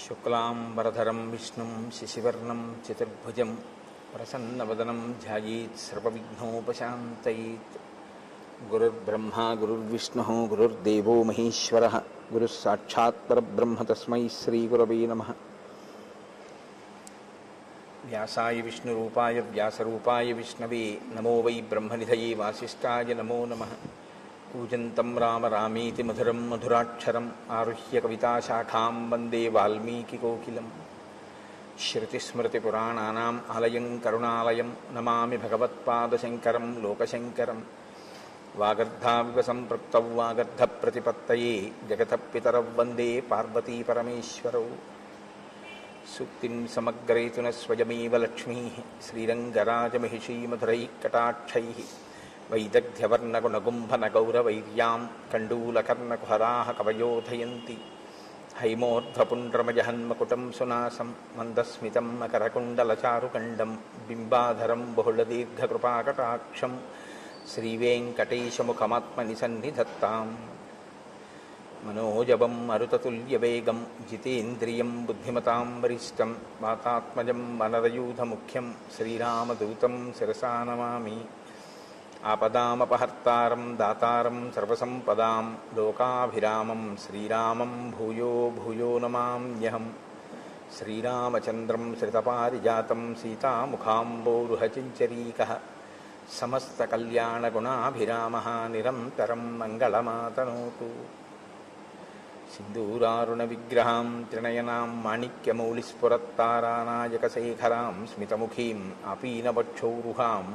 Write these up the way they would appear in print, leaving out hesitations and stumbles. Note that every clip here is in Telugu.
శుక్లాంబరధరం విష్ణుం శశివర్ణం చతుర్భుజం ప్రసన్నవదనం ధ్యాయేత్ సర్వవిఘ్నోపశాంతయేత్. గురుర్బ్రహ్మా గురుర్విష్ణుః గురుర్దేవో మహేశ్వరః గురుః సాక్షాత్ పరబ్రహ్మ తస్మై శ్రీగురవే నమః. వ్యాసాయ విష్ణురూపాయ వ్యాసరూపాయ విష్ణవే నమో వై బ్రహ్మనిధయే వాసిష్ఠాయ నమో నమః. కూజంతం రామ రామేతి మధురం మధురాక్షరం ఆరుహ్య కవితాశాఖాం వందే వాల్మీకికోకిలం. శ్రుతిస్మృతిపురాణానాం ఆలయం కరుణాలయం నమామి భగవత్పాదశంకరం లోకశంకరం. వాగర్ధావివ సంపృక్తౌ వాగర్ధప్రతిపత్తయే జగతః పితరౌ వందే పార్వతీపరమేశ్వరౌ. సూక్తిం సమగ్రయతున స్వయమేవ లక్ష్మీః శ్రీరంగరాజమహిషీమధురైః కటాక్షైః. వైదగ్ధ్యవర్ణగుణగుంభనగౌరవైర్యాం కండూలకర్ణకుహరాः కవయోధయంతి. హైమోర్ధ్వపుండ్రమజహన్మకుటం సునాసం మందస్మితం మకరకుండలచారుకండం బింబాధరం బహుళదీర్ఘకృపాకటాక్షం శ్రీవేంకటేశముఖమాత్మని సన్నిధత్తాం. మనోజవం మరుతతుల్యవేగం జితేంద్రియం బుద్ధిమతాం వరిష్టం వాతాత్మజం వనరయూధముఖ్యం శ్రీరామదూతం శిరసా నమామి. ఆపదామపహర్తారం దాతారం సర్వసంపదాం లోకాభిరామం శ్రీరామం భూయో భూయో నమామ్యహం. శ్రీరామచంద్రం శ్రితపారిజాతం సీతాముఖాంబోరుహచంచరీకః సమస్తకల్యాణగుణాభిరామः నిరంతరం మంగళమాతనోతు. సింధూరారుణవిగ్రహాం త్రినయనాం మాణిక్యమౌళిస్ఫురత్తారానాయకశేఖరాం స్మితముఖీం ఆపీనవక్షౌరుహాం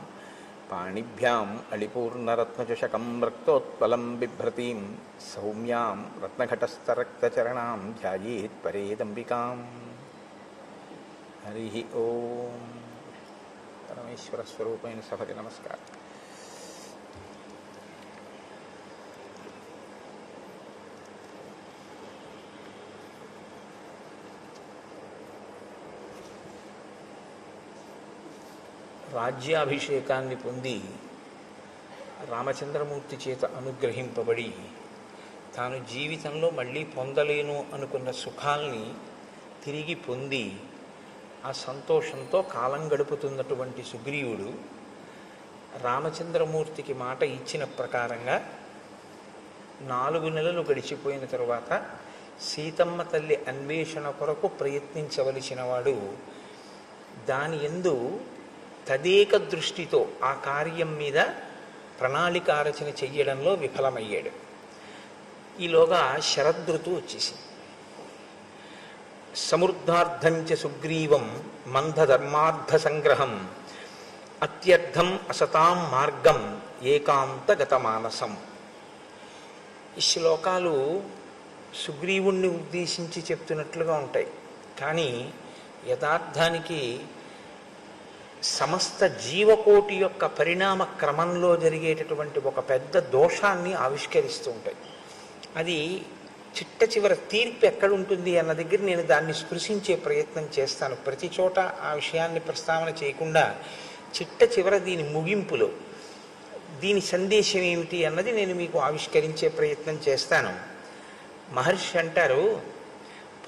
పాణిభ్యాం అళిపూర్ణరత్నచషకం రక్తోత్పలం బిభ్రతీం సౌమ్యాం రత్నఘటస్థరక్తచరణాం ధ్యాయేత్ పరేదంబికాం. హరి ఓం. పరమేశ్వర స్వరూపైన సభకి నమస్కారం. రాజ్యాభిషేకాన్ని పొంది రామచంద్రమూర్తి చేత అనుగ్రహింపబడి తాను జీవితంలో మళ్ళీ పొందలేను అనుకున్న సుఖాల్ని తిరిగి పొంది ఆ సంతోషంతో కాలం గడుపుతున్నటువంటి సుగ్రీవుడు రామచంద్రమూర్తికి మాట ఇచ్చిన ప్రకారంగా 4 నెలలు గడిచిపోయిన తరువాత సీతమ్మ తల్లి అన్వేషణ కొరకు ప్రయత్నించవలసిన వాడు దాని యందు తదేక దృష్టితో ఆ కార్యం మీద ప్రణాళిక రచన చెయ్యడంలో విఫలమయ్యాడు. ఈలోగా శరదృతువు వచ్చేసింది. సమృద్ధార్థంచ సుగ్రీవం మందధర్మార్థ సంగ్రహం అత్యర్థం అసతాం మార్గం ఏకాంతగత మానసం. ఈ శ్లోకాలు సుగ్రీవుణ్ణి ఉద్దేశించి చెప్తున్నట్లుగా ఉంటాయి. కానీ యథార్థానికి సమస్త జీవకోటి యొక్క పరిణామ క్రమంలో జరిగేటటువంటి ఒక పెద్ద దోషాన్ని ఆవిష్కరిస్తూ ఉంటాయి. అది చిట్ట చివర తీర్పు ఎక్కడుంటుంది అన్న దగ్గర నేను దాన్ని స్పృశించే ప్రయత్నం చేస్తాను. ప్రతి చోట ఆ విషయాన్ని ప్రస్తావన చేయకుండా చిట్ట చివర దీని ముగింపులో దీని సందేశం ఏమిటి అన్నది నేను మీకు ఆవిష్కరించే ప్రయత్నం చేస్తాను. మహర్షి అంటారు,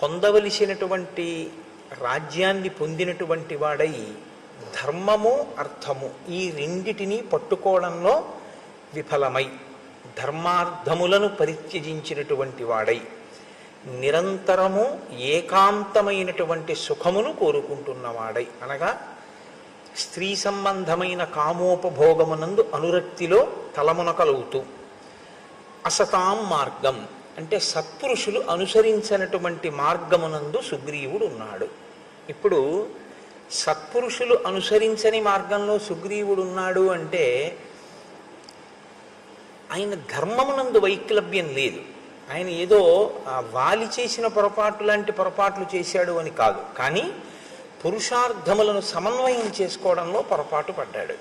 పొందవలసినటువంటి రాజ్యాన్ని పొందినటువంటి వాడై ధర్మము అర్థము ఈ రెండిటినీ పట్టుకోవడంలో విఫలమై ధర్మార్థములను పరిత్యజించినటువంటి వాడై నిరంతరము ఏకాంతమైనటువంటి సుఖమును కోరుకుంటున్నవాడై, అనగా స్త్రీ సంబంధమైన కామోపభోగమునందు అనురక్తిలో తలమునకలవుతూ, అసతాం మార్గం అంటే సత్పురుషులు అనుసరించినటువంటి మార్గమునందు సుగ్రీవుడు ఉన్నాడు. ఇప్పుడు సత్పురుషులు అనుసరించని మార్గంలో సుగ్రీవుడు ఉన్నాడు అంటే ఆయన ధర్మమునందు వైక్లభ్యం లేదు. ఆయన ఏదో వాలి చేసిన పొరపాటు లాంటి పొరపాట్లు చేశాడు అని కాదు, కానీ పురుషార్థములను సమన్వయం చేసుకోవడంలో పొరపాటు పడ్డాడు.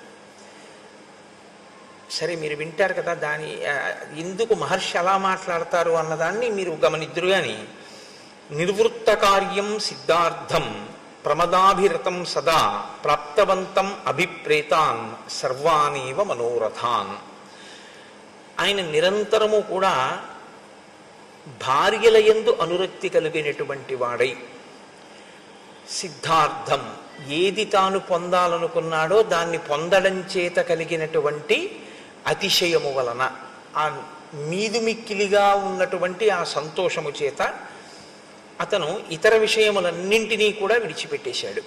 సరే, మీరు వింటారు కదా దాని ఎందుకు మహర్షి అలా మాట్లాడతారు అన్నదాన్ని మీరు గమనిద్దురు. కానీ నిర్వృత్త కార్యం సిద్ధార్థం ప్రమదాభిరతం సదా ప్రాప్తవంతం అభిప్రేతాన్ సర్వానీవ మనోరథాన్. ఆయన నిరంతరము కూడా భార్యల యందు అనురక్తి కలిగినటువంటి వాడై సిద్ధార్థం, ఏది తాను పొందాలనుకున్నాడో దాన్ని పొందడం చేత కలిగినటువంటి అతిశయము వలన, ఆ మీదుమిక్కిలిగా ఉన్నటువంటి ఆ సంతోషము చేత అతను ఇతర విషయములన్నింటినీ కూడా విడిచిపెట్టేశాడు.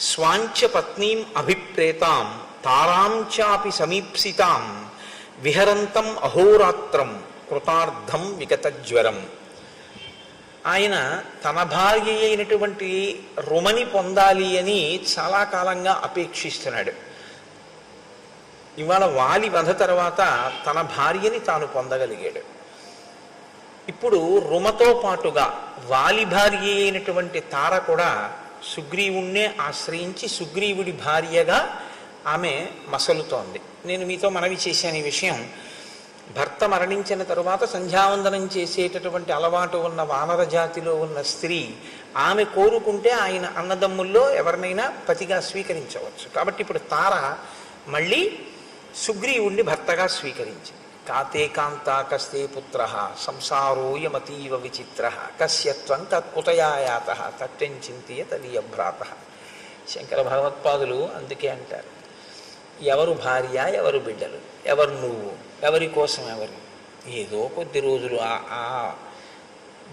స్వాంచ పత్నీం అభిప్రేతాం తారాంచాపి సమీప్సితాం విహరంతం అహోరాత్రం కృతార్థం విగతజ్వరం. ఆయన తన భార్య అయినటువంటి రుమని పొందాలి అని చాలా కాలంగా అపేక్షిస్తున్నాడు. ఇవాళ వాలి వధ తర్వాత తన భార్యని తాను పొందగలిగాడు. ఇప్పుడు రుమతో పాటుగా వాలి భార్య అయినటువంటి తార కూడా సుగ్రీవుణ్ణే ఆశ్రయించి సుగ్రీవుడి భార్యగా ఆమె మసలుతోంది. నేను మీతో మనవి చేశాను ఈ విషయం. భర్త మరణించిన తరువాత సంధ్యావందనం చేసేటటువంటి అలవాటు ఉన్న వానర జాతిలో ఉన్న స్త్రీ ఆమె కోరుకుంటే ఆయన అన్నదమ్ముల్లో ఎవరినైనా పతిగా స్వీకరించవచ్చు. కాబట్టి ఇప్పుడు తార మళ్ళీ సుగ్రీవుణ్ణి భర్తగా స్వీకరించింది. కాతే కాంతా కస్తే పుత్ర సంసారోయమతీవ విచిత్ర కస్యత్వం తత్కుతయాయాత తత్వం చింతయ తదీయభ్రాత. శంకర భగవత్పాదులు అందుకే అంటారు, ఎవరు భార్య, ఎవరు బిడ్డలు, ఎవరు నువ్వు, ఎవరి కోసం ఎవరు. ఏదో కొద్ది రోజులు ఆ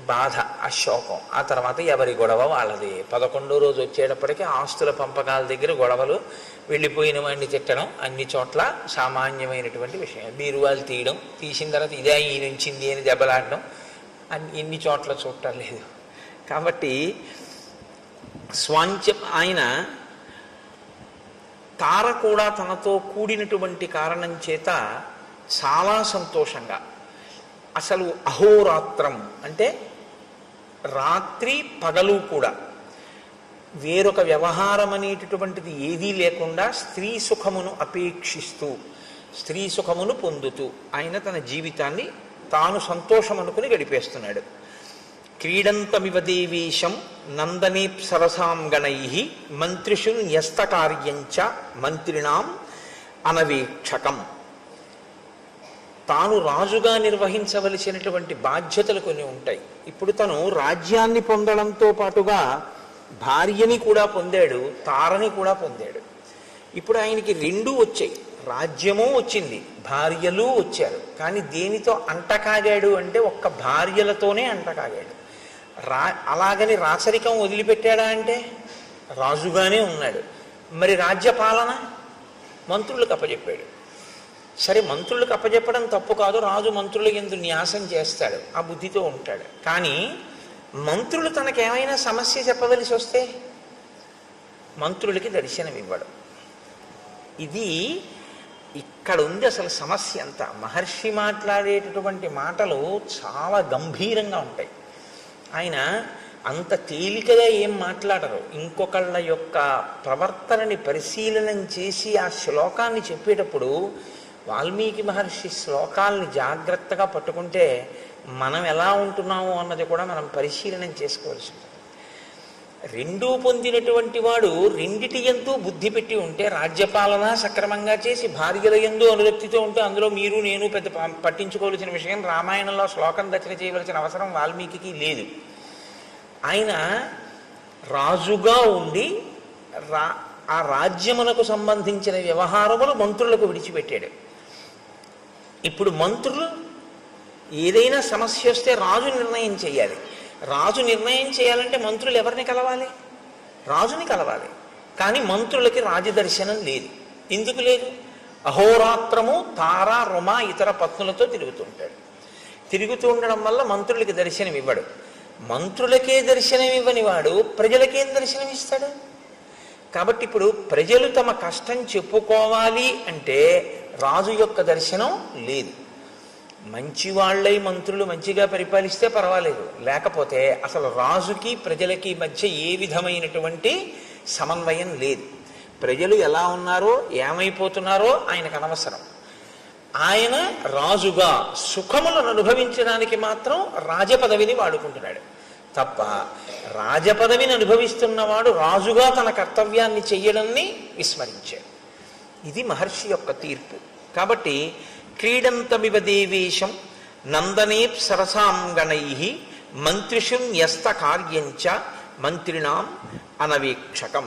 బాధ, ఆ శోకం, ఆ తర్వాత ఎవరి గొడవ వాళ్ళది. 11వ రోజు వచ్చేటప్పటికీ ఆస్తుల పంపకాల దగ్గర గొడవలు, వెళ్ళిపోయిన వాడిని తిట్టడం అన్ని చోట్ల సామాన్యమైనటువంటి విషయం. బీరువాలు తీయడం, తీసిన తర్వాత ఇదే ఈ నుంచింది అని దెబ్బలాడడం ఎన్ని చోట్ల చూడటం లేదు. కాబట్టి స్వాంచ ఆయన తార కూడా తనతో కూడినటువంటి కారణం చేత చాలా సంతోషంగా, అసలు అహోరాత్రం అంటే రాత్రి పగలు కూడా వేరొక వ్యవహారం అనేటటువంటిది ఏదీ లేకుండా స్త్రీ సుఖమును అపేక్షిస్తూ, స్త్రీ సుఖమును పొందుతూ ఆయన తన జీవితాన్ని తాను సంతోషం అనుకుని గడిపేస్తున్నాడు. క్రీడంతమివ దేవేశం నందనేప్సరసాం గణైః మంత్రిషు న్యస్తకార్యంచ మంత్రిణాం అనవేక్షకం. తాను రాజుగా నిర్వహించవలసినటువంటి బాధ్యతలు కొన్ని ఉంటాయి. ఇప్పుడు తను రాజ్యాన్ని పొందడంతో పాటుగా భార్యని కూడా పొందాడు, తారని కూడా పొందాడు. ఇప్పుడు ఆయనకి రెండూ వచ్చాయి, రాజ్యము వచ్చింది, భార్యలు వచ్చారు. కానీ దేనితో అంటకాగాడు అంటే ఒక్క భార్యలతోనే అంటకాగాడు. అలాగని రాచరికం వదిలిపెట్టాడా అంటే రాజుగానే ఉన్నాడు. మరి రాజ్యపాలన మంత్రులకు అప్పచెప్పాడు. సరే, మంత్రులకు అప్పచెప్పడం తప్పు కాదు, రాజు మంత్రుల యందు న్యాసం చేస్తాడు, ఆ బుద్ధితో ఉంటాడు. కానీ మంత్రులు తనకేమైనా సమస్య చెప్పవలసి వస్తే మంత్రులకి దర్శనం ఇవ్వడు. ఇది ఇక్కడ ఉంది అసలు సమస్య అంతా. మహర్షి మాట్లాడేటటువంటి మాటలు చాలా గంభీరంగా ఉంటాయి. ఆయన అంత తేలికగా ఏం మాట్లాడరు. ఇంకొకళ్ళ యొక్క ప్రవర్తనని పరిశీలనం చేసి ఆ శ్లోకాన్ని చెప్పేటప్పుడు వాల్మీకి మహర్షి శ్లోకాలని జాగ్రత్తగా పట్టుకుంటే మనం ఎలా ఉంటున్నాము అన్నది కూడా మనం పరిశీలనం చేసుకోవాల్సి ఉంటుంది. రెండూ పొందినటువంటి వాడు రెండిటి యందు బుద్ధి పెట్టి ఉంటే, రాజ్యపాలన సక్రమంగా చేసి భార్యల యందు అనురక్తితో ఉంటే అందులో మీరు నేను పెద్ద పట్టించుకోవాల్సిన విషయం, రామాయణంలో శ్లోకం రచన చేయవలసిన అవసరం వాల్మీకి లేదు. ఆయన రాజుగా ఉండి ఆ రాజ్యమునకు సంబంధించిన వ్యవహారములు మంత్రులకు విడిచిపెట్టాడు. ఇప్పుడు మంత్రులు ఏదైనా సమస్య వస్తే రాజు నిర్ణయం చేయాలి. రాజు నిర్ణయం చేయాలంటే మంత్రులు ఎవరిని కలవాలి? రాజుని కలవాలి. కానీ మంత్రులకి రాజదర్శనం లేదు. ఎందుకు లేదు? అహోరాత్రము తార రుమ ఇతర పత్నులతో తిరుగుతుంటాడు. తిరుగుతూ ఉండడం వల్ల మంత్రులకి దర్శనం ఇవ్వడు. మంత్రులకే దర్శనం ఇవ్వని వాడు ప్రజలకేం దర్శనం ఇస్తాడు? కాబట్టి ఇప్పుడు ప్రజలు తమ కష్టం చెప్పుకోవాలి అంటే రాజు యొక్క దర్శనం లేదు. మంచి వాళ్ళై మంత్రులు మంచిగా పరిపాలిస్తే పర్వాలేదు, లేకపోతే అసలు రాజుకి ప్రజలకి మధ్య ఏ విధమైనటువంటి సమన్వయం లేదు. ప్రజలు ఎలా ఉన్నారో ఏమైపోతున్నారో ఆయనకు అనవసరం. ఆయన రాజుగా సుఖములను అనుభవించడానికి మాత్రం రాజపదవిని వాడుకుంటున్నాడు తప్ప, రాజపదవిని అనుభవిస్తున్నవాడు రాజుగా తన కర్తవ్యాన్ని చెయ్యడాన్ని విస్మరించాడు. ఇది మహర్షి యొక్క తీర్పు. కాబట్టి క్రీడంతమివ దేవేశం నందనేప్సరసాం గణైః మంత్రిషు న్యస్త కార్యంచ మంత్రిణాం అనవీక్షకం.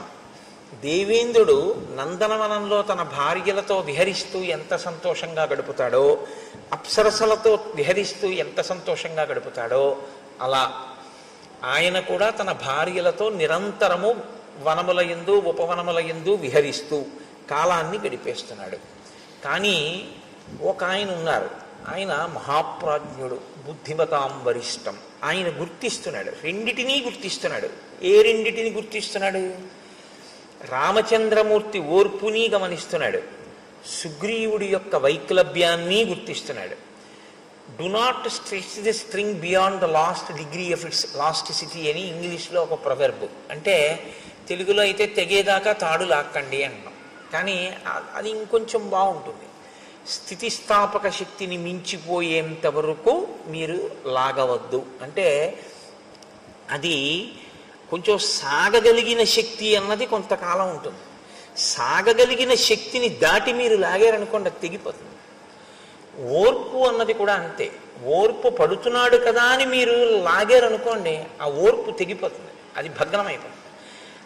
దేవేంద్రుడు నందనవనంలో తన భార్యలతో విహరిస్తూ ఎంత సంతోషంగా గడుపుతాడో, అప్సరసలతో విహరిస్తూ ఎంత సంతోషంగా గడుపుతాడో, అలా ఆయన కూడా తన భార్యలతో నిరంతరము వనముల యందు ఉపవనముల యందు విహరిస్తూ కాలాన్ని గడిపేస్తున్నాడు. కానీ ఒక ఆయన ఉన్నారు, ఆయన మహాప్రాజ్ఞుడు, బుద్ధిమతాం వరిష్టం. ఆయన గుర్తిస్తున్నాడు, రెండిటినీ గుర్తిస్తున్నాడు. ఏ రెండిటిని గుర్తిస్తున్నాడు? రామచంద్రమూర్తి ఓర్పుని గమనిస్తున్నాడు, సుగ్రీవుడి యొక్క వైక్లభ్యాన్ని గుర్తిస్తున్నాడు. Do not stretch the string beyond the last degree of its elasticity అని ఇంగ్లీష్లో ఒక ప్రొవెర్బ్. అంటే తెలుగులో అయితే తెగేదాకా తాడు లాక్కండి అంటాం, కానీ అది ఇంకొంచెం బాగుంటుంది. స్థితిస్థాపక శక్తిని మించిపోయేంత వరకు మీరు లాగవద్దు. అంటే అది కొంచెం సాగగలిగిన శక్తి అన్నది కొంతకాలం ఉంటుంది. సాగగలిగిన శక్తిని దాటి మీరు లాగారనుకోండి, అది తెగిపోతుంది. ఓర్పు అన్నది కూడా అంతే. ఓర్పు పడుతున్నాడు కదా అని మీరు లాగారనుకోండి, ఆ ఓర్పు తెగిపోతుంది, అది భగ్నమైపోతుంది.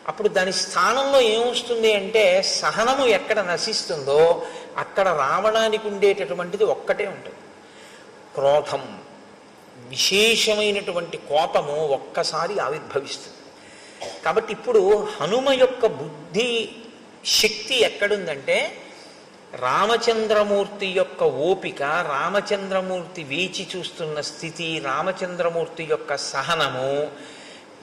అప్పుడు దాని స్థానంలో ఏమొస్తుంది అంటే, సహనము ఎక్కడ నశిస్తుందో అక్కడ రావడానికి ఉండేటటువంటిది ఒక్కటే ఉంటుంది, క్రోధం. విశేషమైనటువంటి కోపము ఒక్కసారి ఆవిర్భవిస్తుంది. కాబట్టి ఇప్పుడు హనుమ యొక్క బుద్ధి శక్తి ఎక్కడుందంటే, రామచంద్రమూర్తి యొక్క ఓపిక, రామచంద్రమూర్తి వేచి చూస్తున్న స్థితి, రామచంద్రమూర్తి యొక్క సహనము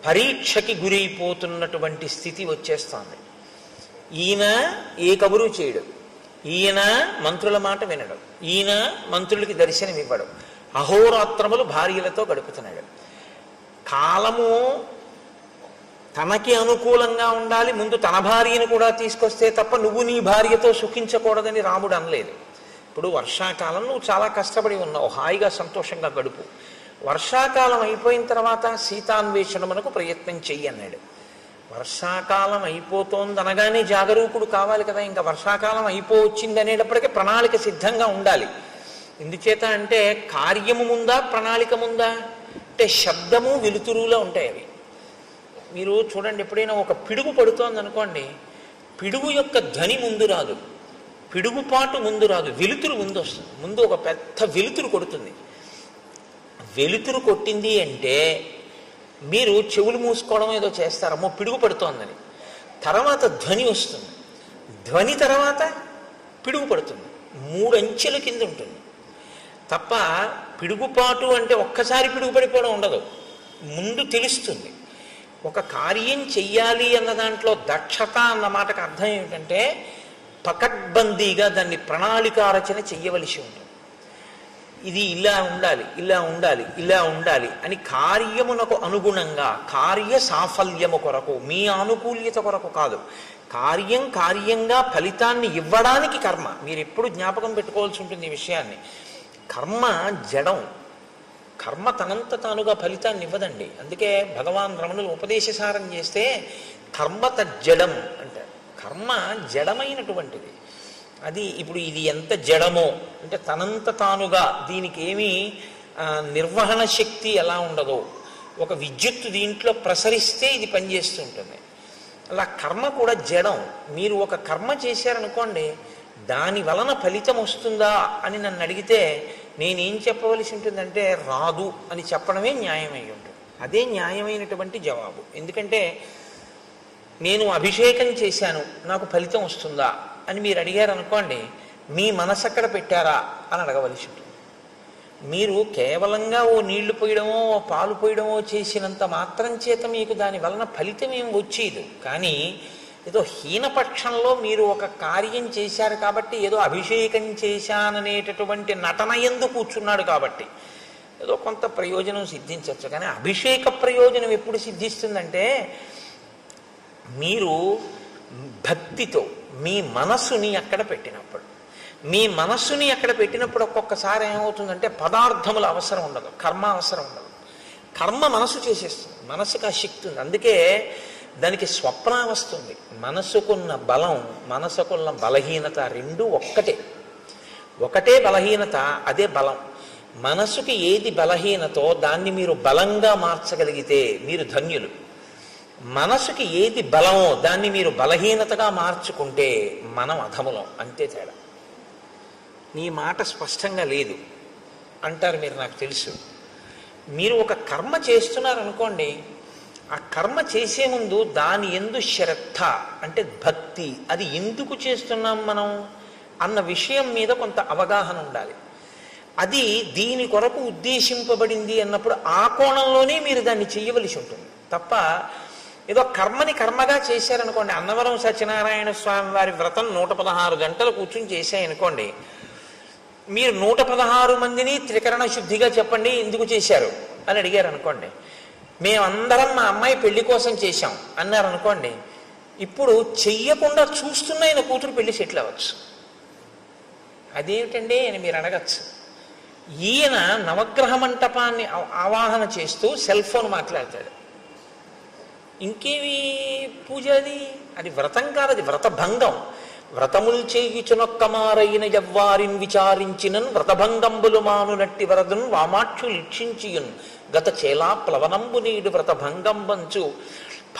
పరీక్షకి గురైపోతున్నటువంటి స్థితి వచ్చేస్తోంది. ఈయన ఏ కబురు చేయడు, ఈయన మంత్రుల మాట వినడు, ఈయన మంత్రులకి దర్శనం ఇవ్వడు, అహోరాత్రములు భార్యలతో గడుపుతున్నాడు. కాలము తనకి అనుకూలంగా ఉండాలి, ముందు తన భార్యను కూడా తీసుకొస్తే తప్ప నువ్వు నీ భార్యతో సుఖించకూడదని రాముడు అనలేదు. ఇప్పుడు వర్షాకాలం నువ్వు చాలా కష్టపడి ఉన్నావు, హాయిగా సంతోషంగా గడుపు. వర్షాకాలం అయిపోయిన తర్వాత సీతాన్వేషణమునకు ప్రయత్నం చెయ్యి అన్నాడు. వర్షాకాలం అయిపోతోంది అనగానే జాగరూకుడు కావాలి కదా. ఇంకా వర్షాకాలం అయిపోవచ్చింది అనేటప్పటికీ ప్రణాళిక సిద్ధంగా ఉండాలి. ఎందుచేత అంటే కార్యము ముందా ప్రణాళిక ముందా అంటే శబ్దము వెలుతురులో ఉంటాయి అవి. మీరు చూడండి, ఎప్పుడైనా ఒక పిడుగు పడుతోంది అనుకోండి, పిడుగు యొక్క ధ్వని ముందు రాదు, పిడుగుపాటు ముందు రాదు, వెలుతురు ముందు వస్తుంది. ముందు ఒక పెద్ద వెలుతురు కొడుతుంది. వెలుతురు కొట్టింది అంటే మీరు చెవులు మూసుకోవడం ఏదో చేస్తారమ్మో పిడుగు పడుతోందని. తర్వాత ధ్వని వస్తుంది, ధ్వని తర్వాత పిడుగు పడుతుంది. 3 అంచెల కింద ఉంటుంది తప్ప పిడుగుపాటు అంటే ఒక్కసారి పిడుగు పడిపోవడం ఉండదు. ముందు తెలుస్తుంది. ఒక కార్యం చెయ్యాలి అన్న దాంట్లో దక్షత అన్న మాటకు అర్థం ఏమిటంటే, పకడ్బందీగా దాన్ని ప్రణాళికారచన చెయ్యవలసి ఉంటుంది. ఇది ఇలా ఉండాలి, ఇలా ఉండాలి, ఇలా ఉండాలి అని కార్యమునకు అనుగుణంగా, కార్య సాఫల్యము కొరకు, మీ ఆనుకూల్యత కొరకు కాదు, కార్యంగా ఫలితాన్ని ఇవ్వడానికి కర్మ. మీరు ఎప్పుడు జ్ఞాపకం పెట్టుకోవాల్సి ఉంటుంది ఈ విషయాన్ని. కర్మ జడం, కర్మ తనంత తానుగా ఫలితాన్ని ఇవ్వదండి. అందుకే భగవాన్ రమణులు ఉపదేశసారం చేస్తే కర్మ తజ్జడం అంటారు. కర్మ జడమైనటువంటిది. అది ఇప్పుడు ఇది ఎంత జడమో అంటే తనంత తానుగా దీనికి ఏమీ నిర్వహణ శక్తి ఎలా ఉండదో, ఒక విద్యుత్తు దీంట్లో ప్రసరిస్తే ఇది పనిచేస్తూ ఉంటుంది. అలా కర్మ కూడా జడం. మీరు ఒక కర్మ చేశారనుకోండి, దాని వలన ఫలితం వస్తుందా అని నన్ను అడిగితే నేనేం చెప్పవలసి ఉంటుందంటే రాదు అని చెప్పడమే న్యాయమై ఉంటుంది. అదే న్యాయమైనటువంటి జవాబు. ఎందుకంటే నేను అభిషేకం చేశాను, నాకు ఫలితం వస్తుందా అని మీరు అడిగారు అనుకోండి, మీ మనసు అక్కడ పెట్టారా అని అడగవలసి ఉంటుంది. మీరు కేవలంగా ఓ నీళ్లు పోయడమో ఓ పాలు పోయడమో చేసినంత మాత్రం చేత మీకు దాని వలన ఫలితం ఏం వచ్చేది. కానీ ఏదో హీనపక్షంలో మీరు ఒక కార్యం చేశారు కాబట్టి, ఏదో అభిషేకం చేశాననేటటువంటి నటన యందు కూర్చున్నాడు కాబట్టి ఏదో కొంత ప్రయోజనం సిద్ధించవచ్చు. కానీ అభిషేక ప్రయోజనం ఎప్పుడు సిద్ధిస్తుందంటే, మీరు భక్తితో మీ మనస్సుని అక్కడ పెట్టినప్పుడు. మీ మనస్సుని అక్కడ పెట్టినప్పుడు ఒక్కొక్కసారి ఏమవుతుందంటే పదార్థముల అవసరం ఉండదు, కర్మ అవసరం ఉండదు. కర్మ మనసు చేసేస్తుంది. మనసుకు ఆ శక్తి ఉంది. అందుకే దానికి స్వప్న వస్తుంది. మనసుకున్న బలం, మనసుకున్న బలహీనత రెండు ఒకటే బలహీనత, అదే బలం. మనసుకి ఏది బలహీనతో దాన్ని మీరు బలంగా మార్చగలిగితే మీరు ధన్యులు. మనసుకి ఏది బలమో దాన్ని మీరు బలహీనతగా మార్చుకుంటే మనం అధములం, అంతే తేడా. నీ మాట స్పష్టంగా లేదు అంటారు మీరు, నాకు తెలుసు. మీరు ఒక కర్మ చేస్తున్నారనుకోండి, ఆ కర్మ చేసే ముందు దాని యందు శ్రద్ధ అంటే భక్తి, అది ఎందుకు చేస్తున్నాం మనం అన్న విషయం మీద కొంత అవగాహన ఉండాలి. అది దీని కొరకు ఉద్దేశింపబడింది అన్నప్పుడు ఆ కోణంలోనే మీరు దాన్ని చేయవలసి ఉంటుంది తప్ప ఏదో కర్మని కర్మగా చేశారనుకోండి. అన్నవరం సత్యనారాయణ స్వామి వారి వ్రతం 116 గంటలు కూర్చుని చేశాయనుకోండి, మీరు 116 మందిని త్రికరణ శుద్ధిగా చెప్పండి ఎందుకు చేశారు అని అడిగారు అనుకోండి. మేమందరం మా అమ్మాయి పెళ్లి కోసం చేశాం అన్నారు అనుకోండి, ఇప్పుడు చెయ్యకుండా చూస్తున్న ఆయన కూతురు పెళ్లి సెటిల్ అవ్వచ్చు. అదేమిటండి అని మీరు అడగచ్చు. ఈయన నవగ్రహ మంటపాన్ని ఆవాహన చేస్తూ సెల్ ఫోన్ మాట్లాడతాడు. ఇంకేమి పూజ అది? అది వ్రతం కాదు, అది వ్రతభంగం. వ్రతములు చేయుచునొక్కమారైన ఎవ్వారిని విచారించినన్ వ్రతభంగంబులు మానునట్టి వరదున్ వామాక్షులు ఇక్షించియున్ గత చేలా ప్లవనంబు నీడు వ్రతభంగంబంచు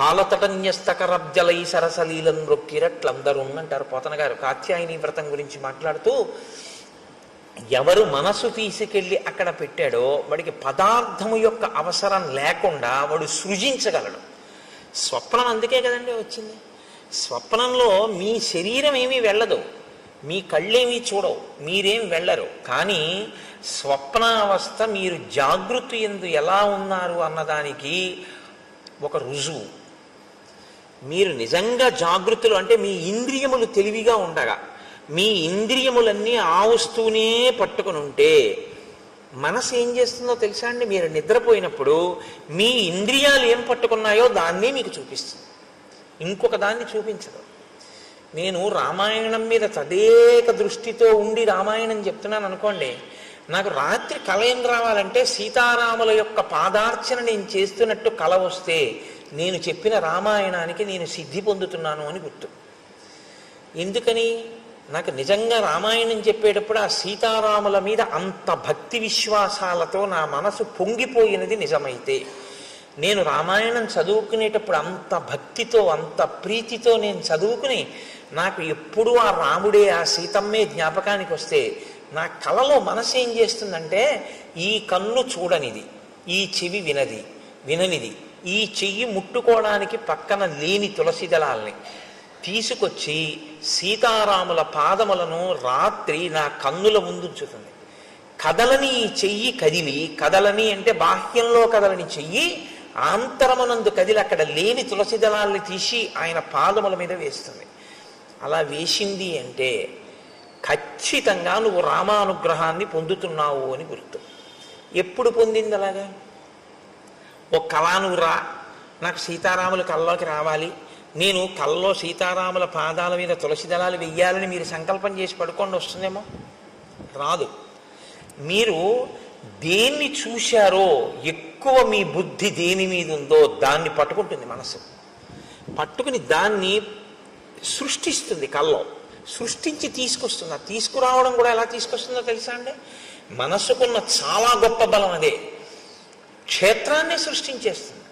పాలతటన్యస్తకరబ్జలై సరసలీలను రొక్కిరట్లందరూ అంటారు పోతన గారు కాత్యాయని వ్రతం గురించి మాట్లాడుతూ. ఎవరు మనసు తీసుకెళ్ళి అక్కడ పెట్టాడో వాడికి పదార్థము యొక్క అవసరం లేకుండా వాడు సృజించగలడు. స్వప్నం అందుకే కదండి వచ్చింది. స్వప్నంలో మీ శరీరం ఏమీ వెళ్ళదు, మీ కళ్ళేమీ చూడవు, మీరేం వెళ్ళరు. కానీ స్వప్నావస్థ మీరు జాగృతి యందు ఎలా ఉన్నారు అన్నదానికి ఒక రుజువు. మీరు నిజంగా జాగృతులు అంటే మీ ఇంద్రియములు తెలివిగా ఉండగా మీ ఇంద్రియములన్నీ ఆ వస్తువునే పట్టుకుని ఉంటే మనసు ఏం చేస్తుందో తెలుసా అండి? మీరు నిద్రపోయినప్పుడు మీ ఇంద్రియాలు ఏం పట్టుకున్నాయో దాన్నే మీకు చూపిస్తుంది, ఇంకొక దాన్ని చూపించదు. నేను రామాయణం మీద తదేక దృష్టితో ఉండి రామాయణం చెప్తున్నాను అనుకోండి, నాకు రాత్రి కల ఏం రావాలంటే సీతారాముల యొక్క పాదార్చన నేను చేస్తున్నట్టు కల వస్తే నేను చెప్పిన రామాయణానికి నేను సిద్ధి పొందుతున్నాను అని గుర్తు. ఎందుకని? నాకు నిజంగా రామాయణం చెప్పేటప్పుడు ఆ సీతారాముల మీద అంత భక్తి విశ్వాసాలతో నా మనసు పొంగిపోయినది నిజమైతే, నేను రామాయణం చదువుకునేటప్పుడు అంత భక్తితో అంత ప్రీతితో నేను చదువుకుని నాకు ఎప్పుడూ ఆ రాముడే ఆ సీతమ్మే జ్ఞాపకానికి వస్తే నా కలలో మనసు ఏం చేస్తుందంటే, ఈ కన్ను చూడనిది, ఈ చెవి విననిది, ఈ చెయ్యి ముట్టుకోవడానికి పక్కన లేని తులసి దళాల్ని తీసుకొచ్చి సీతారాముల పాదములను రాత్రి నా కన్నుల ముందుంచుతుంది. కదలని ఈ చెయ్యి కదిలి, కదలని అంటే బాహ్యంలో కదలని చెయ్యి ఆంతరమునందు కదిలి అక్కడ లేని తులసి దళాల్ని తీసి ఆయన పాదముల మీద వేస్తుంది. అలా వేసింది అంటే ఖచ్చితంగా నువ్వు రామానుగ్రహాన్ని పొందుతున్నావు అని గుర్తు. ఎప్పుడు పొందింది అలాగా? ఓ కళ నువ్వు రా, నాకు సీతారాముల కల్లోకి రావాలి, నేను కల్లో సీతారాముల పాదాల మీద తులసి దళాలు వెయ్యాలని మీరు సంకల్పం చేసి పడుకోండి, వస్తుందేమో? రాదు. మీరు దేన్ని చూశారో ఎక్కువ మీ బుద్ధి దేని మీద ఉందో దాన్ని పట్టుకుంటుంది మనసు. పట్టుకుని దాన్ని సృష్టిస్తుంది, కల్లో సృష్టించి తీసుకొస్తుంది. తీసుకురావడం కూడా ఎలా తీసుకొస్తుందో తెలుసా అండి? మనసుకున్న చాలా గొప్ప బలం అదే. క్షేత్రాన్ని సృష్టించేస్తుంది.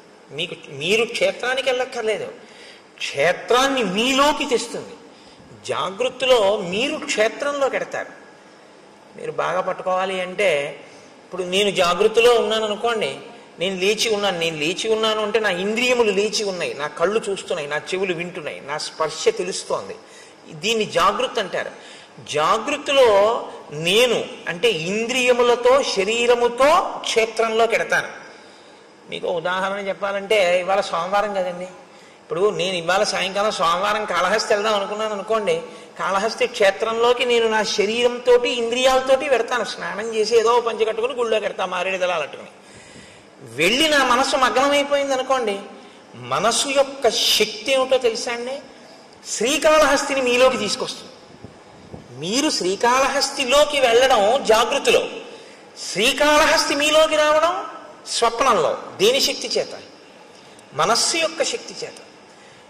మీరు క్షేత్రానికి వెళ్ళక్కర్లేదు, క్షేత్రాన్ని మీలోకి తెస్తుంది. జాగృతిలో మీరు క్షేత్రంలోకి ఎడతారు. మీరు బాగా పట్టుకోవాలి అంటే, ఇప్పుడు నేను జాగృతిలో ఉన్నాను అనుకోండి, నేను లేచి ఉన్నాను అంటే నా ఇంద్రియములు లేచి ఉన్నాయి, నా కళ్ళు చూస్తున్నాయి, నా చెవులు వింటున్నాయి, నా స్పర్శ తెలుస్తోంది. దీన్ని జాగృతి అంటారు. జాగృతిలో నేను అంటే ఇంద్రియములతో శరీరముతో క్షేత్రంలోకి ఎడతాను. మీకు ఉదాహరణ చెప్పాలంటే, ఇవాళ సోమవారం కదండి, ఇప్పుడు నేను ఇవాళ సాయంకాలం సోమవారం కాళహస్తి వెళ్దాం అనుకున్నాను అనుకోండి, కాళహస్తి క్షేత్రంలోకి నేను నా శరీరంతో ఇంద్రియాలతోటి పెడతాను. స్నానం చేసి ఏదో పంచి కట్టుకుని గుళ్ళోకి పెడతాను, మారేడు దళాలు అట్టుకుని వెళ్ళి నా మనసు మగ్నమైపోయింది అనుకోండి. మనసు యొక్క శక్తి ఏమిటో తెలుసా అండి? శ్రీకాళహస్తిని మీలోకి తీసుకొస్తుంది. మీరు శ్రీకాళహస్తిలోకి వెళ్ళడం జాగృతిలో, శ్రీకాళహస్తి మీలోకి రావడం స్వప్నంలో. దేని శక్తి చేత? మనస్సు యొక్క శక్తి చేత.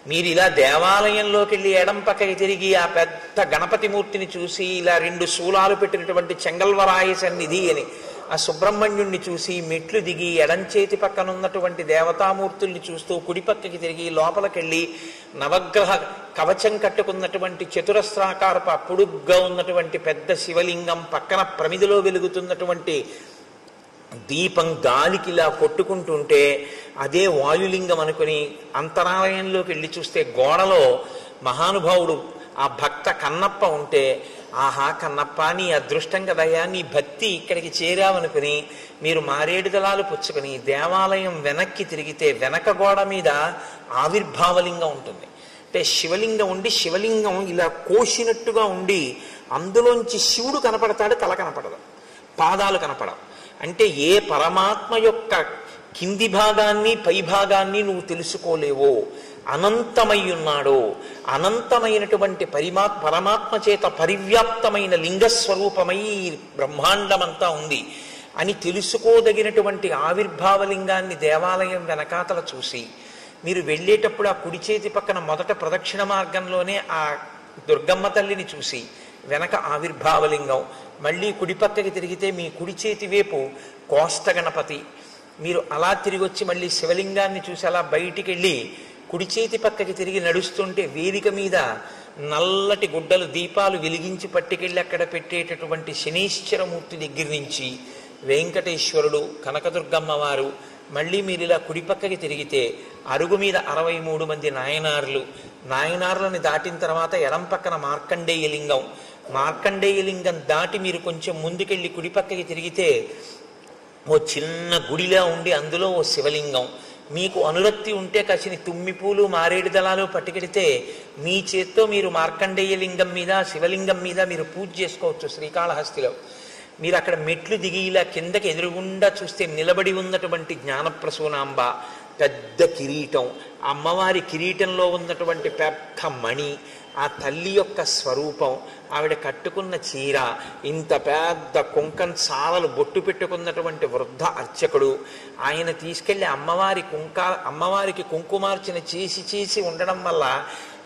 మీరు ఇలా దేవాలయంలోకి వెళ్ళి ఎడం పక్కకి తిరిగి ఆ పెద్ద గణపతి మూర్తిని చూసి ఇలా 2 శూలాలు పెట్టినటువంటి చెంగల్వరాయ సన్నిధి అని ఆ సుబ్రహ్మణ్యుణ్ణి చూసి మెట్లు దిగి ఎడంచేతి పక్కన ఉన్నటువంటి దేవతామూర్తుల్ని చూస్తూ కుడిపక్కకి తిరిగి లోపలికెళ్ళి నవగ్రహ కవచం కట్టుకున్నటువంటి చతురస్రాకారపు పొడుగ్గా ఉన్నటువంటి పెద్ద శివలింగం పక్కన ప్రమిదిలో వెలుగుతున్నటువంటి దీపం గాలికి ఇలా కొట్టుకుంటుంటే అదే వాయులింగం అనుకుని అంతరాలయంలోకి వెళ్ళి చూస్తే గోడలో మహానుభావుడు ఆ భక్త కన్నప్ప ఉంటే, ఆహా కన్నప్ప నీ అదృష్టం కదయ్యా, నీ భక్తి ఇక్కడికి చేరావనుకుని మీరు మారేడు దళాలు పుచ్చుకొని దేవాలయం వెనక్కి తిరిగితే వెనక గోడ మీద ఆవిర్భావలింగం ఉంటుంది. అంటే శివలింగం ఉండి శివలింగం ఇలా కోసినట్టుగా ఉండి అందులోంచి శివుడు కనపడతాడు, తల కనపడదు, పాదాలు కనపడవు. అంటే ఏ పరమాత్మ యొక్క కింది భాగాన్ని పై భాగాన్ని నువ్వు తెలుసుకోలేవో, అనంతమై ఉన్నాడో, అనంతమైనటువంటి పరమాత్మ చేత పరివ్యాప్తమైన లింగస్వరూపమై బ్రహ్మాండమంతా ఉంది అని తెలుసుకోదగినటువంటి ఆవిర్భావలింగాన్ని దేవాలయం వెనకాతల చూసి మీరు వెళ్ళేటప్పుడు ఆ కుడి చేతి పక్కన మొదట ప్రదక్షిణ మార్గంలోనే ఆ దుర్గమ్మ తల్లిని చూసి వెనక ఆవిర్భావలింగం, మళ్ళీ కుడిపక్కకి తిరిగితే మీ కుడి చేతి వైపు కోష్ట గణపతి, మీరు అలా తిరిగి వచ్చి మళ్ళీ శివలింగాన్ని చూసి అలా బయటికి వెళ్ళి కుడి చేతి పక్కకి తిరిగి నడుస్తుంటే వేదిక మీద నల్లటి గుడ్డలు దీపాలు వెలిగించి పట్టుకెళ్ళి అక్కడ పెట్టేటటువంటి శనీశ్వరమూర్తి దగ్గర నుంచి వెంకటేశ్వరుడు, కనకదుర్గమ్మ వారు, మళ్ళీ మీరు ఇలా కుడిపక్కకి తిరిగితే అరుగు మీద 63 మంది నాయనార్లని దాటిన తర్వాత ఎడం పక్కన మార్కండేయ లింగం, మార్కండేయ లింగం దాటి మీరు కొంచెం ముందుకెళ్ళి కుడిపక్కకి తిరిగితే ఓ చిన్న గుడిలా ఉండి అందులో ఓ శివలింగం, మీకు అనురక్తి ఉంటే కసిని తుమ్మిపూలు మారేడు దళాలు పట్టుకెడితే మీ చేత్తో మీరు మార్కండేయ లింగం మీద శివలింగం మీద మీరు పూజ చేసుకోవచ్చు. శ్రీకాళహస్తిలో మీరు అక్కడ మెట్లు దిగి ఇలా కిందకి ఎదురుగుండా చూస్తే నిలబడి ఉన్నటువంటి జ్ఞానప్రసూనాంబ, పెద్ద కిరీటం, అమ్మవారి కిరీటంలో ఉన్నటువంటి పెద్ద మణి, ఆ తల్లి యొక్క స్వరూపం, ఆవిడ కట్టుకున్న చీర, ఇంత పెద్ద కుంకం సావలు బొట్టు పెట్టుకున్నటువంటి వృద్ధ అర్చకుడు, ఆయన తీసుకెళ్లి అమ్మవారికి కుంకుమార్చన చేసి ఉండడం వల్ల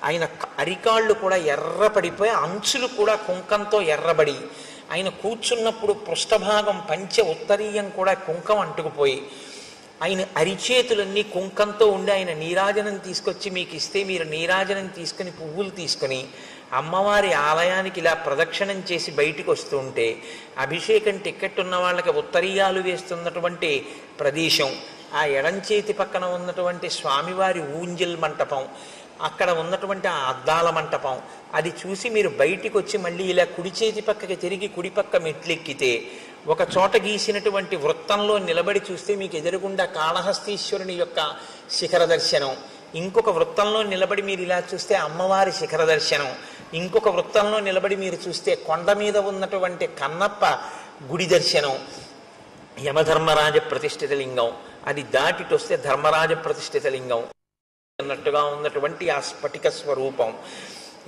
ఆయన అరికాళ్ళు కూడా ఎర్రపడిపోయి అంచులు కూడా కుంకంతో ఎర్రబడి, ఆయన కూర్చున్నప్పుడు పృష్ఠభాగం పంచ ఉత్తరీయం కూడా కుంకం అంటుకుపోయి, ఆయన అరిచేతులన్నీ కుంకంతో ఉండి ఆయన నీరాజనం తీసుకొచ్చి మీకు ఇస్తే మీరు నీరాజనం తీసుకుని పువ్వులు తీసుకుని అమ్మవారి ఆలయానికి ఇలా ప్రదక్షిణం చేసి బయటికి వస్తుంటే అభిషేకం టిక్కెట్ ఉన్న వాళ్ళకి ఉత్తరీయాలు వేస్తున్నటువంటి ప్రదేశం, ఆ ఎడంచేతి పక్కన ఉన్నటువంటి స్వామివారి ఊంజల్ మంటపం, అక్కడ ఉన్నటువంటి ఆ అద్దాల మంటపం, అది చూసి మీరు బయటికి వచ్చి మళ్ళీ ఇలా కుడి చేతి పక్కకి తిరిగి కుడిపక్క మెట్లెక్కితే ఒక చోట గీసినటువంటి వృత్తంలో నిలబడి చూస్తే మీకు ఎదురుగుండా కాళహస్తీశ్వరుని యొక్క శిఖర దర్శనం, ఇంకొక వృత్తంలో నిలబడి మీరు ఇలా చూస్తే అమ్మవారి శిఖర దర్శనం, ఇంకొక వృత్తంలో నిలబడి మీరు చూస్తే కొండ మీద ఉన్నటువంటి కన్నప్ప గుడి దర్శనం, యమధర్మరాజ ప్రతిష్ఠిత లింగం, అది దాటిటొస్తే ధర్మరాజ ప్రతిష్ఠిత లింగం అన్నట్టుగా ఉన్నటువంటి ఆ స్ఫటిక స్వరూపం.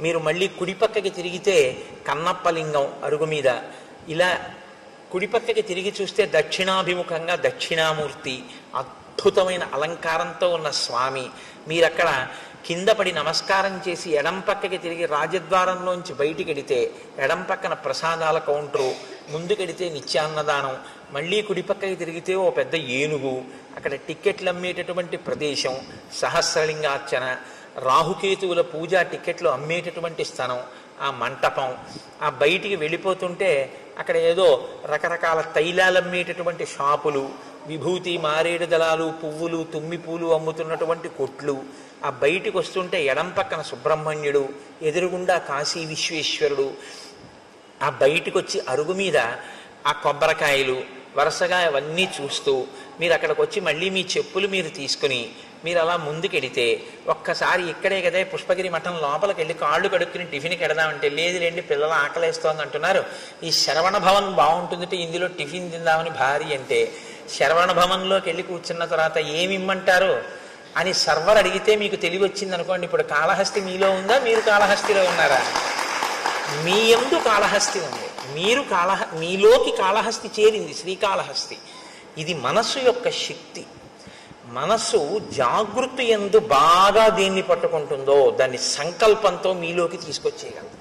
మీరు మళ్ళీ కుడిపక్కకి తిరిగితే కన్నప్ప లింగం అరుగు మీద, ఇలా కుడిపక్కకి తిరిగి చూస్తే దక్షిణాభిముఖంగా దక్షిణామూర్తి, అద్భుతమైన అలంకారంతో ఉన్న స్వామి. మీరక్కడ కింద పడి నమస్కారం చేసి ఎడం పక్కకి తిరిగి రాజద్వారంలోంచి బయటికి వెడితే ఎడం పక్కన ప్రసాదాల కౌంటరు, ముందుకెడితే నిత్యాన్నదానం, మళ్ళీ కుడిపక్కకి తిరిగితే ఓ పెద్ద ఏనుగు, అక్కడ టిక్కెట్లు అమ్మేటటువంటి ప్రదేశం, సహస్రలింగార్చన, రాహుకేతువుల పూజా టిక్కెట్లు అమ్మేటటువంటి స్థలం, ఆ మంటపం, ఆ బయటికి వెళ్ళిపోతుంటే అక్కడ ఏదో రకరకాల తైలాలు అమ్మేటటువంటి షాపులు, విభూతి మారేడు దళాలు పువ్వులు తుమ్మి పూలు అమ్ముతున్నటువంటి కొట్లు, ఆ బయటికి వస్తుంటే ఎడం పక్కన సుబ్రహ్మణ్యుడు, ఎదురుగుండా కాశీ విశ్వేశ్వరుడు, ఆ బయటికి వచ్చి అరుగు మీద ఆ కొబ్బరికాయలు వరుసగా అవన్నీ చూస్తూ మీరు అక్కడికి వచ్చి మళ్ళీ మీ చెప్పులు మీరు తీసుకుని మీరు అలా ముందుకెడితే ఒక్కసారి ఇక్కడే కదా పుష్పగిరి మఠం లోపలికి వెళ్ళి కాళ్ళు కడుక్కుని టిఫిన్కి వెడదామంటే లేదులేండి పిల్లలు ఆకలేస్తోంది అంటున్నారు, ఈ శరవణ భవన్ బాగుంటుందంటే ఇందులో టిఫిన్ తిందామని భారీ అంటే శరవణ భవన్లోకి వెళ్ళి కూర్చున్న తర్వాత ఏమి ఇమ్మంటారు అని సర్వర్ అడిగితే మీకు తెలివి వచ్చింది అనుకోండి, ఇప్పుడు కాళహస్తి మీలో ఉందా, మీరు కాళహస్తిలో ఉన్నారా? మీ యందు కాళహస్తి ఉంది, మీరు మీలోకి కాళహస్తి చేరింది, శ్రీకాళహస్తి. ఇది మనస్సు యొక్క శక్తి. మనస్సు జాగృతి యందు బాగా దేన్ని పట్టుకుంటుందో దాన్ని సంకల్పంతో మీలోకి తీసుకొచ్చేయగలదు.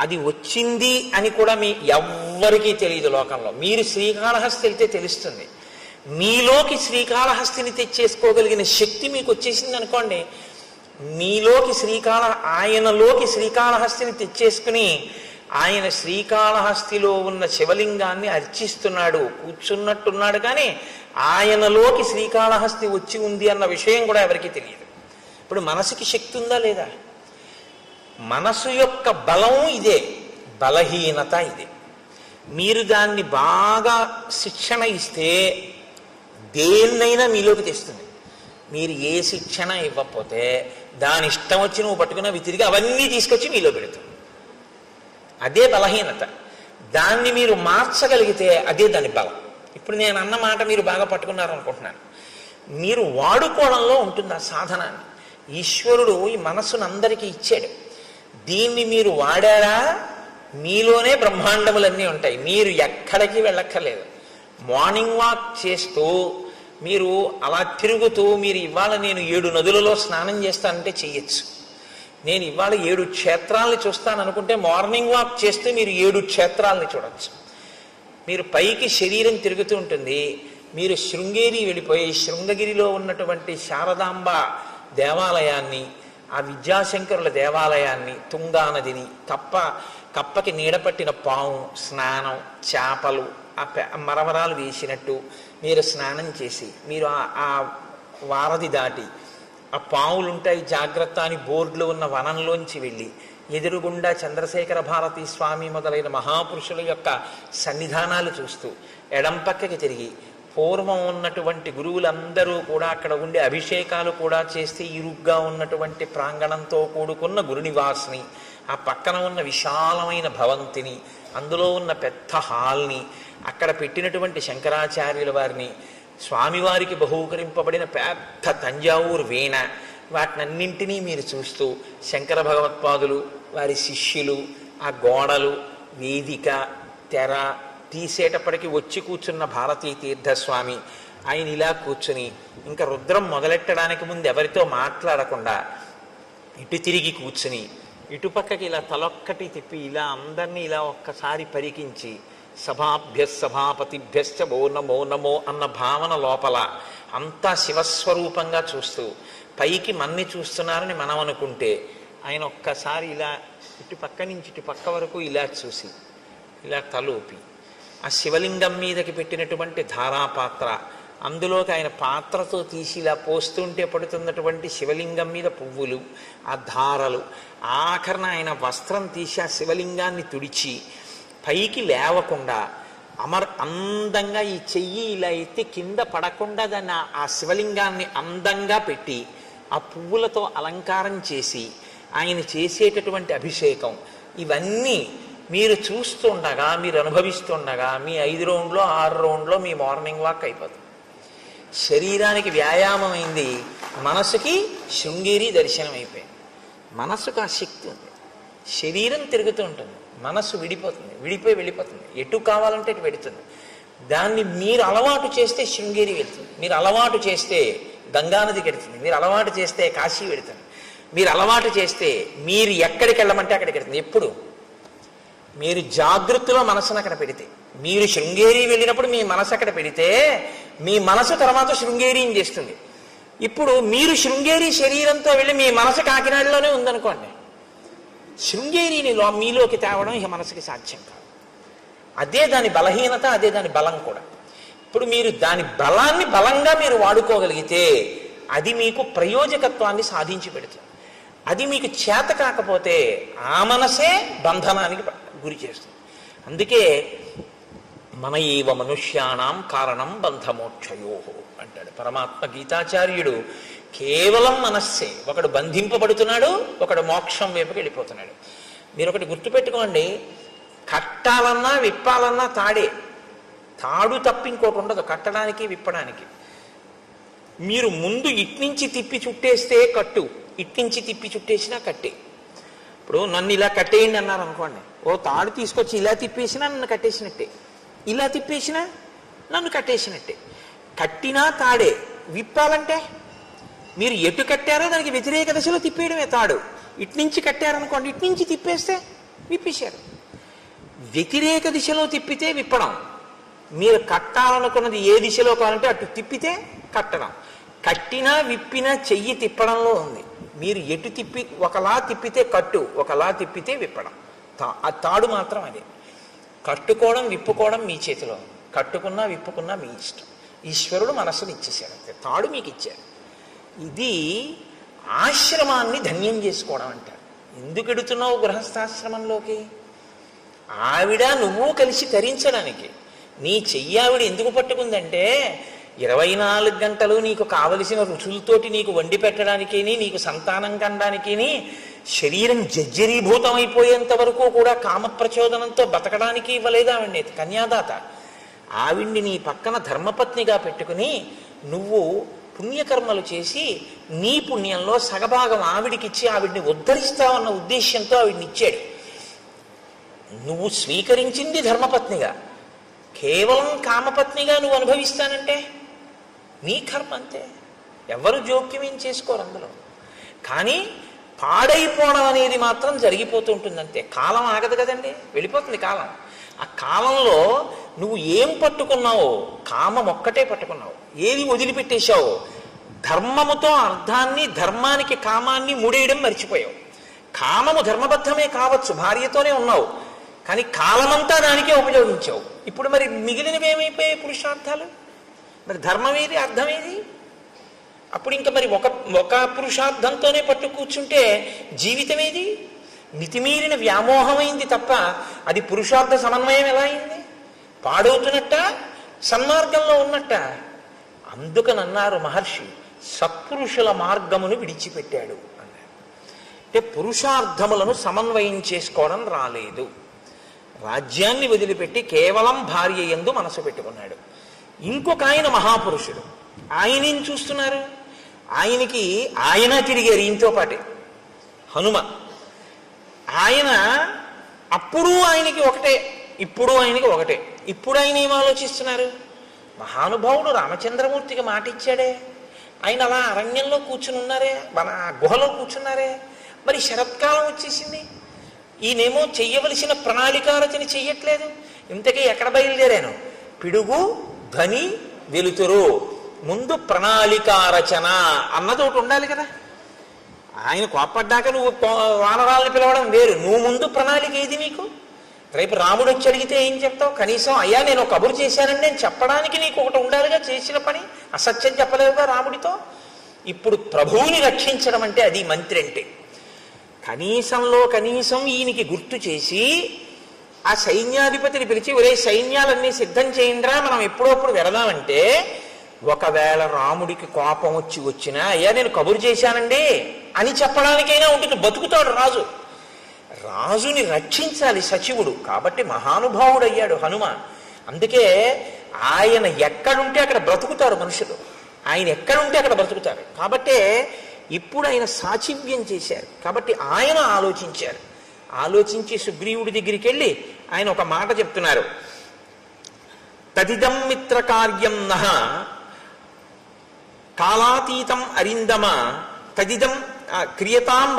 అది వచ్చింది అని కూడా మీ ఎవ్వరికీ తెలియదు లోకంలో. మీరు శ్రీకాళహస్తి వెళ్తే తెలుస్తుంది. మీలోకి శ్రీకాళహస్తిని తెచ్చేసుకోగలిగిన శక్తి మీకు వచ్చేసింది అనుకోండి, మీలోకి ఆయనలోకి శ్రీకాళహస్తిని తెచ్చేసుకుని ఆయన శ్రీకాళహస్తిలో ఉన్న శివలింగాన్ని అర్చిస్తున్నాడు, కూర్చున్నట్టున్నాడు. కానీ ఆయనలోకి శ్రీకాళహస్తి వచ్చి ఉంది అన్న విషయం కూడా ఎవరికీ తెలియదు. ఇప్పుడు మనసుకి శక్తి ఉందా లేదా? మనసు యొక్క బలం ఇదే, బలహీనత ఇదే. మీరు దాన్ని బాగా శిక్షణ ఇస్తే దేన్నైనా మీలోకి తెస్తుంది. మీరు ఏ శిక్షణ ఇవ్వకపోతే దాని ఇష్టం వచ్చి నువ్వు పట్టుకున్న తిరిగి అవన్నీ తీసుకొచ్చి మీలో పెడతావు. అదే బలహీనత. దాన్ని మీరు మార్చగలిగితే అదే దాని బలం. ఇప్పుడు నేను అన్న మాట మీరు బాగా పట్టుకున్నారు అనుకుంటున్నాను. మీరు వాడుకోవడంలో ఉంటుంది ఆ సాధనాన్ని. ఈశ్వరుడు ఈ మనస్సును అందరికీ ఇచ్చాడు. దీన్ని మీరు వాడారా మీలోనే బ్రహ్మాండములన్నీ ఉంటాయి. మీరు ఎక్కడికి వెళ్ళక్కర్లేదు. మార్నింగ్ వాక్ చేస్తూ మీరు అలా తిరుగుతూ మీరు ఇవాళ నేను 7 నదులలో స్నానం చేస్తానంటే చెయ్యొచ్చు. నేను ఇవాళ 7 క్షేత్రాలని చూస్తాననుకుంటే మార్నింగ్ వాక్ చేస్తే మీరు 7 క్షేత్రాలని చూడొచ్చు. మీరు పైకి శరీరం తిరుగుతూ ఉంటుంది. మీరు శృంగేరి వెళ్ళిపోయి శృంగగిరిలో ఉన్నటువంటి శారదాంబ దేవాలయాన్ని, ఆ విద్యాశంకరుల దేవాలయాన్ని, తుంగా నదిని, కప్పకి నీడపట్టిన పాము, స్నానం, చేపలు, ఆ మరమరాలు వేసినట్టు మీరు స్నానం చేసి మీరు ఆ వారధి దాటి ఆ పావులుంటాయి జాగ్రత్త అని బోర్డులో ఉన్న వనంలోంచి వెళ్ళి ఎదురుగుండా చంద్రశేఖర భారతీ స్వామి మొదలైన మహాపురుషుల యొక్క సన్నిధానాలు చూస్తూ ఎడం పక్కకి తిరిగి పూర్వం ఉన్నటువంటి గురువులందరూ కూడా అక్కడ ఉండే అభిషేకాలు కూడా చేస్తే ఇరుగ్గా ఉన్నటువంటి ప్రాంగణంతో కూడుకున్న గురునివాస్ని, ఆ పక్కన ఉన్న విశాలమైన భవంతిని, అందులో ఉన్న పెద్ద హాల్ని, అక్కడ పెట్టినటువంటి శంకరాచార్యుల వారిని, స్వామివారికి బహూకరింపబడిన పెద్ద తంజావూరు వీణ, వాటినన్నింటినీ మీరు చూస్తూ శంకర భగవత్పాదులు, వారి శిష్యులు, ఆ గోడలు, వేదిక, తెర తీసేటప్పటికి వచ్చి కూర్చున్న భారతీ తీర్థస్వామి, ఆయన ఇలా కూర్చుని ఇంకా రుద్రం మొదలెట్టడానికి ముందు ఎవరితో మాట్లాడకుండా ఇటు తిరిగి కూర్చుని ఇటుపక్కకి ఇలా తలొక్కటి తిప్పి ఇలా అందరినీ ఇలా ఒక్కసారి పరికించి సభాభ్య సభాపతిభ్యశ్చ ఓ నమో నమో అన్న భావన లోపల అంతా శివస్వరూపంగా చూస్తూ పైకి మన్ని చూస్తున్నారని మనం అనుకుంటే ఆయన ఒక్కసారి ఇలా ఇటు పక్క నుంచి ఇటు పక్క వరకు ఇలా చూసి ఇలా తలూపి ఆ శివలింగం మీదకి పెట్టినటువంటి ధారాపాత్ర, అందులోకి ఆయన పాత్రతో తీసి ఇలా పోస్తుంటే పడుతున్నటువంటి శివలింగం మీద పువ్వులు, ఆ ధారలు, ఆఖరణ ఆయన వస్త్రం తీసి ఆ శివలింగాన్ని తుడిచి పైకి లేవకుండా అందంగా ఈ చెయ్యి ఇలా ఎత్తి కింద పడకుండా దాన్ని ఆ శివలింగాన్ని అందంగా పెట్టి ఆ పువ్వులతో అలంకారం చేసి ఆయన చేసేటటువంటి అభిషేకం, ఇవన్నీ మీరు చూస్తుండగా, మీరు అనుభవిస్తుండగా మీ 5 రౌండ్లో 6 రౌండ్లో మీ మార్నింగ్ వాక్ అయిపోతుంది. శరీరానికి వ్యాయామం అయింది, మనసుకి శృంగేరి దర్శనం అయిపోయింది. మనసుకు ఆ శక్తి ఉంది. శరీరం తిరుగుతూ ఉంటుంది, మనస్సు విడిపోయి వెళ్ళిపోతుంది, ఎటు కావాలంటే ఇటు వెడుతుంది. దాన్ని మీరు అలవాటు చేస్తే శృంగేరి వెళ్తుంది, మీరు అలవాటు చేస్తే గంగానదికి వెడుతుంది, మీరు అలవాటు చేస్తే కాశీ వెడుతుంది, మీరు అలవాటు చేస్తే మీరు ఎక్కడికి వెళ్ళమంటే అక్కడికి వెళ్తుంది. ఎప్పుడు మీరు జాగృతిలో మనసును అక్కడ పెడితే, మీరు శృంగేరి వెళ్ళినప్పుడు మీ మనసు అక్కడ పెడితే మీ మనసు తర్వాత శృంగేరిని చేస్తుంది. ఇప్పుడు మీరు శృంగేరి శరీరంతో వెళ్ళి మీ మనసు కాకినాడలోనే ఉందనుకోండి, శృంగేరిని మీలోకి తేవడం ఇక మనసుకి సాధ్యం కాదు. అదే దాని బలహీనత, అదే దాని బలం కూడా. ఇప్పుడు మీరు దాని బలాన్ని బలంగా మీరు వాడుకోగలిగితే అది మీకు ప్రయోజకత్వాన్ని సాధించి పెడుతుంది. అది మీకు చేత కాకపోతే ఆ మనసే బంధనానికి గురి చేస్తుంది. అందుకే మన ఏవ మనుష్యాణం కారణం బంధమోక్షయో అంటాడు పరమాత్మ గీతాచార్యుడు. కేవలం మనస్సే, ఒకడు బంధింపబడుతున్నాడు, ఒకడు మోక్షం వైపుకి వెళ్ళిపోతున్నాడు. మీరు ఒకటి గుర్తుపెట్టుకోండి, కట్టాలన్నా విప్పాలన్నా తాడు తప్ప ఇంకోటి ఉండదు కట్టడానికి విప్పడానికి. మీరు ముందు ఇట్నుంచి తిప్పి చుట్టేస్తే కట్టు, ఇట్నుంచి తిప్పి చుట్టేసినా కట్టే. ఇప్పుడు నన్ను ఇలా కట్టేయండి అన్నారు అనుకోండి, ఓ తాడు తీసుకొచ్చి ఇలా తిప్పేసినా నన్ను కట్టేసినట్టే, ఇలా తిప్పేసినా నన్ను కట్టేసినట్టే. కట్టినా తాడే, విప్పాలంటే మీరు ఎటు కట్టారో దానికి వ్యతిరేక దశలో తిప్పేయడమే తాడు. ఇట్నుంచి కట్టారనుకోండి, ఇట్నుంచి తిప్పేస్తే విప్పేశారు. వ్యతిరేక దిశలో తిప్పితే విప్పడం, మీరు కట్టాలనుకున్నది ఏ దిశలో కావాలంటే అటు తిప్పితే కట్టడం. కట్టినా విప్పినా చెయ్యి తిప్పడంలో ఉంది. మీరు ఎటు తిప్పి ఒకలా తిప్పితే కట్టు, ఒకలా తిప్పితే విప్పడం. ఆ తాడు మాత్రం అదే. కట్టుకోవడం విప్పుకోవడం మీ చేతిలో, కట్టుకున్నా విప్పుకున్నా మీ ఇష్టం. ఈశ్వరుడు మనస్సును ఇచ్చేసాడు అంతే, తాడు మీకు ఇచ్చాడు. ఇది ఆశ్రమాన్ని ధన్యం చేసుకోవడం అంటారు. ఎందుకు ఎడుతున్నావు గృహస్థాశ్రమంలోకి? ఆవిడ నువ్వు కలిసి తరించడానికి. నీ చెయ్యి ఆవిడ ఎందుకు పట్టుకుందంటే 24 గంటలు నీకు కావలసిన రుచులతోటి నీకు వండి పెట్టడానికి, నీకు సంతానం కనడానికి, శరీరం జర్జరీభూతం అయిపోయేంత వరకు కూడా కామ ప్రచోదనంతో బతకడానికి ఇవ్వలేదు ఆవిడ్ని కన్యాదాత. ఆవిడ్ని నీ పక్కన ధర్మపత్నిగా పెట్టుకుని నువ్వు పుణ్యకర్మలు చేసి నీ పుణ్యంలో సగభాగం ఆవిడికిచ్చి ఆవిడ్ని ఉద్ధరిస్తావన్న ఉద్దేశ్యంతో ఆవిడ్ని ఇచ్చాడు. నువ్వు స్వీకరించింది ధర్మపత్నిగా, కేవలం కామపత్నిగా నువ్వు అనుభవిస్తానంటే నీ కర్మ అంతే. ఎవరు జోక్యం ఏం చేసుకోరు అందులో. కానీ పాడైపోవడం అనేది మాత్రం జరిగిపోతుంటుందంతే. కాలం ఆగదు కదండి, వెళ్ళిపోతుంది కాలం. ఆ కాలంలో నువ్వు ఏం పట్టుకున్నావో, కామం ఒక్కటే పట్టుకున్నావు. ఏది వదిలిపెట్టేశావో, ధర్మముతో అర్థాన్ని, ధర్మానికి కామాన్ని ముడేయడం మర్చిపోయావు. కామము ధర్మబద్ధమే కావచ్చు, భార్యతోనే ఉన్నావు, కానీ కాలమంతా దానికే ఉపయోగించావు. ఇప్పుడు మరి మిగిలినవి ఏమైపోయాయి? పురుషార్థాలు. మరి ధర్మం ఏది, అర్థం ఏది? అప్పుడు ఇంకా మరి ఒక పురుషార్థంతోనే పట్టు కూర్చుంటే జీవితం ఏది? మితిమీరిన వ్యామోహమైంది తప్ప అది పురుషార్థ సమన్వయం ఎలా అయింది? పాడవుతున్నట్ట, సన్మార్గంలో ఉన్నట్ట. అందుకనన్నారు మహర్షి, సత్పురుషుల మార్గమును విడిచిపెట్టాడు అన్నారు. అంటే పురుషార్థములను సమన్వయం చేసుకోవడం రాలేదు. రాజ్యాన్ని వదిలిపెట్టి కేవలం భార్య యందు మనసు పెట్టుకున్నాడు. ఇంకొక ఆయన మహాపురుషుడు, ఆయనేం చూస్తున్నారు? ఆయన తిరిగారు ఈయనతో పాటే, హనుమ. ఆయన అప్పుడు ఆయనకి ఒకటే, ఇప్పుడు ఆయనకి ఒకటే. ఇప్పుడు ఆయన ఏం ఆలోచిస్తున్నారు? మహానుభావుడు రామచంద్రమూర్తికి మాట ఇచ్చాడే, ఆయన అలా అరణ్యంలో కూర్చుని ఉన్నారే, మన గుహలో కూర్చున్నారే. మరి శరత్కాలం వచ్చేసింది, ఈయనేమో చెయ్యవలసిన ప్రణాళికారచన చెయ్యట్లేదు. ఇంతకీ ఎక్కడ బయలుదేరాను? పిడుగు, ధ్వని, వెలుతురు, ముందు ప్రణాళికారచన అన్నది ఒకటి ఉండాలి కదా. ఆయన కోప్పడ్డాక నువ్వు వానరాలను పిలవడం వేరు. నువ్వు ముందు ప్రణాళిక ఏది నీకు? రేపు రాముడు వచ్చి అడిగితే ఏం చెప్తావు? కనీసం అయ్యా నేను కబురు చేశానండి అని చెప్పడానికి నీకు ఒకటి ఉండాలిగా. చేసిన పని అసత్యం చెప్పలేవుగా రాముడితో. ఇప్పుడు ప్రభువుని రక్షించడం అంటే అది మంత్రి అంటే. కనీసంలో కనీసం ఈయనకి గుర్తు చేసి ఆ సైన్యాధిపతిని పిలిచి, ఒరే సైన్యాలన్నీ సిద్ధం చేయండిరా, మనం ఎప్పుడప్పుడు వెళదామంటే, ఒకవేళ రాముడికి కోపం వచ్చినా అయ్యా నేను కబురు చేశానండి అని చెప్పడానికైనా ఉంటుంది. బతుకుతాడు రాజు. రాజుని రక్షించాలి సచివుడు. కాబట్టి మహానుభావుడు అయ్యాడు హనుమ. అందుకే ఆయన ఎక్కడుంటే అక్కడ బ్రతుకుతారు మనుషులు. ఆయన ఎక్కడుంటే అక్కడ బ్రతుకుతారు. కాబట్టే ఇప్పుడు ఆయన సాచివ్యం చేశారు. కాబట్టి ఆయన ఆలోచించారు. ఆలోచించి సుగ్రీవుడి దగ్గరికి వెళ్ళి ఆయన ఒక మాట చెప్తున్నారు. తదిదం మిత్ర కార్యం నహ కాలాతీతం అరిందమ తదిదం క్రియతాం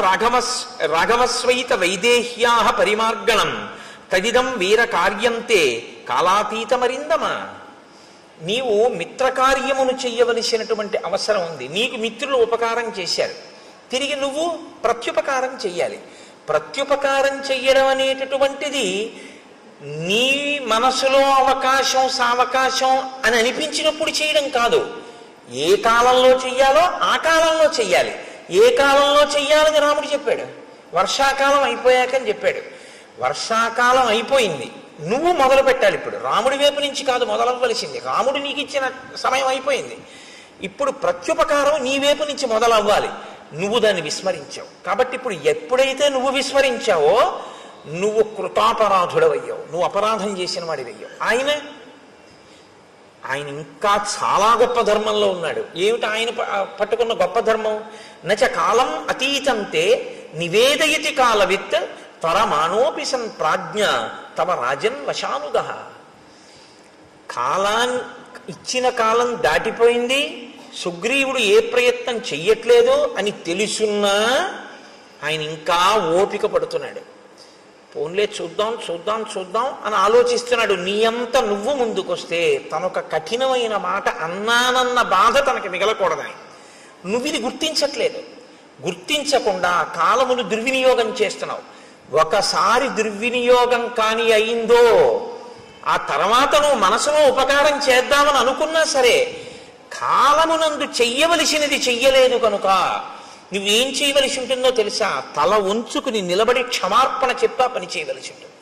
రాఘవస్వైత వైదేహ్యా పరిమార్గణం తదిదం వీర కార్యంతే కాలాతీతమరిందమ. నీవు మిత్రకార్యమును చెయ్యవలసినటువంటి అవసరం ఉంది. నీకు మిత్రులు ఉపకారం చేశారు, తిరిగి నువ్వు ప్రత్యుపకారం చెయ్యాలి. ప్రత్యుపకారం చెయ్యడం అనేటటువంటిది నీ మనసులో అవకాశం సావకాశం అని అనిపించినప్పుడు చేయడం కాదు. ఏ కాలంలో చెయ్యాలో ఆ కాలంలో చెయ్యాలి. ఏ కాలంలో చెయ్యాలని రాముడు చెప్పాడు? వర్షాకాలం అయిపోయాకని చెప్పాడు. వర్షాకాలం అయిపోయింది, నువ్వు మొదలు పెట్టాలి. ఇప్పుడు రాముడి వైపు నుంచి కాదు మొదలవ్వలసింది. రాముడు నీకు ఇచ్చిన సమయం అయిపోయింది. ఇప్పుడు ప్రత్యుపకారం నీ వైపు నుంచి మొదలవ్వాలి. నువ్వు దాన్ని విస్మరించావు. కాబట్టి ఇప్పుడు ఎప్పుడైతే నువ్వు విస్మరించావో నువ్వు కృతాపరాధుడవయ్యావు, నువ్వు అపరాధం చేసిన వాడివయ్యావు. ఆయన ఇంకా చాలా గొప్ప ధర్మంలో ఉన్నాడు. ఏమిటి ఆయన పట్టుకున్న గొప్ప ధర్మం? నచ కాలం అతీతంతే నివేదయతి కాలవిత్ త్వరమానోపి సన్ ప్రాజ్ఞ తమ రాజన్ వశానుగ. ఇచ్చిన కాలం దాటిపోయింది, సుగ్రీవుడు ఏ ప్రయత్నం చెయ్యట్లేదు అని తెలుసున్నా ఆయన ఇంకా ఓపిక పడుతున్నాడు. పోన్లే చూద్దాం చూద్దాం చూద్దాం అని ఆలోచిస్తున్నాడు. నీ అంత నువ్వు ముందుకొస్తే తనొక కఠినమైన మాట అన్నానన్న బాధ తనకి మిగలకూడదని నువ్వు ఇది గుర్తించట్లేదు. గుర్తించకుండా కాలమును దుర్వినియోగం చేస్తున్నావు. ఒకసారి దుర్వినియోగం కాని అయిందో ఆ తర్వాత నువ్వు మనసులో ఉపకారం చేద్దామని అనుకున్నా సరే కాలమునందు చెయ్యవలసినది చెయ్యలేదు కనుక నువ్వేం చేయవలసి ఉంటుందో తెలుసా? తల ఉంచుకుని నిలబడి క్షమార్పణ చెప్పా పని చేయవలసి ఉంటుంది.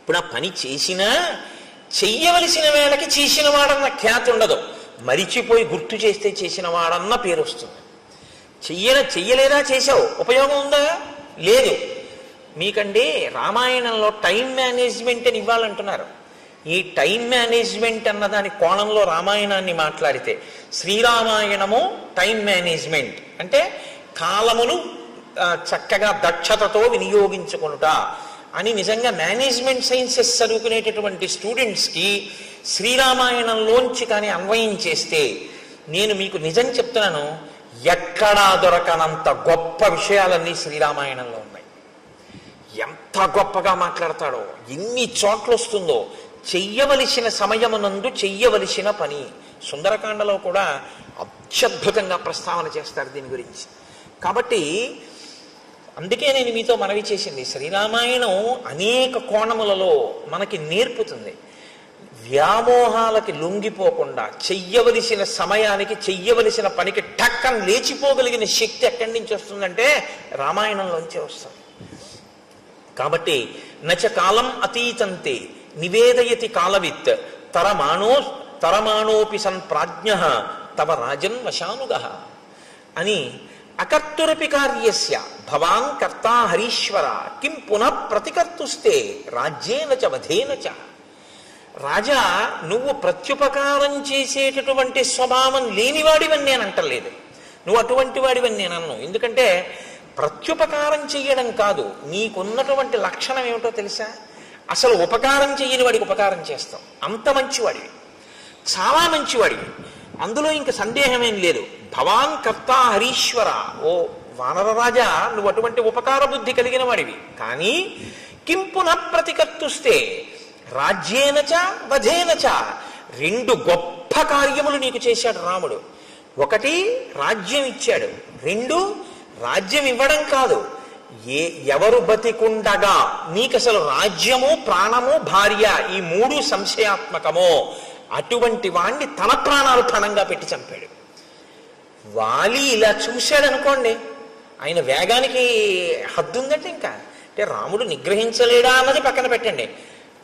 ఇప్పుడు ఆ పని చేసినా చెయ్యవలసిన వేళకి చేసిన వాడన్న ఖ్యాతి ఉండదు. మరిచిపోయి గుర్తు చేస్తే చేసిన వాడన్న పేరు వస్తుంది. చెయ్యలేదా చేశావు, ఉపయోగం ఉందా? లేదు. మీకండి రామాయణంలో టైం మేనేజ్మెంట్ అని ఇవ్వాలంటున్నారు. ఈ టైం మేనేజ్మెంట్ అన్న దాని కోణంలో రామాయణాన్ని మాట్లాడితే శ్రీరామాయణము టైం మేనేజ్మెంట్ అంటే కాలమును చక్కగా దక్షతతో వినియోగించుకొనుట అని నిజంగా మేనేజ్మెంట్ సైన్సెస్ చదువుకునేటటువంటి స్టూడెంట్స్కి శ్రీరామాయణంలోంచి కానీ అన్వయం చేస్తే నేను మీకు నిజం చెప్తున్నాను, ఎక్కడా దొరకనంత గొప్ప విషయాలన్నీ శ్రీరామాయణంలో ఉన్నాయి. ఎంత గొప్పగా మాట్లాడతాడో, ఎన్ని చోట్ల వస్తుందో. చెయ్యవలసిన సమయమునందు చెయ్యవలసిన పని. సుందరకాండలో కూడా అత్యద్భుతంగా ప్రస్తావన చేస్తారు దీని గురించి. కాబట్టి అందుకే నేను మీతో మనవి చేసింది, శ్రీరామాయణం అనేక కోణములలో మనకి నేర్పుతుంది. వ్యామోహాలకి లొంగిపోకుండా చెయ్యవలసిన సమయానికి చెయ్యవలసిన పనికి టక్కన లేచిపోగలిగిన శక్తి ఎక్కడి నుంచి వస్తుందంటే రామాయణంలోంచే వస్తుంది. కాబట్టి నచ కాలం అతీతంతే నివేదయతి కాలవిత్ తరమాణోపి సన్ ప్రాజ్ఞ తవ రాజన్ వశానుగ అని అకర్తురపి కార్యస్య భవాన్ కర్తా హరీశ్వర కిం పునః ప్రతికర్తుస్తే రాజ్యేన చ వధేన చ. రాజా, నువ్వు ప్రత్యుపకారం చేసేటటువంటి స్వభావం లేనివాడివని నేను అంటలేదు. నువ్వు అటువంటి వాడివని నేను అన్ను. ఎందుకంటే ప్రత్యుపకారం చెయ్యడం కాదు, నీకున్నటువంటి లక్షణం ఏమిటో తెలుసా? అసలు ఉపకారం చెయ్యని వాడికి ఉపకారం చేస్తాం. అంత మంచివాడివి, చాలా మంచివాడివి, అందులో ఇంక సందేహమేం లేదు. భవాన్ కర్త హరీశ్వర, ఓ వానరరాజా, నువ్వు అటువంటి ఉపకార బుద్ధి కలిగిన వాడివి. కానీ కిం పునః ప్రతికర్తుస్తే రాజ్యేనచ వధేనచ, రెండు గొప్ప కార్యములు నీకు చేశాడు రాముడు. ఒకటి రాజ్యం ఇచ్చాడు, రెండు రాజ్యం ఇవ్వడం కాదు, ఎవరు బతికుండగా నీకు అసలు రాజ్యము ప్రాణము భార్య ఈ మూడు సంశయాత్మకమో అటువంటి వాణ్ణి తన ప్రాణాలు పణంగా పెట్టి చంపాడు. వాలి ఇలా చూశాడు అనుకోండి, ఆయన వేగానికి హద్దు ఉందంటే ఇంకా అంటే రాముడు నిగ్రహించలేడా అన్నది పక్కన పెట్టండి,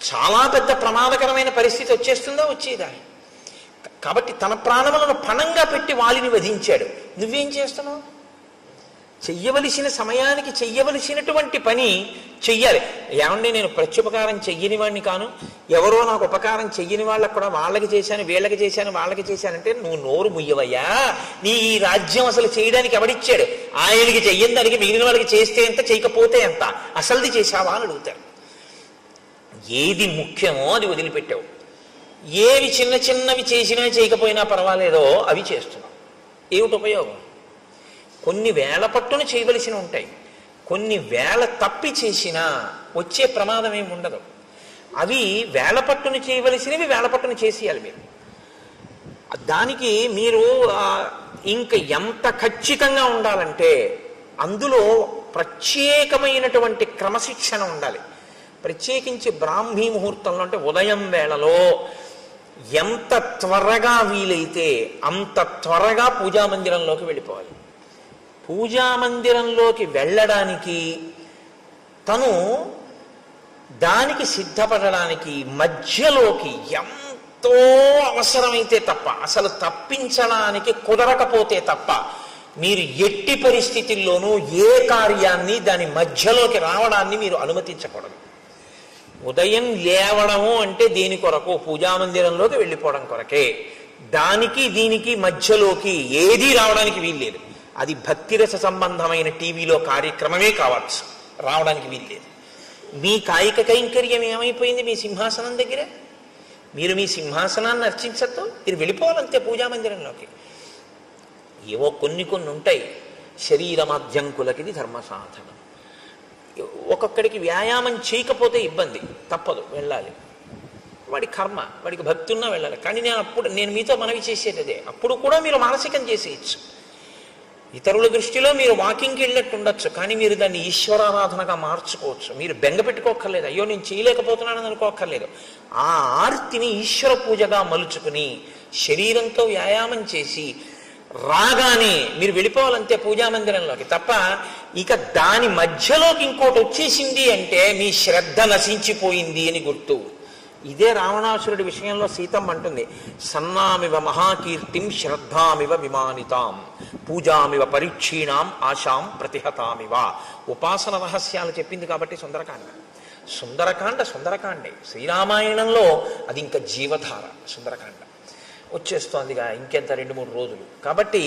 చాలా పెద్ద ప్రమాదకరమైన పరిస్థితి వచ్చేస్తుందా, వచ్చేదా. కాబట్టి తన ప్రాణములను పణంగా పెట్టి వాలిని వధించాడు. నువ్వేం చేస్తున్నావు? చెయ్యవలసిన సమయానికి చెయ్యవలసినటువంటి పని చెయ్యాలి. ఏమండి, నేను ప్రత్యుపకారం చెయ్యని వాడిని కాను, ఎవరో నాకు ఉపకారం చెయ్యని వాళ్ళకు కూడా వాళ్ళకి చేశాను, వీళ్ళకి చేశాను, వాళ్ళకి చేశానంటే నువ్వు నోరు ముయ్యవయ్యా. నీ ఈ రాజ్యం అసలు చేయడానికి ఎవడిచ్చాడు? ఆయనకి చెయ్యని దానికి మిగిలిన వాళ్ళకి చేస్తే ఎంత, చేయకపోతే ఎంత, అసలుది చేశావా అని అడుగుతారు. ఏది ముఖ్యమో అది వదిలిపెట్టావు. ఏవి చిన్న చిన్నవి చేసినా చేయకపోయినా పర్వాలేదో అవి చేస్తున్నావు. ఏమిటి ఉపయోగం? కొన్ని వేల పట్టును చేయవలసి ఉంటాయి, కొన్ని వేల తప్పి చేసినా వచ్చే ప్రమాదం ఏమి ఉండదు. అవి వేల పట్టును చేయవలసినవి వేల పట్టును చేసేయాలి మీరు. దానికి మీరు ఇంక ఎంత ఖచ్చితంగా ఉండాలంటే అందులో ప్రత్యేకమైనటువంటి క్రమశిక్షణ ఉండాలి. ప్రత్యేకించి బ్రాహ్మీ ముహూర్తంలో అంటే ఉదయం వేళలో ఎంత త్వరగా వీలైతే అంత త్వరగా పూజామందిరంలోకి వెళ్ళిపోవాలి. పూజామందిరంలోకి వెళ్ళడానికి తను దానికి సిద్ధపడడానికి మధ్యలోకి ఎంతో అవసరమైతే తప్ప, అసలు తప్పించడానికి కుదరకపోతే తప్ప మీరు ఎట్టి పరిస్థితుల్లోనూ ఏ కార్యాన్ని దాని మధ్యలోకి రావడాన్ని మీరు అనుమతించకూడదు. ఉదయం లేవడము అంటే దీని కొరకు, పూజామందిరంలోకి వెళ్ళిపోవడం కొరకే. దానికి దీనికి మధ్యలోకి ఏదీ రావడానికి వీల్లేదు. అది భక్తిరస సంబంధమైన టీవీలో కార్యక్రమమే కావచ్చు, రావడానికి వీల్లేదు. మీ కాయిక కైంకర్యం ఏమైపోయింది మీ సింహాసనం దగ్గర? మీరు మీ సింహాసనాన్ని అర్చించద్దు, మీరు వెళ్ళిపోవాలంతే పూజామందిరంలోకి. ఏవో కొన్ని ఉంటాయి శరీరమాధ్యంకులకి ధర్మ సాధనం. ఒక్కొక్కడికి వ్యాయామం చేయకపోతే ఇబ్బంది, తప్పదు, వెళ్ళాలి. వాడి కర్మ, వాడికి భక్తి ఉన్నా వెళ్ళాలి. కానీ నేను మీతో మనవి చేసేది అదే, అప్పుడు కూడా మీరు మానసికం చేసేయచ్చు. ఇతరుల దృష్టిలో మీరు వాకింగ్కి వెళ్ళినట్టు ఉండొచ్చు, కానీ మీరు దాన్ని ఈశ్వరారాధనగా మార్చుకోవచ్చు. మీరు బెంగ పెట్టుకోక్కర్లేదు, అయ్యో నేను చేయలేకపోతున్నానని అనుకోక్కర్లేదు. ఆ ఆర్తిని ఈశ్వర పూజగా మలుచుకుని శరీరంతో వ్యాయామం చేసి రాగానే మీరు వెళ్ళిపోవాలంతే పూజా మందిరంలోకి. తప్ప ఇక దాని మధ్యలోకి ఇంకోటి వచ్చేసింది అంటే మీ శ్రద్ధ నశించిపోయింది అని గుర్తు. ఇదే రావణాసురుడి విషయంలో సీతమ్మ అంటుంది, సన్నామివ మహాకీర్తిం శ్రద్ధామివ విమానితాం పూజామివ పరీక్షీణాం ఆశాం ప్రతిహతామివ. ఉపాసన రహస్యాలు చెప్పింది కాబట్టి సుందరకాండే. శ్రీరామాయణంలో అది ఇంకా జీవధార. సుందరకాండ వచ్చేస్తోందిగా ఇంకెంత 2-3 రోజులు. కాబట్టి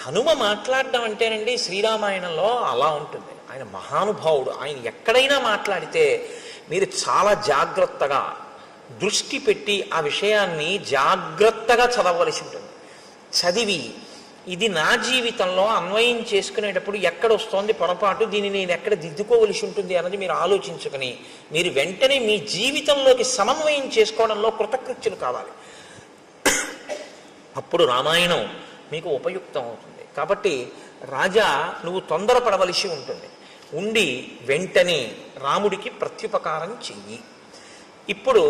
హనుమ మాట్లాడడం అంటేనండి శ్రీరామాయణంలో అలా ఉంటుంది. ఆయన మహానుభావుడు. ఆయన ఎక్కడైనా మాట్లాడితే మీరు చాలా జాగ్రత్తగా దృష్టి పెట్టి ఆ విషయాన్ని జాగ్రత్తగా చదవవలసి ఉంటుంది. చదివి ఇది నా జీవితంలో అన్వయం చేసుకునేటప్పుడు ఎక్కడ వస్తోంది పొరపాటు, దీన్ని నేను ఎక్కడ దిద్దుకోవలసి ఉంటుంది అన్నది మీరు ఆలోచించుకుని మీరు వెంటనే మీ జీవితంలోకి సమన్వయం చేసుకోవడంలో కృతకృత్యులు కావాలి. అప్పుడు రామాయణం మీకు ఉపయుక్తం అవుతుంది. కాబట్టి రాజా నువ్వు తొందరపడవలసి ఉంటుంది. ఉండి వెంటనే రాముడికి ప్రత్యుపకారం చెయ్యి. ఇప్పుడు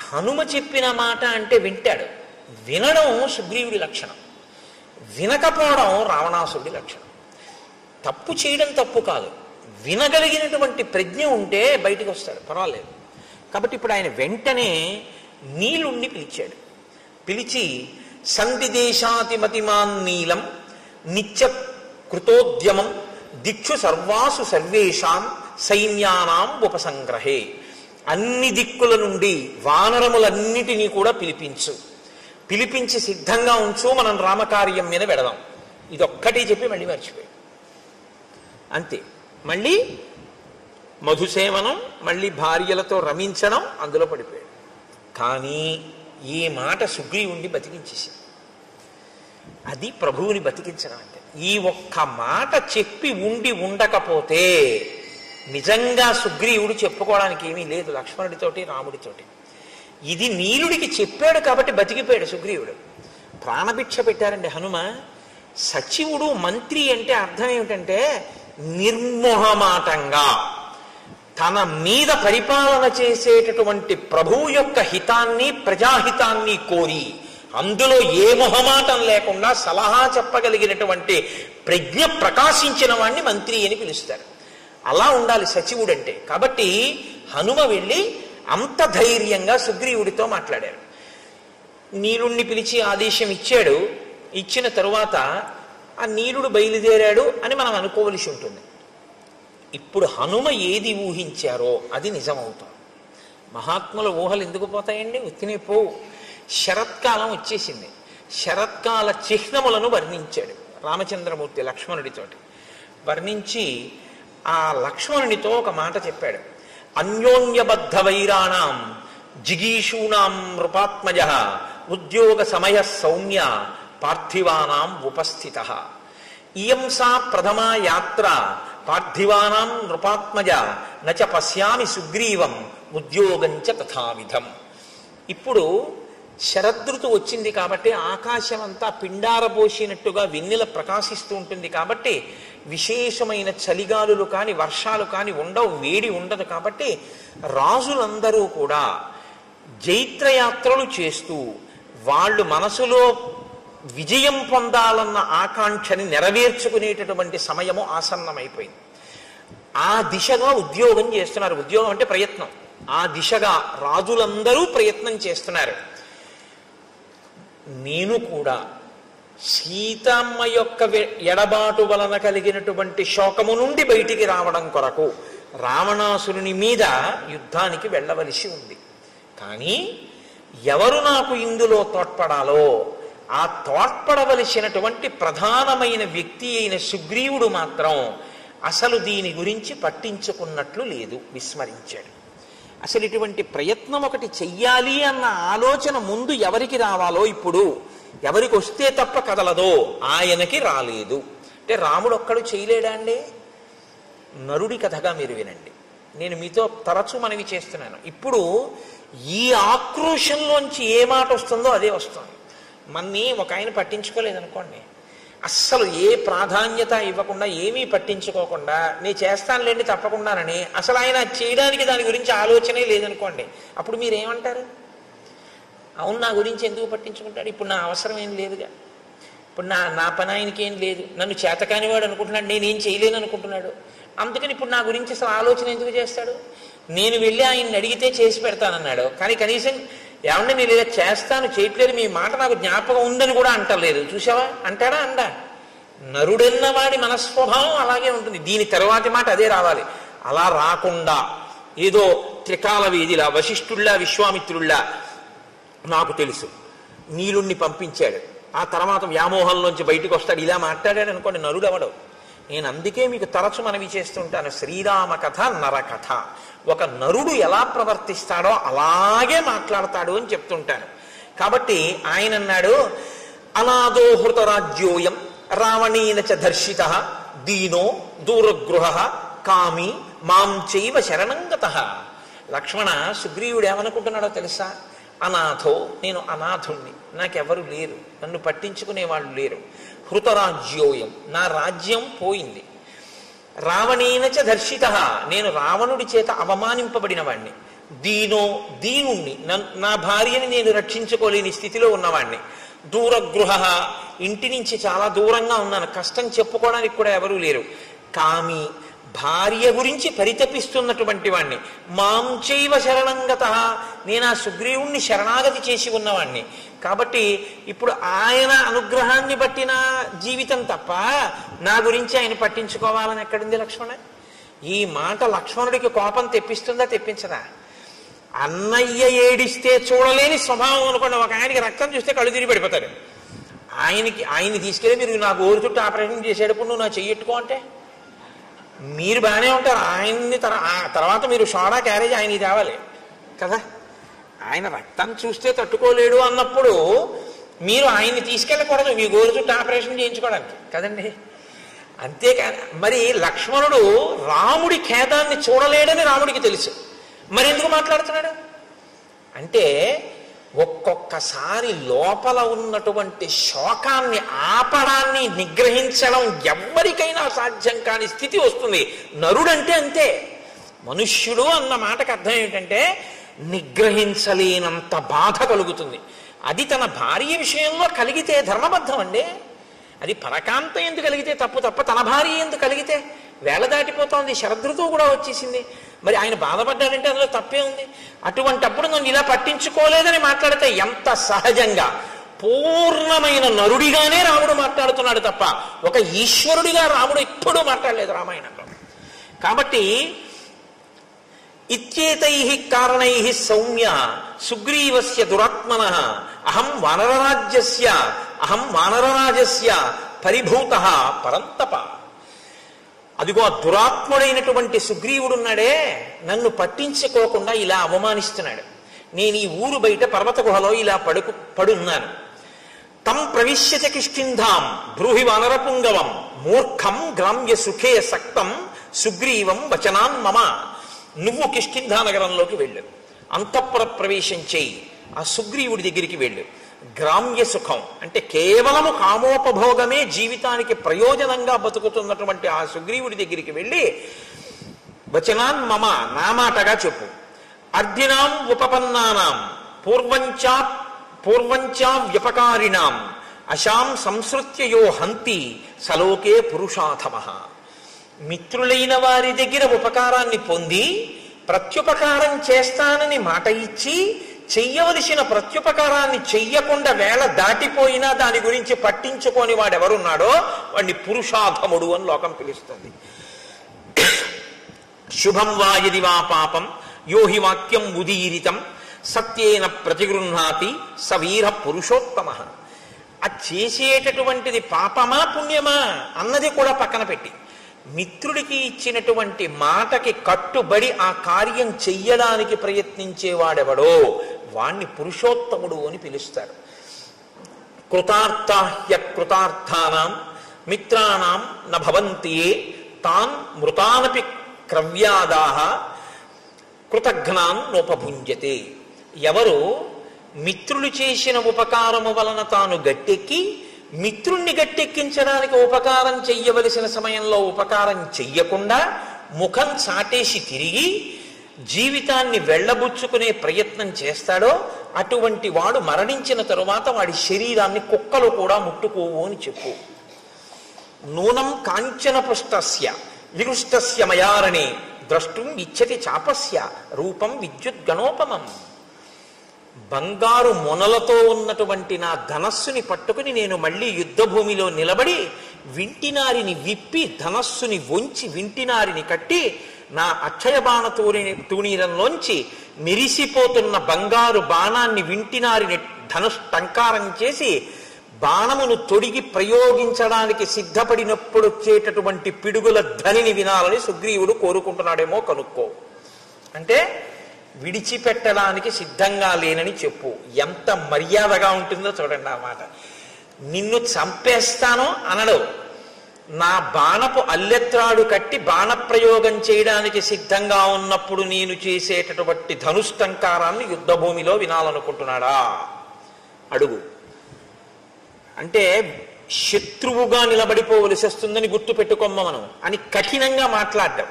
హనుమ చెప్పిన మాట అంటే వింటాడు. వినడం సుగ్రీవుడి లక్షణం, వినకపోవడం రావణాసురుడి లక్షణం. తప్పు చేయడం తప్పు కాదు, వినగలిగినటువంటి ప్రజ్ఞ ఉంటే బయటికి వస్తాడు, పర్వాలేదు. కాబట్టి ఇప్పుడు ఆయన వెంటనే నీలుణ్ణి పిలిచాడు. పిలిచి సందిదేశాతిమతిమాన్ నీలం నిత్య కృతోద్యమం దిక్షు సర్వాసు సర్వేషాం సైన్యానాం ఉపసంగ్రహే. అన్ని దిక్కుల నుండి వానరములన్నిటినీ కూడా పిలిపించి సిద్ధంగా ఉంచు, మనం రామకార్యం మీద వెడదాం. ఇదొక్కటి చెప్పి మళ్ళీ మర్చిపోయాడు. అంతే. మళ్ళీ మధుసేవనం, మళ్ళీ భార్యలతో రమించడం, అందులో పడిపోయాడు. కానీ ఈ మాట సుగ్రీవుణ్ణి బతికించేసింది. అది ప్రభువుని బతికించడం అంటే. ఈ ఒక్క మాట చెప్పి ఉండకపోతే నిజంగా సుగ్రీవుడు చెప్పుకోవడానికి ఏమీ లేదు లక్ష్మణుడితోటి రాముడితోటి. ఇది నీలుడికి చెప్పాడు కాబట్టి బతికిపోయాడు సుగ్రీవుడు. ప్రాణభిక్ష పెట్టారండి హనుమ. సచివుడు మంత్రి అంటే అర్థం ఏమిటంటే నిర్మోహమాటంగా తన మీద పరిపాలన చేసేటటువంటి ప్రభువు యొక్క హితాన్ని ప్రజాహితాన్ని కోరి అందులో ఏ మొహమాటం లేకుండా సలహా చెప్పగలిగినటువంటి ప్రజ్ఞ ప్రకాశించిన వాణ్ణి మంత్రి అని పిలుస్తారు. అలా ఉండాలి సచివుడు అంటే. కాబట్టి హనుమ వెళ్ళి అంత ధైర్యంగా సుగ్రీవుడితో మాట్లాడారు. నీలుణ్ణి పిలిచి ఆదేశం ఇచ్చాడు. ఇచ్చిన తరువాత ఆ నీలుడు బయలుదేరాడు అని మనం అనుకోవలసి ఉంటుంది. ఇప్పుడు హనుమ ఏది ఊహించారో అది నిజమవుతాం. మహాత్ముల ఊహలు ఎందుకు పోతాయండి? ఉత్తినే పోవు. శరత్కాలం వచ్చేసింది. శరత్కాల చిహ్నములను వర్ణించాడు రామచంద్రమూర్తి లక్ష్మణుడితోటి. వర్ణించి ఆ లక్ష్మణునితో ఒక మాట చెప్పాడు. అన్యోన్యబద్ధ వైరాణం జిగీషూణాం నృపాత్మజ ఉద్యోగ సమయ సౌమ్య పార్థివానాం ఉపస్థిత. ఇయం సా ప్రథమా యాత్ర పార్థివానాం నృపాత్మజ నచ పశ్యామి సుగ్రీవం ఉద్యోగంచ తథావిధం. ఇప్పుడు శరదృతు వచ్చింది కాబట్టి ఆకాశం అంతా పిండారబోసినట్టుగా వెన్నెల ప్రకాశిస్తూ ఉంటుంది. కాబట్టి విశేషమైన చలిగాలులు కాని వర్షాలు కాని ఉండవు, వేడి ఉండదు. కాబట్టి రాజులందరూ కూడా జైత్రయాత్రలు చేస్తూ వాళ్ళు మనసులో విజయం పొందాలన్న ఆకాంక్షని నెరవేర్చుకునేటటువంటి సమయము ఆసన్నమైపోయింది. ఆ దిశగా ఉద్యోగం చేస్తున్నారు. ఉద్యోగం అంటే ప్రయత్నం. ఆ దిశగా రాజులందరూ ప్రయత్నం చేస్తున్నారు. నేను కూడా సీతమ్మ యొక్క ఎడబాటు వలన కలిగినటువంటి శోకము నుండి బయటికి రావడం కొరకు రావణాసురుని మీద యుద్ధానికి వెళ్ళవలసి ఉంది. కానీ ఎవరు నాకు ఇందులో తోడ్పడాలో ఆ తోడ్పడవలసినటువంటి ప్రధానమైన వ్యక్తి అయిన సుగ్రీవుడు మాత్రం అసలు దీని గురించి పట్టించుకున్నట్లు లేదు, విస్మరించాడు. అసలు ఇటువంటి ప్రయత్నం ఒకటి చెయ్యాలి అన్న ఆలోచన ముందు ఎవరికి రావాలో, ఇప్పుడు ఎవరికి వస్తే తప్ప కదలదో ఆయనకి రాలేదు. అంటే రాముడు ఒక్కడు చేయలేడా అండి? నరుడి కథగా మీరు వినండి. నేను మీతో తరచూ మనవి చేస్తున్నాను. ఇప్పుడు ఈ ఆక్రోశంలోంచి ఏ మాట వస్తుందో అదే వస్తుంది. మన్ని ఒక ఆయన పట్టించుకోలేదనుకోండి, అస్సలు ఏ ప్రాధాన్యత ఇవ్వకుండా, ఏమీ పట్టించుకోకుండా, నేను చేస్తానులేండి తప్పకుండానని అసలు ఆయన చేయడానికి దాని గురించి ఆలోచనే లేదనుకోండి, అప్పుడు మీరేమంటారు? అవును, నా గురించి ఎందుకు పట్టించుకుంటాడు, ఇప్పుడు నా అవసరం ఏం లేదుగా, ఇప్పుడు నా పని ఆయనకి ఏం లేదు, నన్ను చేతకానివాడు అనుకుంటున్నాడు, నేనేం చేయలేను అనుకుంటున్నాడు, అందుకని ఇప్పుడు నా గురించి అసలు ఆలోచన ఎందుకు చేస్తాడు? నేను వెళ్ళి ఆయన్ని అడిగితే చేసి పెడతానన్నాడు, కానీ కనీసం ఏమన్నా నేను ఇలా చేస్తాను చేయట్లేదు, మీ మాట నాకు జ్ఞాపకం ఉందని కూడా అంటలేదు. చూసావా, అంటాడా? అండా. నరుడన్నవాడి మనస్వభావం అలాగే ఉంటుంది. దీని తర్వాతి మాట అదే రావాలి. అలా రాకుండా ఏదో త్రికాల వీధిలా, వశిష్ఠుల్లా, విశ్వామిత్రుల్లా నాకు తెలుసు నీలుణ్ణి పంపించాడు, ఆ తర్వాత వ్యామోహంలోంచి బయటకు వస్తాడు, ఇలా మాట్లాడాడు అనుకోండి, నరుడు అవడు. నేను అందుకే మీకు తరచు మనవి చేస్తుంటాను, శ్రీరామ కథ నరకథ. ఒక నరుడు ఎలా ప్రవర్తిస్తాడో అలాగే మాట్లాడతాడు అని చెప్తుంటాను. కాబట్టి ఆయన అన్నాడు, అనాదో హృతరాజ్యోయం రావణేన చ దర్శిత దీనో దూరగృహ కామి మాం చైవ శరణంగతః. లక్ష్మణ, సుగ్రీవుడు ఏమనుకుంటున్నాడో తెలుసా? అనాథో, నేను అనాథుణ్ణి, నాకెవరు లేరు, నన్ను పట్టించుకునే వాళ్ళు లేరు. హృతరాజ్యోయం, నా రాజ్యం పోయింది. రావణేనచ దర్శిత, నేను రావణుడి చేత అవమానింపబడిన వాణ్ణి. దీనో, దీనుణ్ణి, నా భార్యని నేను రక్షించుకోలేని స్థితిలో ఉన్నవాణ్ణి. దూరగృహ, ఇంటి నుంచి చాలా దూరంగా ఉన్నాను, కష్టం చెప్పుకోవడానికి కూడా ఎవరూ లేరు. కామి, భార్య గురించి పరితపిస్తున్నటువంటి వాణ్ణి. మాం చైవ శరణంగతః, నేను ఆ సుగ్రీవుణ్ణి శరణాగతి చేసి ఉన్నవాణ్ణి. కాబట్టి ఇప్పుడు ఆయన అనుగ్రహాన్ని బట్టిన జీవితం తప్ప నా గురించి ఆయన పట్టించుకోవాలని ఎక్కడుంది లక్ష్మణ? ఈ మాట లక్ష్మణుడికి కోపం తెప్పిస్తుందా తెప్పించదా? అన్నయ్య ఏడిస్తే చూడలేని స్వభావం అనుకోండి. ఒక ఆయనకి రక్తం చూస్తే కళ్ళు తిరిగి పడిపోతాడు. ఆయన్ని తీసుకెళ్ళి మీరు నా గోరు చుట్టూ ఆపరేషన్ చేసేటప్పుడు నువ్వు నా చెయ్యెట్టుకో అంటే మీరు బాగానే ఉంటారు. ఆయన్ని తర్వాత మీరు సోడా క్యారేజ్ ఆయనకి తేవాలి కదా. ఆయన రక్తం చూస్తే తట్టుకోలేడు అన్నప్పుడు మీరు ఆయన్ని తీసుకెళ్ళకూడదు మీ గోరు చుట్టూ ఆపరేషన్ చేయించుకోవడానికి కదండి. అంతేకాని మరి లక్ష్మణుడు రాముడి ఖేదాన్ని చూడలేడని రాముడికి తెలుసు, మరి ఎందుకు మాట్లాడుతున్నాడు అంటే ఒక్కొక్కసారి లోపల ఉన్నటువంటి శోకాన్ని ఆపడాన్ని నిగ్రహించడం ఎవ్వరికైనా సాధ్యం కాని స్థితి వస్తుంది. నరుడంటే అంతే. మనుష్యుడు అన్న మాటకు అర్థం ఏమిటంటే నిగ్రహించలేనంత బాధ కలుగుతుంది. అది తన భార్య విషయంలో కలిగితే ధర్మబద్ధం అండి. అది పరకాంత ఎందుకు కలిగితే తప్ప తన భార్య ఎందుకు కలిగితే వేళ దాటిపోతోంది, శరదృతువు కూడా వచ్చేసింది. మరి ఆయన బాధపడ్డాడంటే అందులో తప్పే ఉంది. అటువంటప్పుడు నన్ను ఇలా పట్టించుకోలేదని మాట్లాడితే ఎంత సహజంగా పూర్ణమైన నరుడిగానే రాముడు మాట్లాడుతున్నాడు తప్ప ఒక ఈశ్వరుడిగా రాముడు ఎప్పుడూ మాట్లాడలేదు రామాయణంలో. కాబట్టి ఇత్యేతై కారణై సౌమ్య సుగ్రీవస్య దురాత్మనః అహం వానరరాజస్య పరిభూతః పరంతప. అదిగో దురాత్ముడైనటువంటి సుగ్రీవుడున్నాడే, నన్ను పట్టించుకోకుండా ఇలా అవమానిస్తున్నాడు. నేను ఈ ఊరు బయట పర్వత గుహలో ఇలా పడున్నాను. తం ప్రవిశ్యచ కిష్కింధాం బ్రూహి వానరపుంగవం మూర్ఖం గ్రామ్య సుఖే సక్తం సుగ్రీవం వచనాన్ మమ. నువ్వు కిష్కింధా నగరంలోకి వెళ్ళు, అంతఃపుర ప్రవేశం చేయి, ఆ సుగ్రీవుడి దగ్గరికి వెళ్ళు. గ్రామ్య సుఖం అంటే కేవలము కామోపభోగమే జీవితానికి ప్రయోజనంగా బతుకుతున్నటువంటి ఆ సుగ్రీవుడి దగ్గరికి వెళ్ళి వచనాన్ మమ, నా మాటగా చెప్పు. అర్ధినాం ఉపపన్నానాం పూర్వంచా వ్యపకారిణాం అశాం సంసృత్యయో హంతి సలోకే పురుషాథమః. మిత్రులైన వారి దగ్గర ఉపకారాన్ని పొంది ప్రత్యుపకారం చేస్తానని మాట ఇచ్చి చెయ్యవలసిన ప్రత్యుపకారాన్ని చెయ్యకుండా వేళ దాటిపోయినా దాని గురించి పట్టించుకొని వాడెవరున్నాడో వాడిని పురుషాధముడు అని లోకం పిలుస్తుంది. శుభం వా యది వా పాపం యోహి వాక్యం ఉదీరితం సత్యేన ప్రతిగృహ్ణాతి సవీర పురుషోత్తమ. ఆ చేసేటటువంటిది పాపమా పుణ్యమా అన్నది కూడా పక్కన పెట్టి మిత్రుడికి ఇచ్చినటువంటి మాటకి కట్టుబడి ఆ కార్యం చెయ్యడానికి ప్రయత్నించేవాడెవడో వాణ్ణి పురుషోత్తముడు అని పిలుస్తారు. కృతార్థాహ్య కృతార్థానాం మిత్రాణం నభవంతి తాన్ మృతానపి క్రవ్యాదాహ కృతఘ్నాన్ నోపభుంజతే. ఎవరు మిత్రులు చేసిన ఉపకారము వలన తాను గట్టెక్కి మిత్రుణ్ణి గట్టెక్కించడానికి ఉపకారం చెయ్యవలసిన సమయంలో ఉపకారం చెయ్యకుండా ముఖం చాటేసి తిరిగి జీవితాన్ని వెళ్ళబుచ్చుకునే ప్రయత్నం చేస్తాడో అటువంటి వాడు మరణించిన తరువాత వాడి శరీరాన్ని కుక్కలు కూడా ముట్టుకోవు అని చెప్పు. నూనం కాంచన పుష్టస్య విరుష్టస్య మయారణే ద్రష్టుం ఇచ్చతి చాపస్య రూపం విద్యుద్గణోపమం. బంగారు మొనలతో ఉన్నటువంటి నా ధనస్సుని పట్టుకుని నేను మళ్ళీ యుద్ధభూమిలో నిలబడి వింటినారిని విప్పి ధనస్సుని వంచి వింటినారిని కట్టి నా అక్షయ బాణ తూణీరంలోంచి మెరిసిపోతున్న బంగారు బాణాన్ని వింటినారిని టంకారం చేసి బాణమును తొడిగి ప్రయోగించడానికి సిద్ధపడినప్పుడు వచ్చేటటువంటి పిడుగుల ధ్వనిని వినాలని సుగ్రీవుడు కోరుకుంటున్నాడేమో కనుక్కో. అంటే విడిచిపెట్టడానికి సిద్ధంగా లేనని చెప్పు. ఎంత మర్యాదగా ఉంటుందో చూడండి ఆ మాట. నిన్ను చంపేస్తాను అనడు. నా బాణపు అల్లెత్రాడు కట్టి బాణప్రయోగం చేయడానికి సిద్ధంగా ఉన్నప్పుడు నేను చేసేటటువంటి ధనుష్టంకారాన్ని యుద్ధభూమిలో వినాలనుకుంటున్నాడా అడుగు. అంటే శత్రువుగా నిలబడిపోవలసి వస్తుందని గుర్తు పెట్టుకోమ్మ మనం అని కఠినంగా మాట్లాడడం.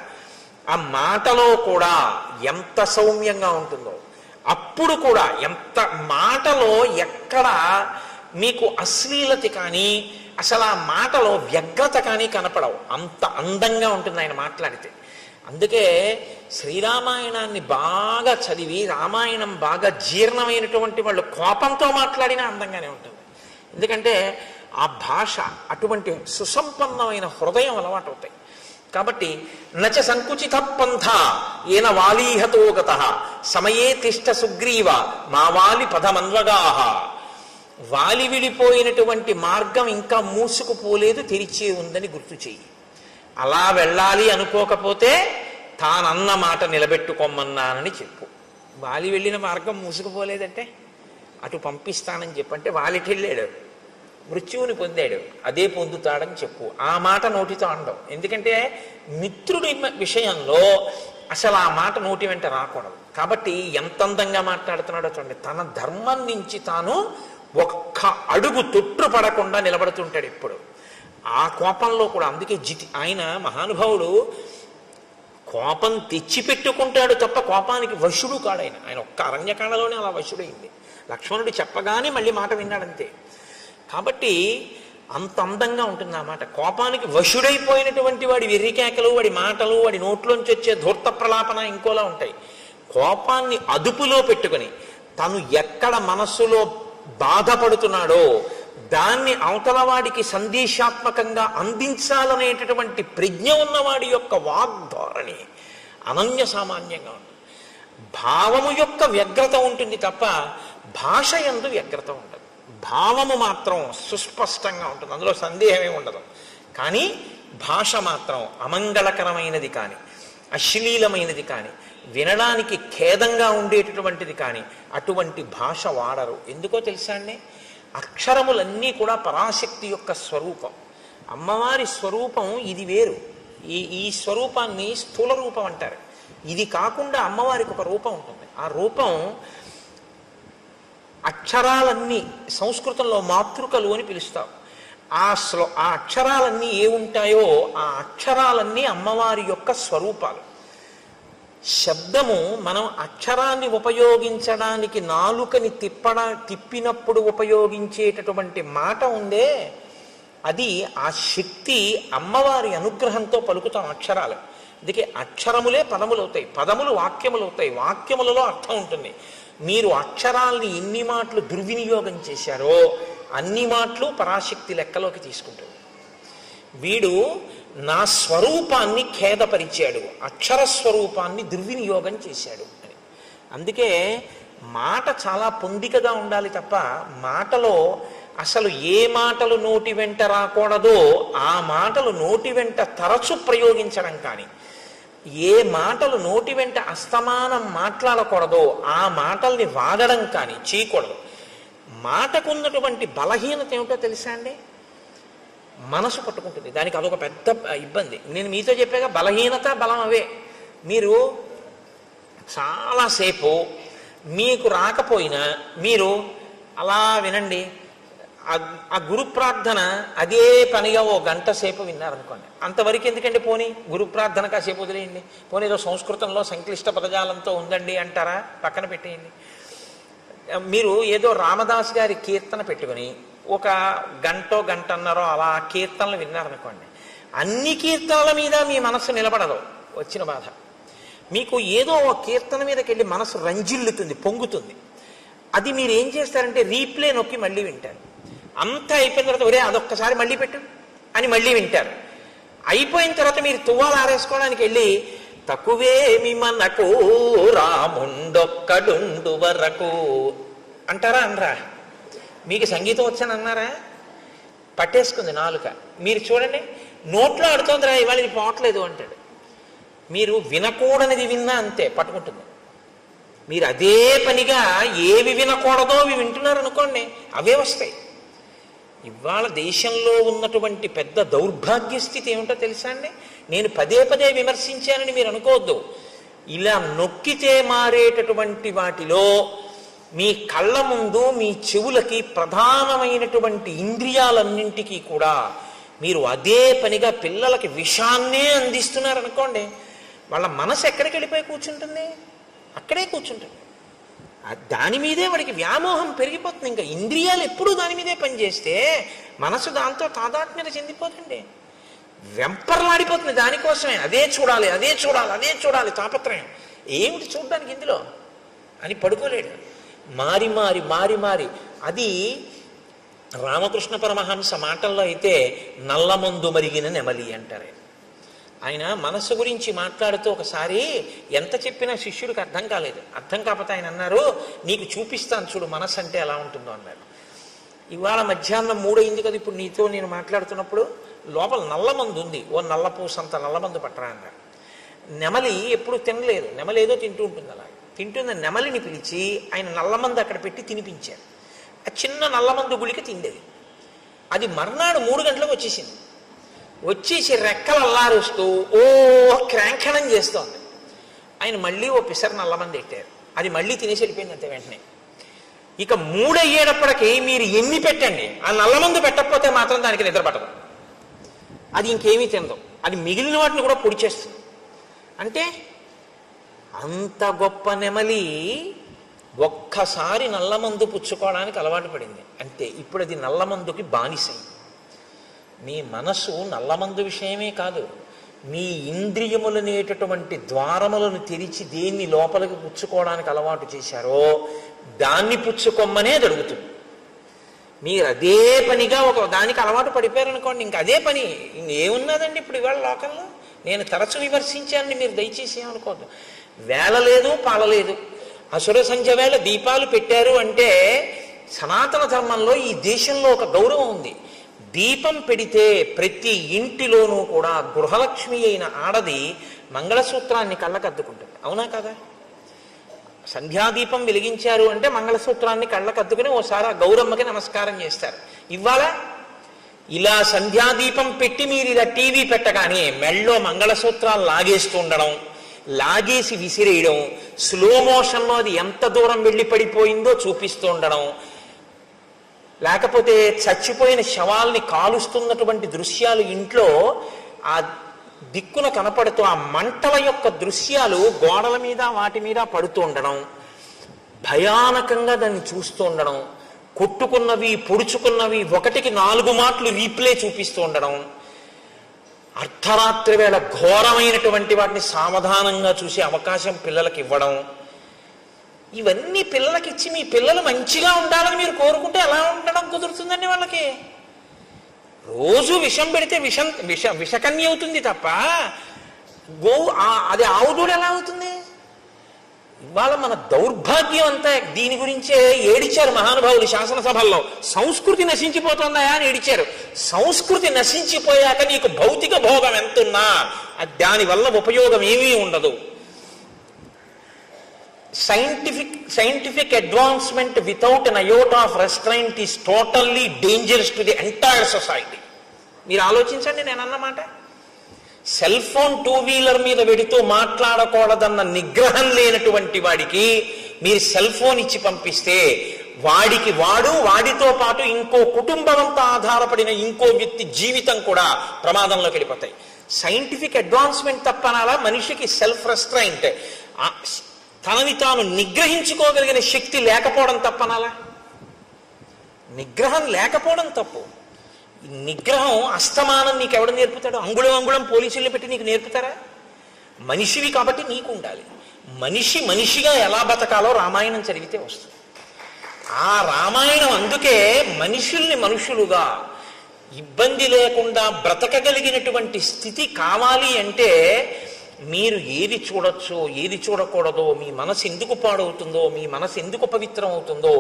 ఆ మాటలో కూడా ఎంత సౌమ్యంగా ఉంటుందో, అప్పుడు కూడా ఎంత మాటలో ఎక్కడ మీకు అశ్లీలత కానీ అసలు ఆ మాటలో వ్యగ్రత కానీ కనపడవు. అంత అందంగా ఉంటుంది ఆయన మాట్లాడితే. అందుకే శ్రీరామాయణాన్ని బాగా చదివి రామాయణం బాగా జీర్ణమైనటువంటి వాళ్ళు కోపంతో మాట్లాడినా అందంగానే ఉంటుంది. ఎందుకంటే ఆ భాష అటువంటి సుసంపన్నమైన హృదయం అలవాటు అవుతాయి. కాబట్టి నచ సంకుచిత పంథ ఏన వాలీహతో గత సమయే తిష్ట సుగ్రీవ మా వాలి పదమన్వగాహ. వాలి విడిపోయినటువంటి మార్గం ఇంకా మూసుకుపోలేదు, తెరిచే ఉందని గుర్తు చెయ్యి. అలా వెళ్ళాలి అనుకోకపోతే తానన్న మాట నిలబెట్టుకోమన్నానని చెప్పు. వాలి వెళ్ళిన మార్గం మూసుకుపోలేదంటే అటు పంపిస్తానని చెప్పంటే వాలికి వెళ్ళాడు, మృత్యువుని పొందాడు, అదే పొందుతాడని చెప్పు. ఆ మాట నోటితో అనడం. ఎందుకంటే మిత్రుడి విషయంలో అసలు ఆ మాట నోటి వెంట రాకూడదు. కాబట్టి ఎంత అందంగా మాట్లాడుతున్నాడో చూడండి. తన ధర్మం నుంచి తాను ఒక్క అడుగు తొట్టు పడకుండా నిలబడుతుంటాడు ఎప్పుడు. ఆ కోపంలో కూడా. అందుకే ఆయన మహానుభావుడు కోపం తెచ్చిపెట్టుకుంటాడు తప్ప కోపానికి వశుడు కాడాయన. ఆయన ఒక్క అరణ్యకాండలోనే అలా వశుడైంది. లక్ష్మణుడు చెప్పగానే మళ్ళీ మాట విన్నాడంతే. కాబట్టి అంత అందంగా ఉంటుంది ఆ మాట. కోపానికి వశుడైపోయినటువంటి వాడి వెర్రికేకలు, వాడి మాటలు, వాడి నోట్లోంచి వచ్చే ధూర్త ప్రలాపన ఇంకోలా ఉంటాయి. కోపాన్ని అదుపులో పెట్టుకుని తను ఎక్కడ మనస్సులో బాధపడుతున్నాడో దాన్ని అవతల వాడికి సందేశాత్మకంగా అందించాలనేటటువంటి ప్రజ్ఞ ఉన్నవాడి యొక్క వాగ్ధోరణి అనన్య సామాన్యంగా ఉంటుంది. భావము యొక్క వ్యగ్రత ఉంటుంది తప్ప భాష యందు వ్యగ్రత ఉండదు. భావము మాత్రం సుస్పష్టంగా ఉంటుంది, అందులో సందేహమే ఉండదు. కానీ భాష మాత్రం అమంగళకరమైనది కానీ అశ్లీలమైనది కానీ వినడానికి ఖేదంగా ఉండేటటువంటిది కానీ అటువంటి భాష వాడరు. ఎందుకో తెలుసా అండి? అక్షరములన్నీ కూడా పరాశక్తి యొక్క స్వరూపం. అమ్మవారి స్వరూపం ఇది వేరు. ఈ స్వరూపాన్ని స్థూల రూపం అంటారు. ఇది కాకుండా అమ్మవారికి ఒక రూపం ఉంటుంది. ఆ రూపం అక్షరాలన్నీ సంస్కృతంలో మాతృకలు అని పిలుస్తాం. ఆ అక్షరాలన్నీ ఏ ఉంటాయో ఆ అక్షరాలన్నీ అమ్మవారి యొక్క స్వరూపాలు. శబ్దము మనం అక్షరాన్ని ఉపయోగించడానికి నాలుకని తిప్పినప్పుడు ఉపయోగించేటటువంటి మాట ఉందే, అది ఆ శక్తి అమ్మవారి అనుగ్రహంతో పలుకుతాం అక్షరాలు. అందుకే అక్షరములే పదములు అవుతాయి, పదములు వాక్యములు అవుతాయి, వాక్యములలో అర్థం ఉంటుంది. మీరు అక్షరాల్ని ఎన్ని మాటలు దుర్వినియోగం చేశారో అన్ని మాటలు పరాశక్తి లెక్కలోకి తీసుకుంటాడు. వీడు నా స్వరూపాన్ని ఖేదపరిచాడు, అక్షర స్వరూపాన్ని దుర్వినియోగం చేశాడు అని. అందుకే మాట చాలా పొందికగా ఉండాలి తప్ప మాటలో అసలు ఏ మాటలు నోటి వెంట రాకూడదో ఆ మాటలు నోటి వెంట తరచు ప్రయోగించడం కానీ, ఏ మాటలు నోటి వెంట అస్తమానం మాట్లాడకూడదో ఆ మాటల్ని వాడడం కానీ చేయకూడదు. మాటకున్నటువంటి బలహీనత ఏమిటో తెలుసా అండి? మనసు పట్టుకుంటుంది. దానికి అదొక పెద్ద ఇబ్బంది. నేను మీతో చెప్పాక బలహీనత బలం అవే. మీరు చాలాసేపు మీకు రాకపోయినా మీరు అలా వినండి. ఆ గురు ప్రార్థన అదే పనిగా ఓ గంట సేపు విన్నారనుకోండి, అంతవరకు ఎందుకండి, పోనీ గురు ప్రార్థన కాసేపు వదిలేయండి. పోనీ ఏదో సంస్కృతంలో సంక్లిష్ట పదజాలంతో ఉందండి అంటారా, పక్కన పెట్టేయండి. మీరు ఏదో రామదాస్ గారి కీర్తన పెట్టుకుని ఒక గంటో గంటన్నరో అలా కీర్తనలు విన్నారనుకోండి, అన్ని కీర్తనల మీద మీ మనస్సు నిలబడదు. వచ్చిన బాధ మీకు ఏదో ఒక కీర్తన మీదకి వెళ్ళి మనసు రంజిల్లుతుంది, పొంగుతుంది. అది మీరు ఏం చేస్తారంటే రీప్లే నొక్కి మళ్ళీ వింటారు. అంతా అయిపోయిన తర్వాత ఒరే అదొక్కసారి మళ్ళీ పెట్టు అని మళ్ళీ వింటారు. అయిపోయిన తర్వాత మీరు తువ్వాలు ఆరేసుకోవడానికి వెళ్ళి తక్కువేమి మనకు రాముండొక్కడుండు వరకు అంటారా అనరా? మీకు సంగీతం వచ్చని అన్నారా? పట్టేసుకుంది నాలుక. మీరు చూడండి, నోట్లో ఆడుతోందిరా ఇవాళ ఇది పోవట్లేదు అంటాడు. మీరు వినకూడనిది విన్నా అంతే పట్టుకుంటుంది. మీరు అదే పనిగా ఏవి వినకూడదో అవి వింటున్నారు అనుకోండి, అవే వస్తాయి. ఇవాళ దేశంలో ఉన్నటువంటి పెద్ద దౌర్భాగ్య స్థితి ఏమిటో తెలుసా అండి? నేను పదే పదే విమర్శించానని మీరు అనుకోవద్దు. ఇలా నొక్కితే మారేటటువంటి వాటిలో మీ కళ్ళ ముందు మీ చెవులకి ప్రధానమైనటువంటి ఇంద్రియాలన్నింటికీ కూడా మీరు అదే పనిగా పిల్లలకి విషాన్నే అందిస్తున్నారనుకోండి, వాళ్ళ మనసు ఎక్కడికి వెళ్ళిపోయి కూర్చుంటుంది? అక్కడే కూర్చుంటుంది. దాని మీదే వాడికి వ్యామోహం పెరిగిపోతుంది. ఇంకా ఇంద్రియాలు ఎప్పుడూ దాని మీదే పనిచేస్తే మనసు దాంతో తాదాత్మ్యత చెందిపోతుంది, వెంపర్లాడిపోతుంది. దానికోసమే అదే చూడాలి, అదే చూడాలి, అదే చూడాలి తాపత్రయం. ఏమిటి చూడడానికి ఇందులో అని పడుకోలేడు. మారి మారి మారి మారి అది రామకృష్ణ పరమహంస మాటల్లో అయితే నల్లమందు మరిగిన నెమలి అంటారు. ఆయన మనస్సు గురించి మాట్లాడుతూ ఒకసారి ఎంత చెప్పినా శిష్యుడికి అర్థం కాలేదు. అర్థం కాకపోతే ఆయన అన్నారు, నీకు చూపిస్తాను చూడు మనస్సు అంటే ఎలా ఉంటుందో అన్నారు. ఇవాళ మధ్యాహ్నం 3 అయింది కదా, ఇప్పుడు నీతో నేను మాట్లాడుతున్నప్పుడు లోపల నల్లమందు ఉంది, ఓ నల్లపూసంత నల్లమందు పట్టరా అన్నారు. నెమలి ఎప్పుడు తినలేదు, నెమలి ఏదో తింటూ ఉంటుంది. అలా తింటున్న నెమలిని పిలిచి ఆయన నల్లమందు అక్కడ పెట్టి తినిపించారు. ఆ చిన్న నల్లమందు గుళిక తిండేది. అది మర్నాడు 3 గంటలకు వచ్చేసింది. వచ్చేసి రెక్కలు అల్లారుస్తూ ఓ క్రాంఖణం చేస్తోంది. ఆయన మళ్ళీ ఓ పిసర్ నల్లమంది ఎట్టారు. అది మళ్ళీ తినేసి వెళ్ళిపోయింది అంతే వెంటనే. ఇక 3 అయ్యేటప్పటికి మీరు ఎన్ని పెట్టండి, ఆ నల్లమందు పెట్టకపోతే మాత్రం దానికి నిద్ర పట్టదు. అది ఇంకేమీ తినదు. అది మిగిలిన వాటిని కూడా పొడి చేస్తుంది. అంటే అంత గొప్ప నెమలి ఒక్కసారి నల్లమందు పుచ్చుకోవడానికి అలవాటు పడింది అంతే. ఇప్పుడు అది నల్లమందుకి బానిసైంది. మీ మనసు నల్లమందు విషయమే కాదు, మీ ఇంద్రియములనేటటువంటి ద్వారములను తెరిచి దేన్ని లోపలికి పుచ్చుకోవడానికి అలవాటు చేశారో దాన్ని పుచ్చుకొమ్మనే జరుగుతుంది. మీరు అదే పనిగా ఒక దానికి అలవాటు పడిపోయారనుకోండి, ఇంక అదే పని. ఇంకేమున్నదండి ఇప్పుడు ఇవాళ లోకంలో? నేను తరచు విమర్శించానని మీరు దయచేసి ఏమనుకోవద్దు. వేళ లేదు, పాలలేదు. అసుర సంధ్య వేళ దీపాలు పెట్టారు అంటే సనాతన ధర్మంలో ఈ దేశంలో ఒక గౌరవం ఉంది. దీపం పెడితే ప్రతి ఇంటిలోనూ కూడా గృహలక్ష్మి అయిన ఆడది మంగళసూత్రాన్ని కళ్ళకద్దుకుంటుంది. అవునా కదా? సంధ్యాదీపం వెలిగించారు అంటే మంగళసూత్రాన్ని కళ్ళకద్దుకుని ఓసారి ఆ గౌరమ్మకి నమస్కారం చేస్తారు. ఇవాళ ఇలా సంధ్యాదీపం పెట్టి మీరు ఇలా టీవీ పెట్టగానే మెళ్ళో మంగళసూత్రాలు లాగేస్తూ ఉండడం, లాగేసి విసిరేయడం, స్లో మోషన్లో అది ఎంత దూరం వెళ్ళి పడిపోయిందో చూపిస్తూ ఉండడం, లేకపోతే చచ్చిపోయిన శవాల్ని కాలుస్తున్నటువంటి దృశ్యాలు ఇంట్లో ఆ దిక్కున కనపడుతూ ఆ మంటల యొక్క దృశ్యాలు గోడల మీద వాటి మీద పడుతూ ఉండడం, భయానకంగా దాన్ని చూస్తూ ఉండడం, కొట్టుకున్నవి పొడుచుకున్నవి 1కి 4 మాటలు రీప్లే చూపిస్తూ ఉండడం, అర్ధరాత్రి వేళ ఘోరమైనటువంటి వాటిని సావధానంగా చూసే అవకాశం పిల్లలకి ఇవ్వడం, ఇవన్నీ పిల్లలకి ఇచ్చి మీ పిల్లలు మంచిగా ఉండాలని మీరు కోరుకుంటే ఎలా ఉండడం కుదురుతుందండి? వాళ్ళకి రోజు విషం పెడితే విషకన్య అవుతుంది తప్ప అది ఆవుదూడ ఎలా అవుతుంది? ఇవాళ మన దౌర్భాగ్యం అంతా దీని గురించే ఏడిచారు మహానుభావులు శాసనసభల్లో. సంస్కృతి నశించిపోతుందా అని ఏడిచారు. సంస్కృతి నశించిపోయాక నీకు భౌతిక భోగం ఎంతున్నా దానివల్ల ఉపయోగం ఏమీ ఉండదు. Scientific advancement without an iota of restraint is totally dangerous to the entire society. మీరు ఆలోచించండి నేను అన్నమాట. సెల్ ఫోన్ 2 వీలర్ మీద పెడుతూ మాట్లాడకూడదన్న నిగ్రహం లేనటువంటి వాడికి మీరు సెల్ ఫోన్ ఇచ్చి పంపిస్తే వాడితో పాటు ఇంకో కుటుంబం అంతా ఆధారపడిన ఇంకో వ్యక్తి జీవితం కూడా ప్రమాదంలోకి వెళ్ళిపోతాయి. సైంటిఫిక్ అడ్వాన్స్మెంట్ తప్పనాలా, మనిషికి సెల్ఫ్ రెస్ట్రైంట్, తనని తాను నిగ్రహించుకోగలిగిన శక్తి లేకపోవడం తప్పనాలా? నిగ్రహం లేకపోవడం తప్పు. నిగ్రహం అస్తమానం నీకు ఎవడు నేర్పుతాడు? అంగుళం పోలీసుల్ని పెట్టి నీకు నేర్పుతారా? మనిషివి కాబట్టి నీకు ఉండాలి. మనిషిగా ఎలా బతకాలో రామాయణం చదివితే వస్తుంది. ఆ రామాయణం అందుకే మనుషుల్ని మనుషులుగా ఇబ్బంది లేకుండా బ్రతకగలిగినటువంటి స్థితి కావాలి అంటే మీరు ఏది చూడొచ్చో ఏది చూడకూడదో, మీ మనసు ఎందుకు పాడవుతుందో, మీ మనసు ఎందుకు పవిత్రం అవుతుందో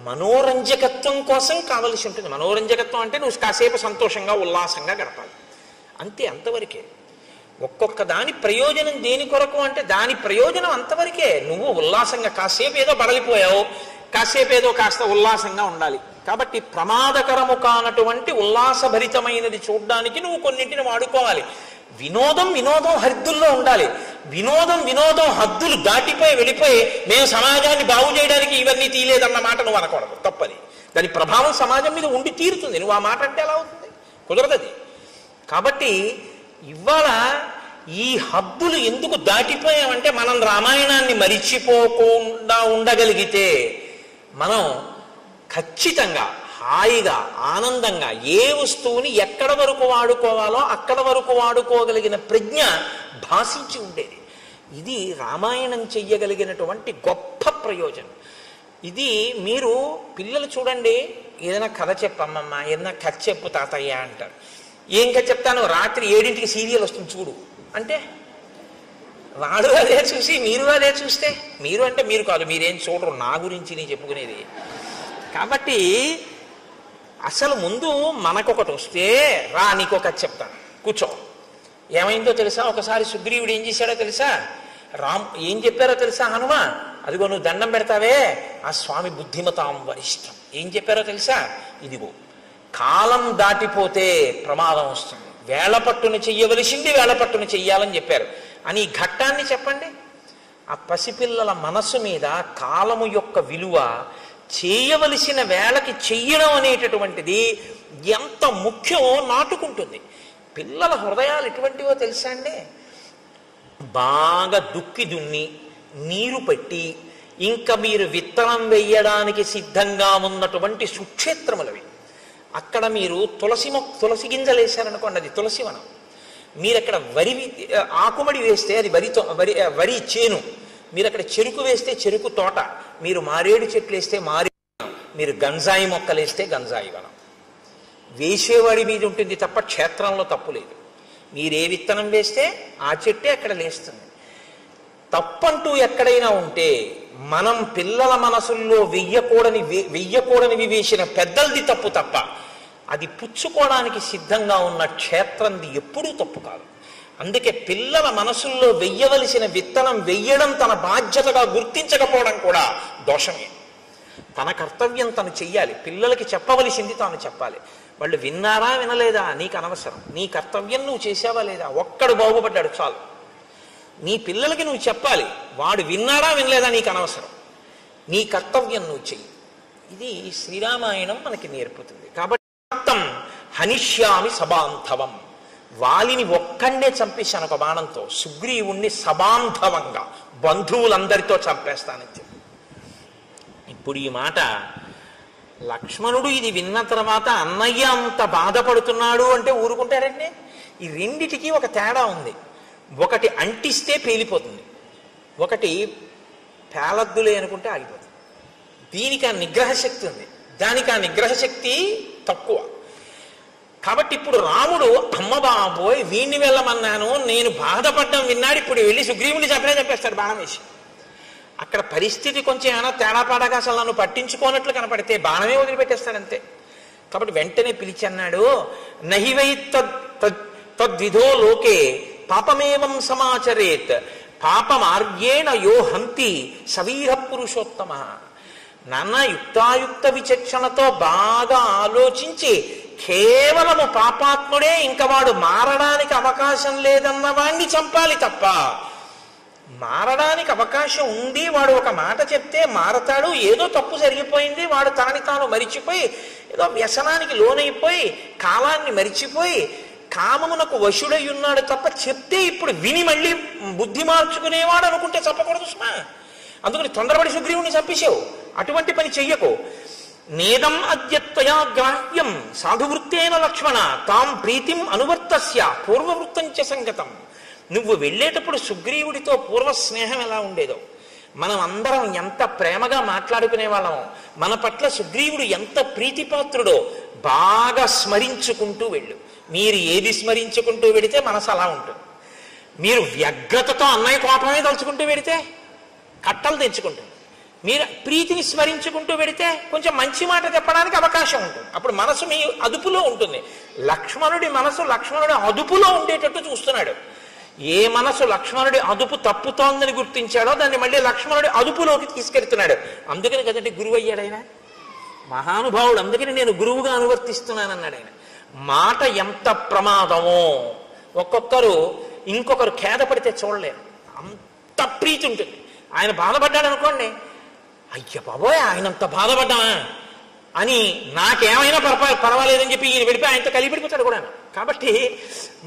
మనోరంజకత్వం కోసం కావలసి ఉంటుంది. మనోరంజకత్వం అంటే నువ్వు కాసేపు సంతోషంగా ఉల్లాసంగా గడపాలి అంతే, అంతవరకే. ఒక్కొక్క దాని ప్రయోజనం దేని కొరకు అంటే దాని ప్రయోజనం అంతవరకే. నువ్వు ఉల్లాసంగా కాసేపు ఏదో బడలిపోయావు, కాసేపు ఏదో కాస్త ఉల్లాసంగా ఉండాలి. కాబట్టి ప్రమాదకరము కానటువంటి ఉల్లాసభరితమైనది చూడడానికి నువ్వు కొన్నింటిని వాడుకోవాలి. వినోదం హద్దుల్లో ఉండాలి. వినోదం హద్దులు దాటిపోయి వెళ్ళిపోయి మేము సమాజాన్ని బాగు చేయడానికి ఇవన్నీ తీయలేదన్న మాట నువ్వు అనకూడదు, తప్పది. దాని ప్రభావం సమాజం మీద ఉండి తీరుతుంది. నువ్వు ఆ మాట అంటే ఎలా అవుతుంది? కుదరదది. కాబట్టి ఇవాళ ఈ హద్దులు ఎందుకు దాటిపోయామంటే మనం రామాయణాన్ని మరిచిపోకుండా ఉండగలిగితే మనం ఖచ్చితంగా హాయిగా ఆనందంగా ఏ వస్తువుని ఎక్కడ వరకు వాడుకోవాలో అక్కడ వరకు వాడుకోగలిగిన ప్రజ్ఞ భాషించి ఉండేది. ఇది రామాయణం చెయ్యగలిగినటువంటి గొప్ప ప్రయోజనం. ఇది మీరు పిల్లలు చూడండి, ఏదైనా కథ చెప్పమ్మమ్మ, ఏదైనా కథ చెప్పు తాతయ్య అంటారు. ఏం కథ చెప్తాను? రాత్రి 7ంటికి సీరియల్ వస్తుంది చూడు అంటే వాడు అదే చూసి మీరు అదే చూస్తే, మీరు అంటే మీరు కాదు, మీరేం చూడరు, నా గురించి నేను చెప్పుకునేది. కాబట్టి అసలు ముందు మనకొకటి వస్తే రా నీకొక చెప్తాను కూర్చో. ఏమైందో తెలుసా? ఒకసారి సుగ్రీవుడు ఏం చేశాడో తెలుసా? ఏం చెప్పారో తెలుసా? హనుమ, అదిగో నువ్వు దండం పెడతావే ఆ స్వామి బుద్ధిమతాం వరిష్టం. ఏం చెప్పారో తెలుసా? ఇదిగో కాలం దాటిపోతే ప్రమాదం వస్తుంది, వేళపట్టును చెయ్యవలసింది వేళపట్టును చెయ్యాలని చెప్పారు అని ఈ ఘట్టాన్ని చెప్పండి. ఆ పసిపిల్లల మనస్సు మీద కాలము యొక్క విలువ, చేయవలసిన వేళకి చెయ్యడం అనేటటువంటిది ఎంత ముఖ్యమో నాటుకుంటుంది. పిల్లల హృదయాలు ఎటువంటివో తెలుసా అండి? బాగా దుక్కి దున్ని నీరు పెట్టి ఇంకా మీరు విత్తనం వేయడానికి సిద్ధంగా ఉన్నటువంటి సుక్షేత్రములవి. అక్కడ మీరు తులసి గింజలు వేశారనుకోండి, అది తులసివనం. మీరు అక్కడ ఆకుమడి వేస్తే అది వరి చేను, మీరు అక్కడ చెరుకు వేస్తే చెరుకు తోట, మీరు మారేడు చెట్లు వేస్తే మారేడు వనం, మీరు గంజాయి మొక్కలు వేస్తే గంజాయి వనం. వేసేవాడి మీద ఉంటుంది తప్ప క్షేత్రంలో తప్పు లేదు. మీరే విత్తనం వేస్తే ఆ చెట్టే అక్కడ లేస్తుంది. తప్పంటూ ఎక్కడైనా ఉంటే మనం పిల్లల మనసుల్లో వెయ్యకూడనివి వేసిన పెద్దలది తప్పు తప్ప అది పుచ్చుకోవడానికి సిద్ధంగా ఉన్న క్షేత్రంది ఎప్పుడూ తప్పు కాదు. అందుకే పిల్లల మనసుల్లో వెయ్యవలసిన విత్తనం వెయ్యడం తన బాధ్యతగా గుర్తించకపోవడం కూడా దోషమే. తన కర్తవ్యం తను చెయ్యాలి, పిల్లలకి చెప్పవలసింది తాను చెప్పాలి. వాళ్ళు విన్నారా వినలేదా నీకు అనవసరం, నీ కర్తవ్యం నువ్వు చేసావా లేదా, ఒక్కడు బాగుపడ్డాడు చాలు. నీ పిల్లలకి నువ్వు చెప్పాలి, వాడు విన్నాడా వినలేదా నీకు అనవసరం, నీ కర్తవ్యం నువ్వు చెయ్యి. ఇది శ్రీరామాయణం మనకి నేర్పుతుంది. కాబట్టి హనిష్యామి సబాంధవం, వాలిని ఒక్కడే చంపేశాను ఒక బాణంతో, సుగ్రీవుణ్ణి సబాంధవంగా బంధువులందరితో చంపేస్తానని చెప్పి. ఇప్పుడు ఈ మాట లక్ష్మణుడు ఇది విన్న తర్వాత అన్నయ్య అంత బాధపడుతున్నాడు అంటే ఊరుకుంటారండి? ఈ రెండిటికి ఒక తేడా ఉంది. ఒకటి అంటిస్తే పేలిపోతుంది, ఒకటి పేలద్దులే అనుకుంటే ఆగిపోతుంది. దీనికి ఆ నిగ్రహ శక్తి ఉంది, దానికి ఆ నిగ్రహ శక్తి తక్కువ. కాబట్టి ఇప్పుడు రాముడు అమ్మ బాబోయ్ వీణ్ణి వెళ్ళమన్నాను, నేను బాధపడ్డం విన్నాడు, ఇప్పుడు వెళ్ళి సుగ్రీవుని చెప్పేస్తాడు బాణం వేసి. అక్కడ పరిస్థితి కొంచెం ఏమైనా తేడాపాడాగా అసలు నన్ను పట్టించుకోనట్లు కనపడితే బాణమే వదిలిపెట్టేస్తాడంతే. కాబట్టి వెంటనే పిలిచి అన్నాడు, నహివై తద్విధో లోకే పాపమేవం సమాచరేత్ పాపమార్గేణ యో హంతి సవీర పురుషోత్తమ. నాన్న యుక్తాయుక్త విచక్షణతో బాగా ఆలోచించి కేవలము పాపాత్ముడే, ఇంకా వాడు మారడానికి అవకాశం లేదన్న వాణ్ణి చంపాలి తప్ప, మారడానికి అవకాశం ఉంది, వాడు ఒక మాట చెప్తే మారతాడు, ఏదో తప్పు జరిగిపోయింది, వాడు తనని తాను మరిచిపోయి ఏదో వ్యసనానికి లోనైపోయి కాలాన్ని మరిచిపోయి కామమునకు వశుడై ఉన్నాడు తప్ప, చెప్తే ఇప్పుడు విని మళ్ళీ బుద్ధి మార్చుకునేవాడు అనుకుంటే చెప్పకూడదు సుమా. అందుకని తొందరపడి సుగ్రీవుని చంపేశావు, అటువంటి పని చెయ్యకు. నేదం అద్యత్వయా గ్రాహ్యం సాధువృత్తేన లక్ష్మణ తాం ప్రీతిం అనువర్తస్య పూర్వవృత్తంచ సంగతం. నువ్వు వెళ్ళేటప్పుడు సుగ్రీవుడితో పూర్వ స్నేహం ఎలా ఉండేదో, మనం అందరం ఎంత ప్రేమగా మాట్లాడుకునే వాళ్ళమో, మన పట్ల సుగ్రీవుడు ఎంత ప్రీతిపాత్రుడో బాగా స్మరించుకుంటూ వెళ్ళు. మీరు ఏది స్మరించుకుంటూ వెడితే మనసు అలా ఉంటుంది. మీరు వ్యగ్రతతో అన్నయ్య కోపమే తలుచుకుంటూ వెడితే కట్టలు తెచ్చుకుంటుంది. మీరు ప్రీతిని స్మరించుకుంటూ వెడితే కొంచెం మంచి మాట చెప్పడానికి అవకాశం ఉంటుంది. అప్పుడు మనసు మీ అదుపులో ఉంటుంది. లక్ష్మణుడి మనసు లక్ష్మణుడి అదుపులో ఉండేటట్టు చూస్తున్నాడు. ఏ మనసు లక్ష్మణుడి అదుపు తప్పుతోందని గుర్తించాడో దాన్ని మళ్ళీ లక్ష్మణుడి అదుపులోకి తీసుకెళ్తున్నాడు. అందుకని కదండి గురువు అయ్యాడు ఆయన, మహానుభావుడు. అందుకని నేను గురువుగా అనువర్తిస్తున్నానన్నాడు ఆయన. మాట ఎంత ప్రమాదమో, ఒక్కొక్కరు ఇంకొకరు ఖేదపడితే చూడలేరు, అంత ప్రీతి ఉంటుంది. ఆయన బాధపడ్డాడు అనుకోండి, అయ్య బాబోయ్ ఆయనంత బాధపడ్డామా అని నాకేమైనా పర్వాలేదని చెప్పి ఈయన వెళ్ళిపోయి ఆయనతో కలిపిడిపోతాడు కూడా. కాబట్టి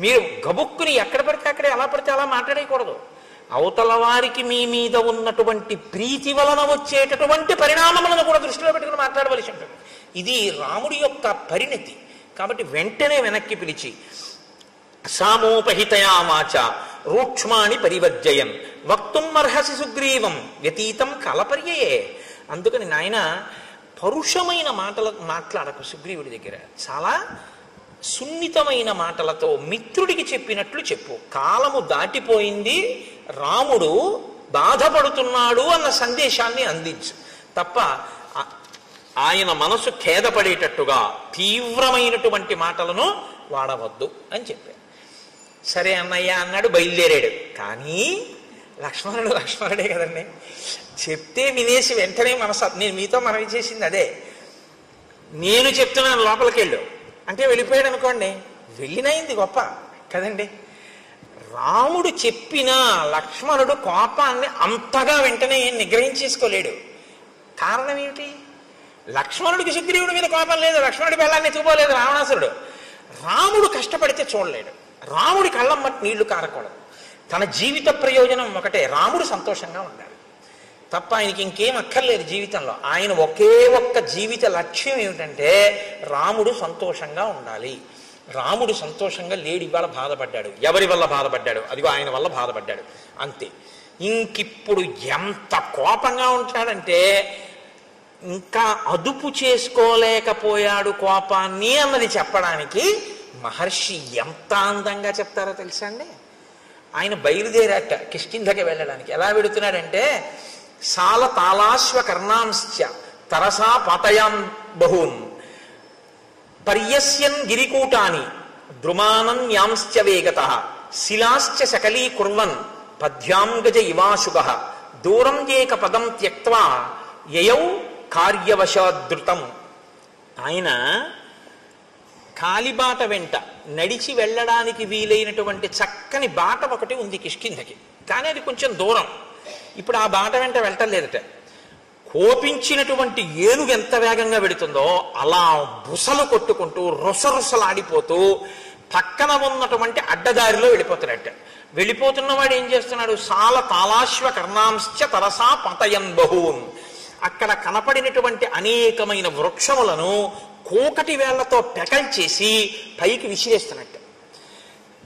మీరు గబుక్కుని ఎక్కడ పడితే అక్కడే ఎలా పడితే అలా మాట్లాడకూడదు. అవతల వారికి మీ మీద ఉన్నటువంటి ప్రీతి వలన వచ్చేటటువంటి పరిణామములను కూడా దృష్టిలో పెట్టుకుని మాట్లాడవలసి ఉంటుంది. ఇది రాముడి యొక్క పరిణతి. కాబట్టి వెంటనే వెనక్కి పిలిచి సామోపహితయా వాచ రూక్ష్మాణి పరివర్జయన్ వక్తుం అర్హసి సుగ్రీవం వ్యతీతం కలపర్యయే. అందుకని నాయన పరుషమైన మాట్లాడకు సుగ్రీవుడి దగ్గర. చాలా సున్నితమైన మాటలతో మిత్రుడికి చెప్పినట్లు చెప్పు. కాలము దాటిపోయింది, రాముడు బాధపడుతున్నాడు అన్న సందేశాన్ని అందించు తప్ప ఆయన మనసు ఖేదపడేటట్టుగా తీవ్రమైనటువంటి మాటలను వాడవద్దు అని చెప్పాడు. సరే అన్నయ్య అన్నాడు, బయలుదేరాడు. కానీ లక్ష్మణుడే కదండి, చెప్తే వినేసి వెంటనే నేను మీతో మనవి చేసింది అదే. నేను చెప్తున్నాను లోపలికి వెళ్ళు అంటే వెళ్ళిపోయాడు అనుకోండి, వెళ్ళినైంది గొప్ప కదండి. రాముడు చెప్పిన లక్ష్మణుడు కోపాన్ని అంతగా వెంటనే నిగ్రహించేసుకోలేడు. కారణం ఏమిటి? లక్ష్మణుడికి సుగ్రీవుడి మీద కోపం లేదు, లక్ష్మణుడి బెల్లాన్ని ఎత్తుకోలేదు రావణాసురుడు. రాముడు కష్టపడితే చూడలేడు, రాముడి కళ్ళమ్మటి నీళ్లు కారకూడదు. తన జీవిత ప్రయోజనం ఒకటే, రాముడు సంతోషంగా ఉండాలి తప్ప ఆయనకి ఇంకేం అక్కర్లేదు జీవితంలో. ఆయన ఒకే ఒక్క జీవిత లక్ష్యం ఏమిటంటే రాముడు సంతోషంగా ఉండాలి. రాముడు సంతోషంగా లేడు, ఇవాళ బాధపడ్డాడు. ఎవరి వల్ల బాధపడ్డాడు? అదిగో ఆయన వల్ల బాధపడ్డాడు, అంతే. ఇంకిప్పుడు ఎంత కోపంగా ఉంటాడంటే ఇంకా అదుపు చేసుకోలేకపోయాడు కోపాన్ని అన్నది చెప్పడానికి మహర్షి ఎంత అందంగా చెప్తారో తెలుసా అండి. ఆయన బయలుదేరాట కిష్కింధకి వెళ్ళడానికి. ఎలా వెడుతున్నాడంటే సాల తాళాశ్వ కర్ణాంశ్చ తరసా పాతయాన్ బహూన్ పర్యస్యన్ గిరికూటాని ద్రుమానన్యాంశ్చ వేగత శిలాశ్చ సకలీకుర్వన్ పద్భ్యాం గజ ఇవాశుగ దూరం ఏక పదం త్యక్త్వా యయౌ కార్యవశాదృతం. ఆయన కాలిబాట వెంట నడిచి వెళ్ళడానికి వీలైనటువంటి చక్కని బాట ఒకటి ఉంది కిష్కింధకి, కానీ అది కొంచెం దూరం. ఇప్పుడు ఆ బాట వెంట వెళ్ళలేదట. కోపించినటువంటి ఏనుగు ఎంత వేగంగా వెడుతుందో అలా బుసలు కొట్టుకుంటూ రుసరుసలాడిపోతూ పక్కన ఉన్నటువంటి అడ్డదారిలో వెళ్ళిపోతాడట. వెళ్ళిపోతున్నవాడు ఏం చేస్తున్నాడు? సాల తాళాశ్వ కర్ణాంశ్చ తరసా పతయన్ బహూన్. అక్కడ కనపడినటువంటి అనేకమైన వృక్షములను కోకటి వేళ్లతో పెకల్చేసి పైకి విసిరేస్తున్నట్టు.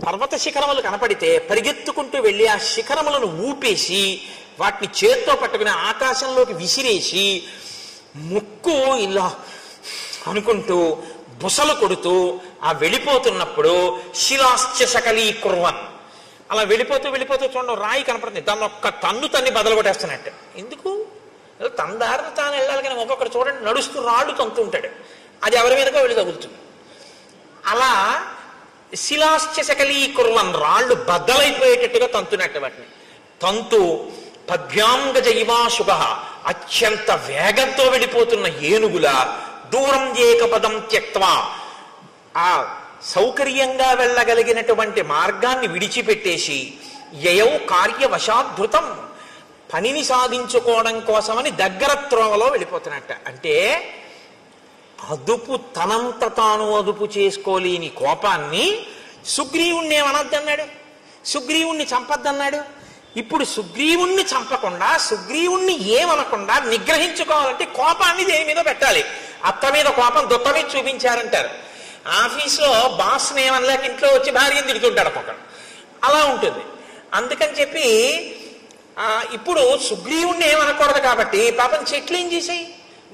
పర్వత శిఖరములు కనపడితే పరిగెత్తుకుంటూ వెళ్ళి ఆ శిఖరములను ఊపేసి వాటిని చేత్తో పట్టుకుని ఆకాశంలోకి విసిరేసి ముక్కు ఇలా అనుకుంటూ బుసలు కొడుతూ ఆ వెళ్ళిపోతున్నప్పుడు శిలాశ్చ సకలీకుర్వన్ అలా వెళ్ళిపోతూ చూడండి రాయి కనపడుతుంది, దాన్ని ఒక్క తన్ని బదలు కొట్టేస్తున్నట్టు. ఎందుకు? తన దారిని తాను వెళ్ళాలి. కానీ ఒక్కొక్కరు చూడండి నడుస్తూ రాళ్ళు తంతు ఉంటాడు, అది ఎవరి మీదకో వెళ్ళి తగులుతుంది. అలా శిలాశ్చ సకలీకుర్వన్ రాళ్ళు బద్దలైపోయేటట్టుగా తంతున్నట్టు వాటిని తంతు పద్భ్యాంగజ ఇవాశుగ అత్యంత వేగంతో వెళ్ళిపోతున్న ఏనుగుల దూరం ఏకపదం త్యక్త్వా ఆ సౌకర్యంగా వెళ్ళగలిగినటువంటి మార్గాన్ని విడిచిపెట్టేసి యయౌ కార్యవశాధృతం, పనిని సాధించుకోవడం కోసమని దగ్గర త్రోవలో వెళ్ళిపోతున్నట్ట. అంటే తనంత తాను అదుపు చేసుకోలేని కోపాన్ని సుగ్రీవుణ్ణి ఏమనొద్దన్నాడు, సుగ్రీవుణ్ణి చంపద్దన్నాడు. ఇప్పుడు సుగ్రీవుణ్ణి చంపకుండా, సుగ్రీవుణ్ణి ఏమనకుండా నిగ్రహించుకోవాలంటే కోపాన్ని దేని మీద పెట్టాలి. అత్త మీద కోపం దుత్త మీద చూపించారంటారు. ఆఫీస్లో బాస్ని ఏమనలేక ఇంట్లో వచ్చి భార్యను తిడుతుంటాడు ఒక్కొక్కడు, అలా ఉంటుంది. అందుకని చెప్పి ఇప్పుడు సుగ్రీవుణ్ణి ఏమనకూడదు కాబట్టి పాపం చెట్లు ఏం చేసాయి,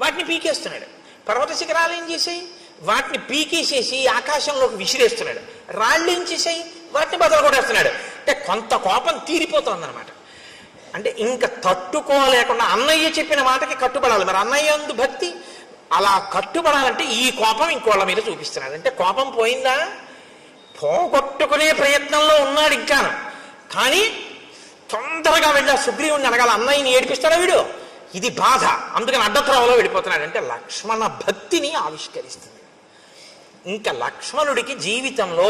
వాటిని పీకేస్తున్నాడు. పర్వత శిఖరాలు ఏం చేసాయి, వాటిని పీకేసేసి ఆకాశంలోకి విసిరేస్తున్నాడు. రాళ్ళు ఏం చేసాయి, వాటిని బదలు కొట్టేస్తున్నాడు. అంటే కొంత కోపం తీరిపోతుంది అనమాట. అంటే ఇంకా తట్టుకోలేకుండా అన్నయ్య చెప్పిన మాటకి కట్టుబడాలి. మరి అన్నయ్య అందు భక్తి, అలా కట్టుబడాలంటే ఈ కోపం ఇంకోళ్ళ మీద చూపిస్తున్నాడు. అంటే కోపం పోయిందా, పోగొట్టుకునే ప్రయత్నంలో ఉన్నాడు ఇంకాను. కానీ తొందరగా వెళ్ళి సుగ్రీవుణ్ణి అనగాల, అన్నయ్యని ఏడిపిస్తాడా వీడు, ఇది బాధ, అందుకని అడ్డత్రోవలో వెళ్ళిపోతున్నాడు. అంటే లక్ష్మణ భక్తిని ఆవిష్కరిస్తుంది. ఇంకా లక్ష్మణుడికి జీవితంలో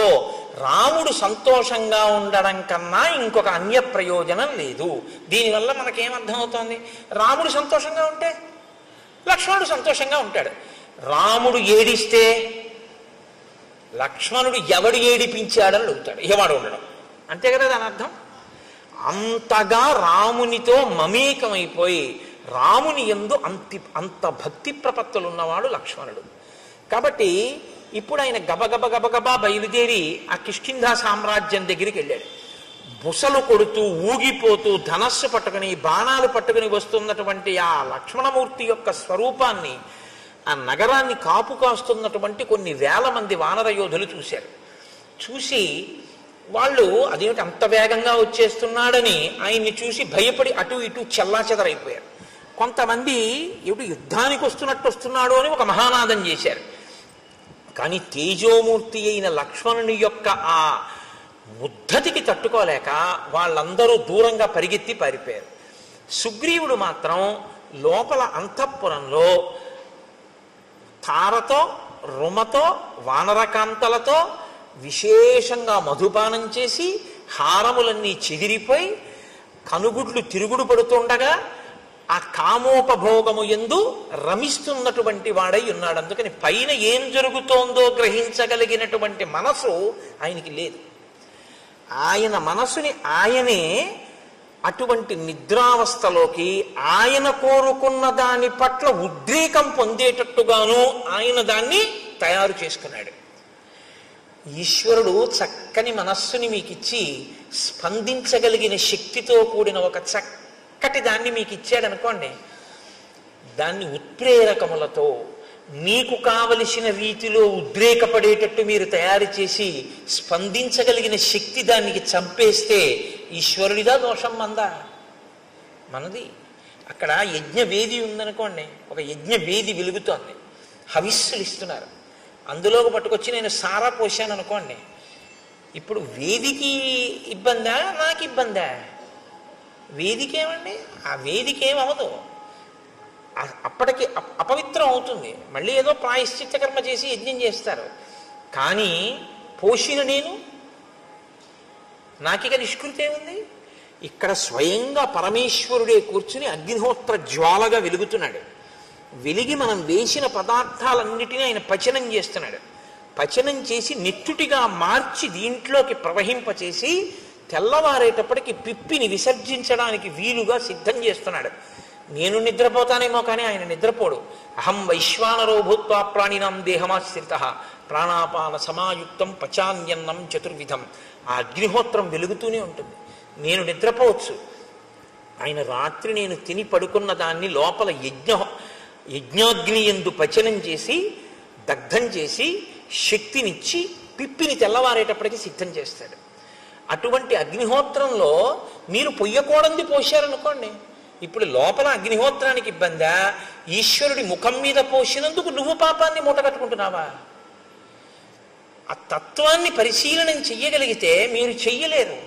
రాముడు సంతోషంగా ఉండడం కన్నా ఇంకొక అన్య ప్రయోజనం లేదు. దీనివల్ల మనకేమర్థమవుతోంది, రాముడు సంతోషంగా ఉంటే లక్ష్మణుడు సంతోషంగా ఉంటాడు. రాముడు ఏడిస్తే లక్ష్మణుడు ఎవడు ఏడిపించాడని అడుగుతాడు, ఎవడు ఉండడం. అంతే కదా దాని అర్థం. అంతగా రామునితో మమేకమైపోయి రాముని యందు అంత భక్తి ప్రపత్తులు ఉన్నవాడు లక్ష్మణుడు. కాబట్టి ఇప్పుడు ఆయన గబగబ గబగబా బయలుదేరి ఆ కిష్కింధా సామ్రాజ్యం దగ్గరికి వెళ్ళాడు. బుసలు కొడుతూ ఊగిపోతూ ధనస్సు పట్టుకుని బాణాలు పట్టుకుని వస్తున్నటువంటి ఆ లక్ష్మణమూర్తి యొక్క స్వరూపాన్ని, ఆ నగరాన్ని కాపు కాస్తున్నటువంటి కొన్ని వేల మంది వానర యోధులు చూశారు. చూసి వాళ్ళు అదేమిటి అంత వేగంగా వచ్చేస్తున్నాడని ఆయన్ని చూసి భయపడి అటు ఇటు చెల్లాచెదరైపోయారు. కొంతమంది ఏమిటి యుద్ధానికి వస్తున్నాడు అని ఒక మహానాదం చేశారు. కానీ తేజోమూర్తి అయిన లక్ష్మణుని యొక్క ఆ ఉద్ధతికి తట్టుకోలేక వాళ్ళందరూ దూరంగా పరిగెత్తి పారిపోయారు. సుగ్రీవుడు మాత్రం లోపల అంతఃపురంలో తారతో రుమతో వానరకాంతలతో విశేషంగా మధుపానం చేసి హారములన్నీ చెదిరిపోయి కనుగుడ్లు తిరుగుడు పడుతుండగా ఆ కామోపభోగము యందు రమిస్తున్నటువంటి వాడై ఉన్నాడు. అందుకని పైన ఏం జరుగుతోందో గ్రహించగలిగినటువంటి మనసు ఆయనకి లేదు. ఆయన మనసుని ఆయనే అటువంటి నిద్రావస్థలోకి ఆయన కోరుకున్న దాని పట్ల ఉద్రేకం పొందేటట్టుగాను ఆయన దాన్ని తయారు చేసుకున్నాడు. ఈశ్వరుడు చక్కని మనస్సుని మీకు ఇచ్చి స్పందించగలిగిన శక్తితో కూడిన ఒక చక్కటి దాన్ని మీకు ఇచ్చాడనుకోండి, దాన్ని ఉత్ప్రేరకములతో మీకు కావలసిన రీతిలో ఉద్రేకపడేటట్టు మీరు తయారు చేసి స్పందించగలిగిన శక్తి దానికి చంపేస్తే ఈశ్వరుడిదా దోషం మందా? మనది. అక్కడ యజ్ఞవేది ఉందనుకోండి, ఒక యజ్ఞవేది వెలుగుతోంది, హవిస్సులు ఇస్తున్నారు, అందులోకి పట్టుకొచ్చి నేను సారా పోసాను అనుకోండి, ఇప్పుడు వేదికి ఇబ్బందా నాకు ఇబ్బందా? వేదికేమండి, ఆ వేదికేమవదు, అప్పటికి అపవిత్రం అవుతుంది, మళ్ళీ ఏదో ప్రాయశ్చిత్త కర్మ చేసి యజ్ఞం చేస్తారు. కానీ పోషిన నేను నాకిక నిష్కృతి ఏముంది? ఇక్కడ స్వయంగా పరమేశ్వరుడే కూర్చుని అగ్నిహోత్ర జ్వాలగా వెలుగుతున్నాడు. వెలిగి మనం వేసిన పదార్థాలన్నిటినీ ఆయన పచనం చేస్తున్నాడు. పచనం చేసి నెట్టుటిగా మార్చి దీంట్లోకి ప్రవహింపచేసి తెల్లవారేటప్పటికి పిప్పిని విసర్జించడానికి వీలుగా సిద్ధం చేస్తున్నాడు. నేను నిద్రపోతానేమో కానీ ఆయన నిద్రపోడు. అహం వైశ్వానరో భూత్వా ప్రాణినాం దేహమాశ్రిత ప్రాణాపాన సమాయుక్తం పచాన్యన్నం చతుర్విధం. ఆ అగ్నిహోత్రం వెలుగుతూనే ఉంటుంది. నేను నిద్రపోవచ్చు, ఆయన రాత్రి నేను తిని పడుకున్న దాన్ని లోపల యజ్ఞాగ్ని యందు పచనం చేసి దగ్ధం చేసి శక్తినిచ్చి పిప్పిని తెల్లవారేటప్పటికి సిద్ధం చేస్తాడు. అటువంటి అగ్నిహోత్రంలో మీరు పొయ్యకూడంది పోశారనుకోండి, ఇప్పుడు లోపల అగ్నిహోత్రానికి ఇబ్బందా? ఈశ్వరుడి ముఖం మీద పోసినందుకు నువ్వు పాపాన్ని మూటగట్టుకుంటున్నావా? ఆ తత్వాన్ని పరిశీలనం చెయ్యగలిగితే మీరు చెయ్యలేరు.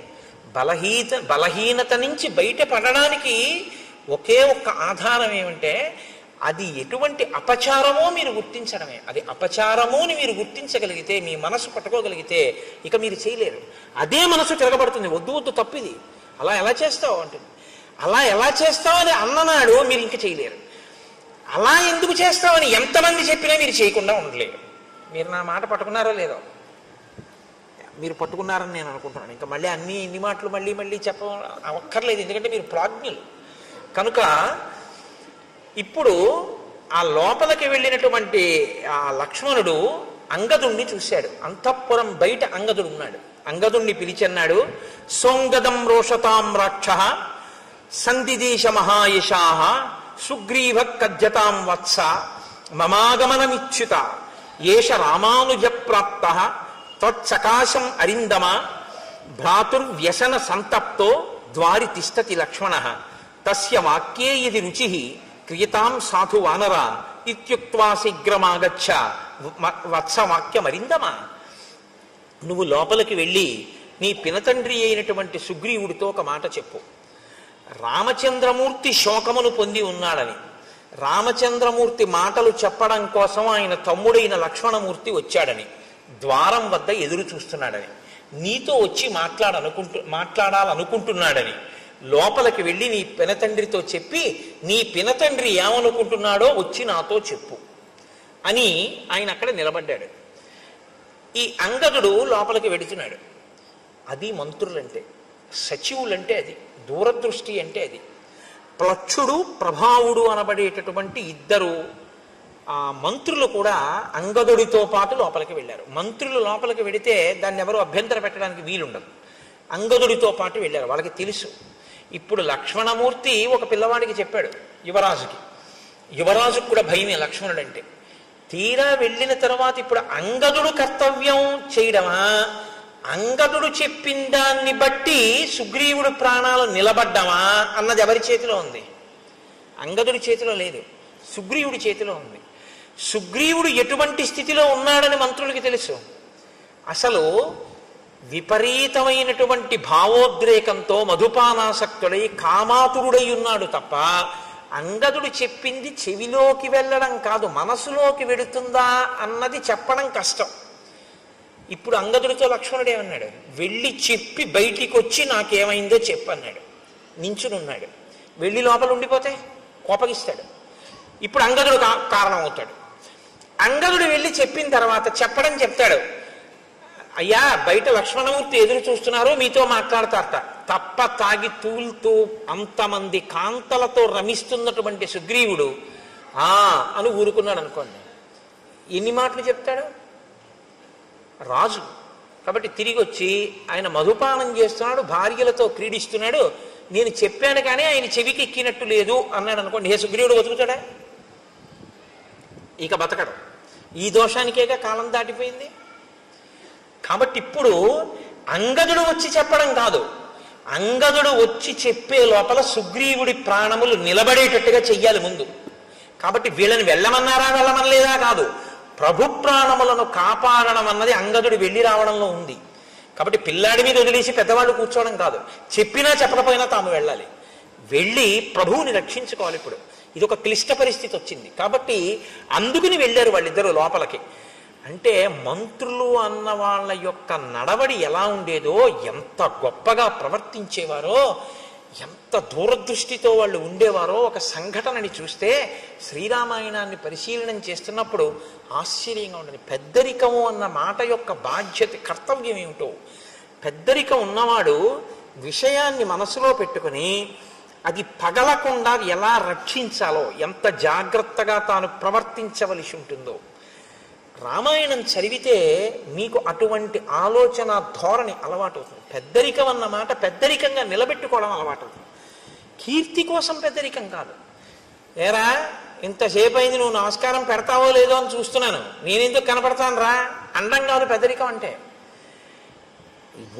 బలహీనత నుంచి బయటపడడానికి ఒకే ఒక్క ఆధారం ఏమంటే అది ఎటువంటి అపచారమో మీరు గుర్తించడమే. అది అపచారమో అని మీరు గుర్తించగలిగితే, మీ మనసు పట్టుకోగలిగితే ఇక మీరు చేయలేరు. అదే మనసు తిరగబడుతుంది, వద్దు వద్దు తప్పిది, అలా ఎలా చేస్తావు అంటుంది. అలా ఎలా చేస్తావు అని అన్ననాడు మీరు ఇంక చేయలేరు. అలా ఎందుకు చేస్తావని ఎంతమంది చెప్పినా మీరు చేయకుండా ఉండలేరు. మీరు నా మాట పట్టుకున్నారో లేదో? మీరు పట్టుకున్నారని నేను అనుకుంటున్నాను. ఇంకా మళ్ళీ ఇన్ని మాటలు మళ్ళీ మళ్ళీ చెప్పక్కర్లేదు, ఎందుకంటే మీరు ప్రాజ్ఞులు కనుక. ఇప్పుడు ఆ లోపలికి వెళ్ళినటువంటి ఆ లక్ష్మణుడు అంగదుణ్ణి చూశాడు. అంతఃపురం బయట అంగదుడు ఉన్నాడు. అంగదుణ్ణి పిలిచన్నాడు, సోంగదం రోషతాం రాక్ష సందిదేశ మహాయశాః సుగ్రీవ కజ్జతాం వత్స మమాగమనమిచ్యుత ఏష రామానుజ ప్రాప్త త్వత్సకాశం అరిందమ భ్రాతుర్వ్యసన సంతప్తో ద్వారి తిష్టతి లక్ష్మణ తస్య వాక్యే యది రుచి క్రియతాం సాధు వానర ఇత్యుక్త్వా శీఘ్రమాగచ్చ వత్సవాక్యమరిందమ. నువ్వు లోపలికి వెళ్ళి నీ పినతండ్రి అయినటువంటి సుగ్రీవుడితో ఒక మాట చెప్పు. రామచంద్రమూర్తి శోకమును పొంది ఉన్నాడని, రామచంద్రమూర్తి మాటలు చెప్పడం కోసం ఆయన తమ్ముడైన లక్ష్మణమూర్తి వచ్చాడని, ద్వారం వద్ద ఎదురు చూస్తున్నాడని, నీతో వచ్చి మాట్లాడాలనుకుంటున్నాడని లోపలికి వెళ్ళి నీ పినతండ్రితో చెప్పి, నీ పినతండ్రి ఏమనుకుంటున్నాడో వచ్చి నాతో చెప్పు అని ఆయన అక్కడ నిలబడ్డాడు. ఈ అంగదుడు లోపలికి వెడుతున్నాడు. అది మంత్రులంటే, సచివులంటే అది, దూరదృష్టి అంటే అది. ప్లక్షుడు ప్రభావుడు అనబడేటటువంటి ఇద్దరు ఆ మంత్రులు కూడా అంగదుడితో పాటు లోపలికి వెళ్ళారు. మంత్రులు లోపలికి వెడితే దాన్ని ఎవరు అభ్యంతర పెట్టడానికి వీలుండదు. అంగదుడితో పాటు వెళ్ళారు. వాళ్ళకి తెలుసు. ఇప్పుడు లక్ష్మణమూర్తి ఒక పిల్లవాడికి చెప్పాడు, యువరాజుకి. యువరాజుకు కూడా భయమే లక్ష్మణుడు అంటే. తీరా వెళ్ళిన తర్వాత ఇప్పుడు అంగదుడు కర్తవ్యం చేయడమా, అంగదుడు చెప్పిన దాన్ని బట్టి సుగ్రీవుడు ప్రాణాలు నిలబడ్డమా అన్నది ఎవరి చేతిలో ఉంది? అంగదుడి చేతిలో లేదు, సుగ్రీవుడి చేతిలో ఉంది. సుగ్రీవుడు ఎటువంటి స్థితిలో ఉన్నాడని మంత్రులకి తెలుసు. అసలు విపరీతమైనటువంటి భావోద్రేకంతో మధుపానాసక్తుడై కామాతురుడై ఉన్నాడు తప్ప అంగదుడు చెప్పింది చెవిలోకి వెళ్ళడం కాదు, మనసులోకి వెడుతుందా అన్నది చెప్పడం కష్టం. ఇప్పుడు అంగదుడితో లక్ష్మణుడు ఏమన్నాడు? వెళ్ళి చెప్పి బయటికి వచ్చి నాకేమైందో చెప్పన్నాడు. నించునున్నాడు. వెళ్ళి లోపల ఉండిపోతే కోపగిస్తాడు. ఇప్పుడు అంగదుడు కారణం అవుతాడు. అంగదుడు వెళ్ళి చెప్పిన తర్వాత చెప్తాడు, అయ్యా బయట లక్ష్మణమూర్తి ఎదురు చూస్తున్నారు, మీతో మాట్లాడతారట. తప్ప తాగి తూలుతూ అంతమంది కాంతలతో రమిస్తున్నటువంటి సుగ్రీవుడు అని ఊరుకున్నాడు అనుకోండి. ఎన్ని మాటలు చెప్తాడు? రాజు కాబట్టి తిరిగి వచ్చి ఆయన మధుపానం చేస్తున్నాడు, భార్యలతో క్రీడిస్తున్నాడు, నేను చెప్పాను కానీ ఆయన చెవికి ఎక్కినట్టు లేదు అన్నాడు అనుకోండి. ఏ సుగ్రీవుడు బతుకుతాడా? ఇక బతకడు. ఈ దోషానికేగా కాలం దాటిపోయింది. కాబట్టి ఇప్పుడు అంగదుడు వచ్చి చెప్పడం కాదు, అంగదుడు వచ్చి చెప్పే లోపల సుగ్రీవుడి ప్రాణములు నిలబడేటట్టుగా చెయ్యాలి ముందు. కాబట్టి వీళ్ళని వెళ్ళమనలేదా కాదు, ప్రభు ప్రాణములను కాపాడడం అన్నది అంగదుడు వెళ్ళి రావడంలో ఉంది. కాబట్టి పిల్లాడి మీద వదిలేసి పెద్దవాళ్ళు కూర్చోవడం కాదు, చెప్పినా చెప్పకపోయినా తాము వెళ్ళాలి, వెళ్ళి ప్రభువుని రక్షించుకోవాలి. ఇప్పుడు ఇది ఒక క్లిష్ట పరిస్థితి వచ్చింది కాబట్టి అందుకుని వెళ్ళారు వాళ్ళిద్దరూ లోపలికి. అంటే మంత్రులు అన్న వాళ్ళ యొక్క నడవడి ఎలా ఉండేదో, ఎంత గొప్పగా ప్రవర్తించేవారో, ఎంత దూరదృష్టితో వాళ్ళు ఉండేవారో ఒక సంఘటనని చూస్తే శ్రీరామాయణాన్ని పరిశీలనం చేస్తున్నప్పుడు ఆశ్చర్యంగా ఉండదు. పెద్దరికము అన్న మాట యొక్క బాధ్యత, కర్తవ్యం ఏమిటో. పెద్దరికం ఉన్నవాడు విషయాన్ని మనసులో పెట్టుకుని అది పగలకుండా ఎలా రక్షించాలో, ఎంత జాగ్రత్తగా తాను ప్రవర్తించవలసి ఉంటుందో. రామాయణం చదివితే మీకు అటువంటి ఆలోచన ధోరణి అలవాటు అవుతుంది. పెద్దరికం అన్న మాట పెద్దరికంగా నిలబెట్టుకోవడం అలవాటు అవుతుంది. కీర్తి కోసం పెద్దరికం కాదు. ఏరా ఇంతసేపు అయింది, నువ్వు నమస్కారం పెడతావో లేదో అని చూస్తున్నాను, నేనెందుకు కనపడతాను రా అండం కాదు పెద్దరికం అంటే.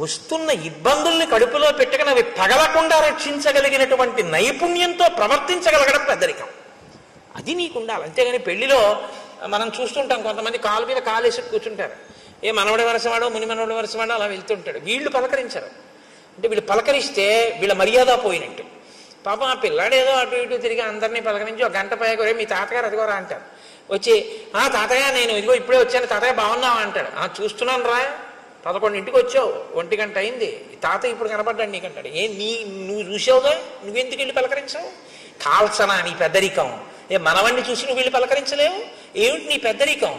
వస్తున్న ఇబ్బందుల్ని కడుపులో పెట్టుకుని అవి పగలకుండా రక్షించగలిగినటువంటి నైపుణ్యంతో ప్రవర్తించగలగడం పెద్దరికం. అది నీకు ఉండాలి. అంతేగాని పెళ్లిలో మనం చూస్తుంటాం, కొంతమంది కాలు మీద కాలేసి కూర్చుంటారు. ఏ మనవడి వరసవాడో ముని మనవడి వరసవాడో అలా వెళ్తుంటాడు. వీళ్ళు పలకరించరు. అంటే వీళ్ళు పలకరిస్తే వీళ్ళ మర్యాద పోయినట్టు. పాపం ఆ పిల్లాడేదో అటు ఇటు తిరిగి అందరినీ పలకరించి ఒక గంట పైగా మీ తాతగారు అదిగోరా అంటారు. వచ్చి తాతయ్య నేను ఇదిగో ఇప్పుడే వచ్చాను తాతయ్య బాగున్నావా అంటాడు. చూస్తున్నాను రా 11ంటికి వచ్చావు 1 గంట అయింది తాతయ్య ఇప్పుడు కనపడ్డాడు నీకంటాడు. నువ్వు చూసావుగా నువ్వెందుకు వెళ్ళి పలకరించావు? కాల్సనా నీ పెద్దరికం? మనవణ్ణి చూసి నువ్వు వెళ్ళి పలకరించలేవు? ఏమిటి నీ పెద్దరికం?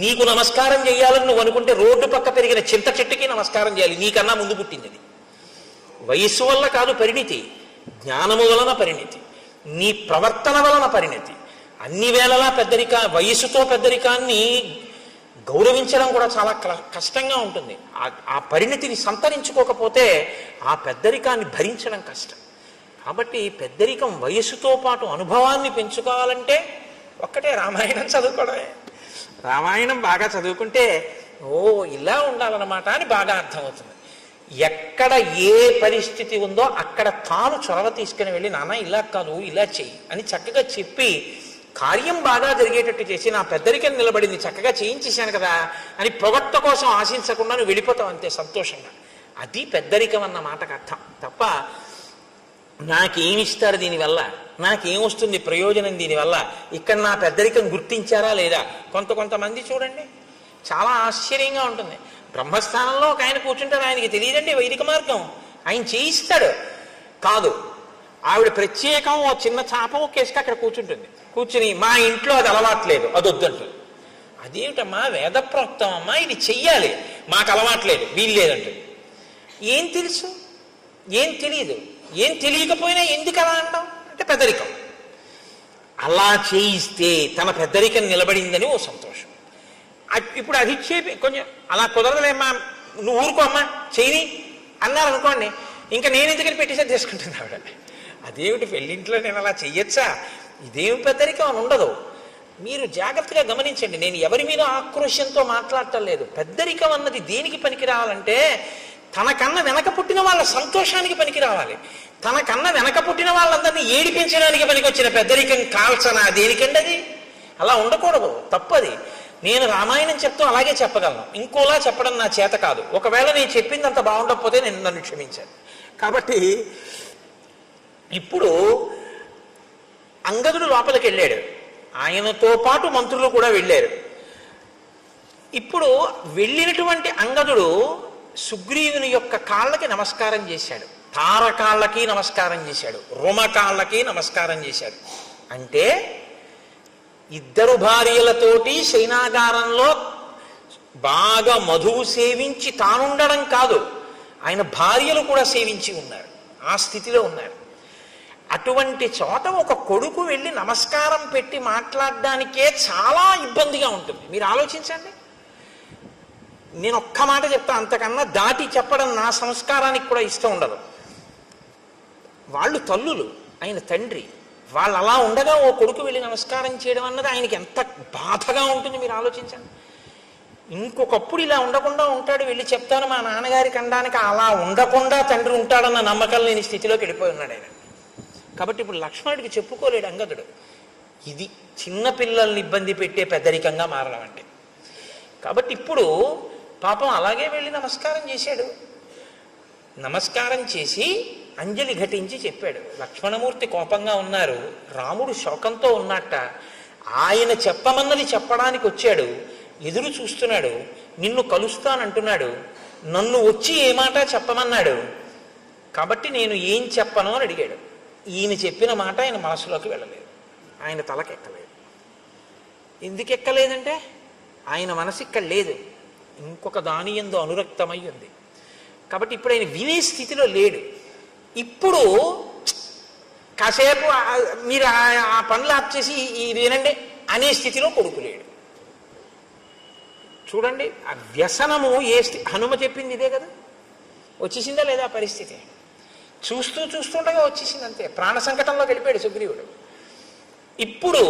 నీకు నమస్కారం చేయాలని నువ్వు అనుకుంటే రోడ్డు పక్క పెరిగిన చింత చెట్టుకి నమస్కారం చేయాలి. నీకన్నా ముందు పుట్టింది అది. వయస్సు వల్ల కాదు పరిణితి, జ్ఞానము వలన పరిణితి, నీ ప్రవర్తన వలన పరిణితి. అన్ని వేళలా వయస్సుతో పెద్దరికాన్ని గౌరవించడం కూడా చాలా కష్టంగా ఉంటుంది. ఆ పరిణితిని సంతరించుకోకపోతే ఆ పెద్దరికాన్ని భరించడం కష్టం. కాబట్టి పెద్దరికం వయస్సుతో పాటు అనుభవాన్ని పెంచుకోవాలంటే ఒక్కటే రామాయణం చదువుకోవడమే. రామాయణం బాగా చదువుకుంటే ఇలా ఉండాలన్నమాట అని బాగా అర్థమవుతుంది. ఎక్కడ ఏ పరిస్థితి ఉందో అక్కడ తాను చొరవ తీసుకుని వెళ్ళి నాన్న ఇలా కాదు ఇలా చెయ్యి అని చక్కగా చెప్పి కార్యం బాగా జరిగేటట్టు చేసి నా పెద్దరికం నిలబడింది చక్కగా చేయించేశాను కదా అని పొగట్ట కోసం ఆశించకుండా నువ్వు వెళ్ళిపోతావు అంతే సంతోషంగా. అది పెద్దరికం అన్న మాటకు అర్థం. తప్ప నాకేమిస్తారు దీనివల్ల, నాకేమొస్తుంది ప్రయోజనం దీనివల్ల, ఇక్కడ నా పెద్దరికం గుర్తించారా లేదా? కొంతమంది చూడండి చాలా ఆశ్చర్యంగా ఉంటుంది. బ్రహ్మస్థానంలో ఒక ఆయన కూర్చుంటారు, ఆయనకి తెలియదండి వైదిక మార్గం, ఆయన చేయిస్తాడు. కాదు, ఆవిడ ప్రత్యేకం ఓ చిన్న చాప ఒకేసుక అక్కడ కూర్చుంటుంది. కూర్చుని మా ఇంట్లో అది అలవాట్లేదు అది వద్దంటుంది. అదేమిటమ్మా వేదప్రోక్తం అమ్మా ఇది చెయ్యాలి, మాకు అలవాట్లేదు వీలు లేదంటుంది. ఏం తెలుసు? ఏం తెలియదు. ఏం తెలియకపోయినా ఎందుకు అలా అంటాం అంటే పెద్దరికం. అలా చేయిస్తే తన పెద్దరికం నిలబడిందని ఓ సంతోషం. ఇప్పుడు అది చెప్పి కొంచెం అలా కుదరదులేమ్మా నువ్వు ఊరుకో అమ్మా చేయని అన్నారు అనుకోండి, ఇంకా నేను ఎందుకని పెట్టేసరి చేసుకుంటుంది ఆవిడ. అదేమిటి పెళ్ళింట్లో నేను అలా చెయ్యొచ్చా, ఇదేమి పెద్దరికం అని ఉండదు. మీరు జాగ్రత్తగా గమనించండి, నేను ఎవరి మీద ఆక్రోశంతో మాట్లాడటం లేదు. పెద్దరికం అన్నది దేనికి పనికి రావాలంటే తనకన్నా వెనక పుట్టిన వాళ్ళ సంతోషానికి పనికి రావాలి. తనకన్నా వెనక పుట్టిన వాళ్ళందరినీ ఏడిపించడానికి పనికి వచ్చిన పెద్దరికం కాల్చనా దేనికండి? అది అలా ఉండకూడదు, తప్పది. నేను రామాయణం చెప్తూ అలాగే చెప్పగలను, ఇంకోలా చెప్పడం నా చేత కాదు. ఒకవేళ నేను చెప్పింది అంత బాగుండకపోతే నేను నన్ను క్షమించాను. కాబట్టి ఇప్పుడు అంగదుడు లోపలికి వెళ్ళాడు, ఆయనతో పాటు మంత్రులు కూడా వెళ్ళారు. ఇప్పుడు వెళ్ళినటువంటి అంగదుడు సుగ్రీవుని యొక్క కాళ్ళకి నమస్కారం చేశాడు, తారకాళ్ళకి నమస్కారం చేశాడు, రుమకాళ్ళకి నమస్కారం చేశాడు. అంటే ఇద్దరు భార్యలతోటి శయనాగారంలో బాగా మధువు సేవించి తానుండడం కాదు, ఆయన భార్యలు కూడా సేవించి ఉన్నారు, ఆ స్థితిలో ఉన్నారు. అటువంటి చోట ఒక కొడుకు వెళ్ళి నమస్కారం పెట్టి మాట్లాడడానికే చాలా ఇబ్బందిగా ఉంటుంది. మీరు ఆలోచించండి. నేను ఒక్క మాట చెప్తా, అంతకన్నా దాటి చెప్పడం నా సంస్కారానికి కూడా ఇష్టం ఉండదు. వాళ్ళు తల్లులు, ఆయన తండ్రి, వాళ్ళు అలా ఉండగా ఓ కొడుకు వెళ్ళి నమస్కారం చేయడం అన్నది ఆయనకి ఎంత బాధగా ఉంటుంది మీరు ఆలోచించండి. ఇంకొకప్పుడు ఇలా ఉండకుండా ఉంటాడు, వెళ్ళి చెప్తాను మా నాన్నగారికి అనడానికి అలా ఉండకుండా తండ్రి ఉంటాడన్న నమ్మకం లేని స్థితిలోకి వెళ్ళిపోయి ఉన్నాడు ఆయన. కాబట్టి ఇప్పుడు లక్ష్మణుడికి చెప్పుకోలేడు అంగదుడు. ఇది చిన్నపిల్లల్ని ఇబ్బంది పెట్టే పెద్దరికంగా మారడం అంటే. కాబట్టి ఇప్పుడు పాపం అలాగే వెళ్ళి నమస్కారం చేశాడు. నమస్కారం చేసి అంజలి ఘటించి చెప్పాడు. లక్ష్మణమూర్తి కోపంగా ఉన్నారు, రాముడు శోకంతో ఉన్నట్ట, ఆయన చెప్పమన్నది చెప్పడానికి వచ్చాడు, ఎదురు చూస్తున్నాడు, నిన్ను కలుస్తానంటున్నాడు, నన్ను వచ్చి ఏ మాట చెప్పమన్నాడు, కాబట్టి నేను ఏం చెప్పను అని అడిగాడు. ఈయన చెప్పిన మాట ఆయన మనసులోకి వెళ్ళలేదు, ఆయన తలకెక్కలేదు. ఎందుకు ఎక్కలేదంటే ఆయన మనసు ఇక్కడ లేదు, ఇంకొక దాని యందు అనురక్తమై ఉంది. కాబట్టి ఇప్పుడు ఆయన వినే స్థితిలో లేడు. ఇప్పుడు కాసేపు మీరు ఆ పనులు ఆప్ చేసి వినండి అనే స్థితిలో కొడుకు లేడు. చూడండి ఆ వ్యసనము హనుమ చెప్పింది ఇదే కదా, వచ్చేసిందా లేదా పరిస్థితి? చూస్తుండగా వచ్చేసింది అంతే. ప్రాణ సంకటంలోకి వెళ్ళిపోయాడు సుగ్రీవుడు. ఇప్పుడు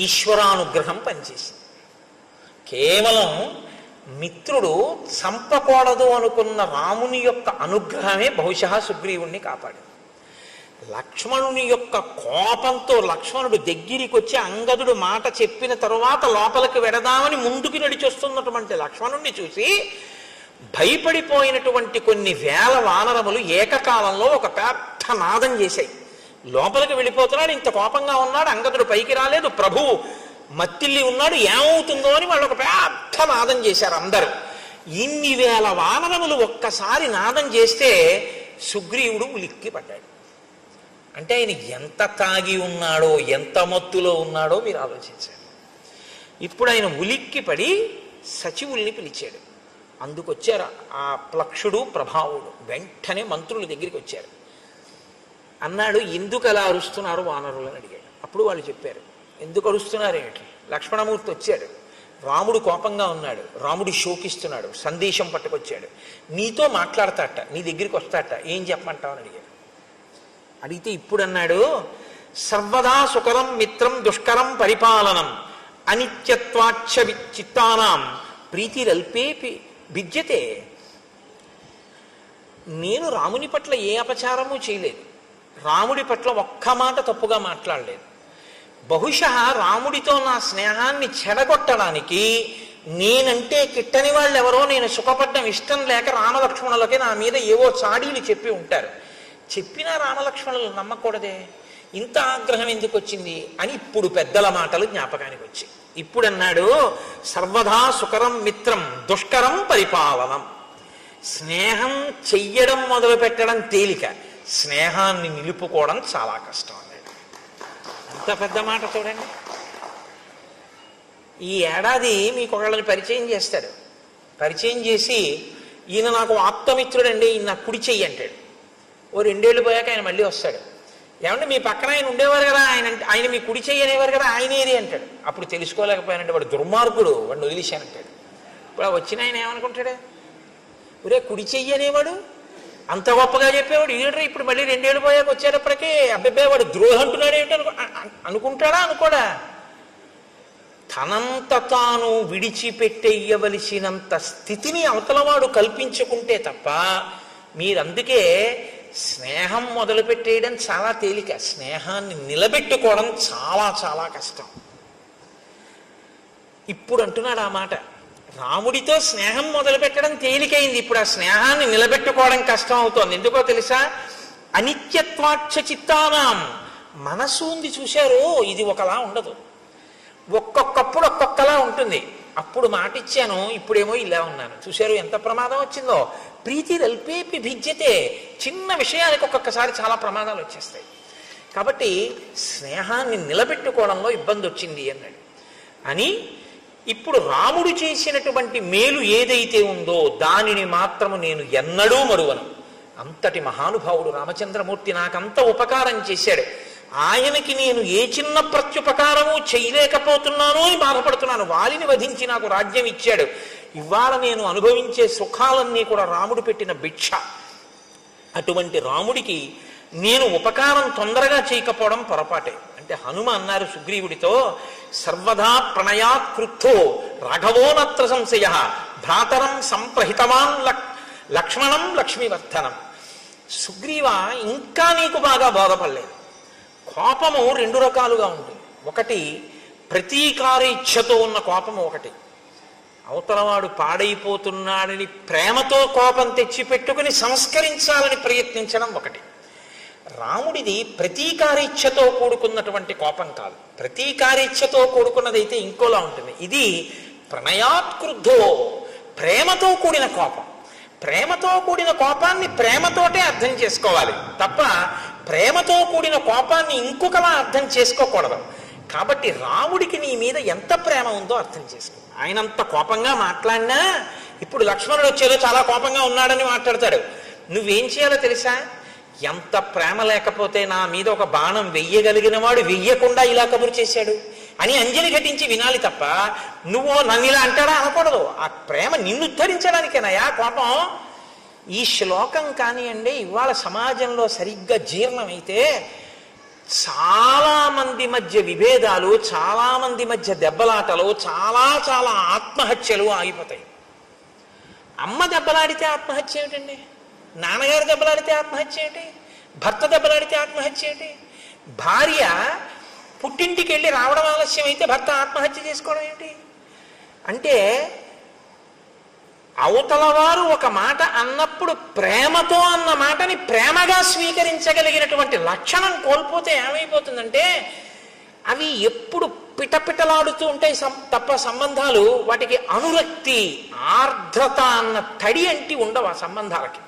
ఈశ్వరానుగ్రహం పనిచేసింది. కేవలం మిత్రుడు చంపకూడదు అనుకున్న రాముని యొక్క అనుగ్రహమే బహుశా సుగ్రీవుణ్ణి కాపాడింది. లక్ష్మణుని యొక్క కోపంతో లక్ష్మణుడు దగ్గరికి వచ్చి అంగదుడు మాట చెప్పిన తరువాత లోపలికి వెడదామని ముందుకు నడిచొస్తున్నటువంటి లక్ష్మణుణ్ణి చూసి భయపడిపోయినటువంటి కొన్ని వేల వానరములు ఏకకాలంలో ఒక పెద్ద అర్థనాదం చేశాయి. లోపలికి వెళ్ళిపోతున్నాడు, ఇంత కోపంగా ఉన్నాడు, అంగదుడు పైకి రాలేదు, ప్రభువు మత్తిల్లి ఉన్నాడు, ఏమవుతుందో అని వాళ్ళు ఒక పెద్ద నాదం చేశారు అందరూ. ఇన్ని వేల వానరములు ఒక్కసారి నాదం చేస్తే సుగ్రీవుడు ఉలిక్కి పడ్డాడు. అంటే ఆయన ఎంత తాగి ఉన్నాడో, ఎంత మత్తులో ఉన్నాడో మీరు ఆలోచించారు. ఇప్పుడు ఆయన ఉలిక్కి పడి సచివుల్ని పిలిచాడు. అందుకొచ్చారు ఆ ప్లక్షుడు ప్రభావుడు. వెంటనే మంత్రుల దగ్గరికి వచ్చారు. అన్నాడు, ఎందుకు అలా అరుస్తున్నారు వానరులు అని అడిగాడు. అప్పుడు వాళ్ళు చెప్పారు, ఎందుకు అరుస్తున్నారు ఏమిటి? లక్ష్మణమూర్తి వచ్చాడు, రాముడు కోపంగా ఉన్నాడు, రాముడు శోకిస్తున్నాడు, సందేశం పట్టుకొచ్చాడు, నీతో మాట్లాడతాట, నీ దగ్గరికి వస్తాట, ఏం చెప్పమంటావు అని అడిగాడు. అడిగితే ఇప్పుడు అన్నాడు, సర్వదా సుకరం మిత్రం దుష్కరం పరిపాలనం అనిత్యత్వాచ్చ చిత్తానాం ప్రీతిరల్పేపి భిద్యతే. నేను రాముని పట్ల ఏ అపచారము చేయలేదు, రాముడి పట్ల ఒక్క మాట తప్పుగా మాట్లాడలేదు. బహుశా రాముడితో నా స్నేహాన్ని చెడగొట్టడానికి నేనంటే కిట్టని వాళ్ళు ఎవరో నేను సుఖపడ్డం ఇష్టం లేక రామలక్ష్మణులకి నా మీద ఏవో చాడీలు చెప్పి ఉంటారు. చెప్పినా రామలక్ష్మణులు నమ్మకూడదే, ఇంత ఆగ్రహం ఎందుకు వచ్చింది అని ఇప్పుడు పెద్దల మాటలు జ్ఞాపకానికి వచ్చి ఇప్పుడు అన్నాడు, సర్వదా సుకరం మిత్రం దుష్కరం పరిపాలనం. స్నేహం చెయ్యడం మొదలు పెట్టడం తేలిక, స్నేహాన్ని నిలుపుకోవడం చాలా కష్టం అన్నాడు. అంత పెద్ద మాట చూడండి. ఈ ఏడాది మీకు ఒకళ్ళని పరిచయం చేస్తాడు. పరిచయం చేసి, ఈయన నాకు ఆప్తమిత్రుడండి, ఈయన నాకు కుడి చెయ్యి అంటాడు. ఓ 2 ఏళ్ళు పోయాక ఆయన మళ్ళీ వస్తాడు. ఏమంటే మీ పక్కన ఆయన ఉండేవారు కదా, ఆయన మీ కుడి చెయ్యి అనేవారు కదా, ఆయన ఏది అంటాడు. అప్పుడు తెలుసుకోలేకపోయానంటే వాడు దుర్మార్గుడు, వాడిని వదిలేశానంటాడు. ఇప్పుడు వచ్చిన ఆయన ఏమనుకుంటాడు, ఒరే కుడి చెయ్యి అనేవాడు అంత గొప్పగా చెప్పేవాడు ఈడరా, ఇప్పుడు మళ్ళీ 2 ఏళ్ళు పోయాక వచ్చేటప్పటికీ అబ్బాయి వాడు ద్రోహం అంటున్నాడు ఏమిటి అనుకుంటాడా అనుకోడా? తనంత తాను విడిచిపెట్టేయవలసినంత స్థితిని అవతలవాడు కల్పించుకుంటే తప్ప, మీరందుకే స్నేహం మొదలుపెట్టేయడం చాలా తేలిక, స్నేహాన్ని నిలబెట్టుకోవడం చాలా చాలా కష్టం. ఇప్పుడు అంటున్నాడు ఆ మాట, రాముడితో స్నేహం మొదలు పెట్టడం తేలికైంది, ఇప్పుడు ఆ స్నేహాన్ని నిలబెట్టుకోవడం కష్టం అవుతోంది. ఎందుకో తెలుసా? అనిత్యత్వాచ్చ చిత్తానాం. మనసు ఉంది చూశారు, ఇది ఒకలా ఉండదు, ఒక్కొక్కప్పుడు ఒక్కొక్కలా ఉంటుంది. అప్పుడు మాట ఇచ్చాను, ఇప్పుడేమో ఇలా ఉన్నాను. చూశారు ఎంత ప్రమాదం వచ్చిందో. ప్రీతి రల్పేపి భిద్యతే. చిన్న విషయానికి ఒక్కొక్కసారి చాలా ప్రమాదాలు వచ్చేస్తాయి. కాబట్టి స్నేహాన్ని నిలబెట్టుకోవడంలో ఇబ్బంది వచ్చింది అన్నాడు. అని ఇప్పుడు రాముడు చేసినటువంటి మేలు ఏదైతే ఉందో దానిని మాత్రము నేను ఎన్నడూ మరువను. అంతటి మహానుభావుడు రామచంద్రమూర్తి నాకంత ఉపకారం చేశాడు. ఆయనకి నేను ఏ చిన్న ప్రత్యుపకారము చేయలేకపోతున్నానో అని బాధపడుతున్నాను. వాలిని వధించి నాకు రాజ్యం ఇచ్చాడు. ఇవాళ నేను అనుభవించే సుఖాలన్నీ కూడా రాముడు పెట్టిన భిక్ష. అటువంటి రాముడికి నేను ఉపకారం తొందరగా చేయకపోవడం పొరపాటే. అంటే హనుమ అన్నారు సుగ్రీవుడితో, సర్వదా ప్రణయాత్ క్రుద్ధో రాఘవో నత్ర సంశయ భ్రాతరం సంప్రహితవాన్ లక్ష్మణం లక్ష్మీవర్ధనం. సుగ్రీవ, ఇంకా నీకు బాగా బోధపడలేదు. కోపము 2 రకాలుగా ఉంటుంది. ఒకటి ప్రతీకారేచ్ఛతో ఉన్న కోపము, ఒకటి అవతలవాడు పాడైపోతున్నాడని ప్రేమతో కోపం తెచ్చిపెట్టుకుని సంస్కరించాలని ప్రయత్నించడం ఒకటి. రాముడిది ప్రతీకారేచ్ఛతో కూడుకున్నటువంటి కోపం కాదు, ప్రతీకారేచ్ఛతో కూడుకున్నదైతే ఇంకోలా ఉంటుంది. ఇది ప్రణయాత్కృద్ధో, ప్రేమతో కూడిన కోపం. ప్రేమతో కూడిన కోపాన్ని ప్రేమతోటే అర్థం చేసుకోవాలి తప్ప ప్రేమతో కూడిన కోపాన్ని ఇంకొకలా అర్థం చేసుకోకూడదు. కాబట్టి రాముడికి నీ మీద ఎంత ప్రేమ ఉందో అర్థం చేసుకో. ఆయనంత కోపంగా మాట్లాడినా ఇప్పుడు లక్ష్మణుడు వచ్చేదో చాలా కోపంగా ఉన్నాడని మాట్లాడతాడు. నువ్వేం చేయాలో తెలుసా? ఎంత ప్రేమ లేకపోతే నా మీద ఒక బాణం వెయ్యగలిగిన వాడు వెయ్యకుండా ఇలా కబురు చేశాడు అని అంజలి ఘటించి వినాలి తప్ప నువ్వు నన్ను ఇలా అంటాడా అనకూడదు. ఆ ప్రేమ నిన్ను ఉద్ధరించడానికేనాయా కోపం. ఈ శ్లోకం కానివ్వండి ఇవాళ సమాజంలో సరిగ్గా జీర్ణమైతే చాలా మంది మధ్య విభేదాలు, చాలా మంది మధ్య దెబ్బలాటలు, చాలా చాలా ఆత్మహత్యలు ఆగిపోతాయి. అమ్మ దెబ్బలాడితే ఆత్మహత్య ఏమిటండి? నాన్నగారు దెబ్బలాడితే ఆత్మహత్య ఏంటి? భర్త దెబ్బలాడితే ఆత్మహత్య ఏంటి? భార్య పుట్టింటికి వెళ్ళి రావడం ఆలస్యం అయితే భర్త ఆత్మహత్య చేసుకోవడం ఏంటి? అంటే అవతల వారు ఒక మాట అన్నప్పుడు ప్రేమతో అన్న మాటని ప్రేమగా స్వీకరించగలిగినటువంటి లక్షణం కోల్పోతే ఏమైపోతుందంటే అవి ఎప్పుడు పిటపిటలాడుతూ ఉంటాయి తప్ప సంబంధాలు వాటికి అనురక్తి ఆర్ద్రత అన్న తడి అంటి ఉండవు ఆ సంబంధాలకి.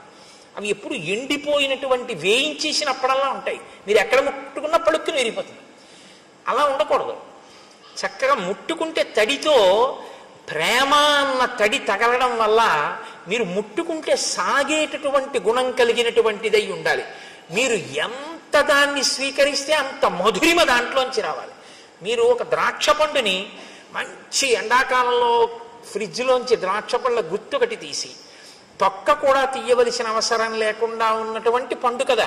అవి ఎప్పుడు ఎండిపోయినటువంటి వేయించేసినప్పుడల్లా ఉంటాయి. మీరు ఎక్కడ ముట్టుకున్న పలుక్కుని విరిగిపోతుంది. అలా ఉండకూడదు. చక్కగా ముట్టుకుంటే తడితో ప్రేమ అన్న తడి తగలడం వల్ల మీరు ముట్టుకుంటే సాగేటటువంటి గుణం కలిగినటువంటిదై ఉండాలి. మీరు ఎంత దాన్ని స్వీకరిస్తే అంత మధురిమ దాంట్లోంచి రావాలి. మీరు ఒక ద్రాక్ష పండుని మంచి ఎండాకాలంలో ఫ్రిడ్జ్లోంచి ద్రాక్ష పళ్ళ గుత్తొకటి తీసి తొక్క కూడా తీయవలసిన అవసరం లేకుండా ఉన్నటువంటి పండు కదా,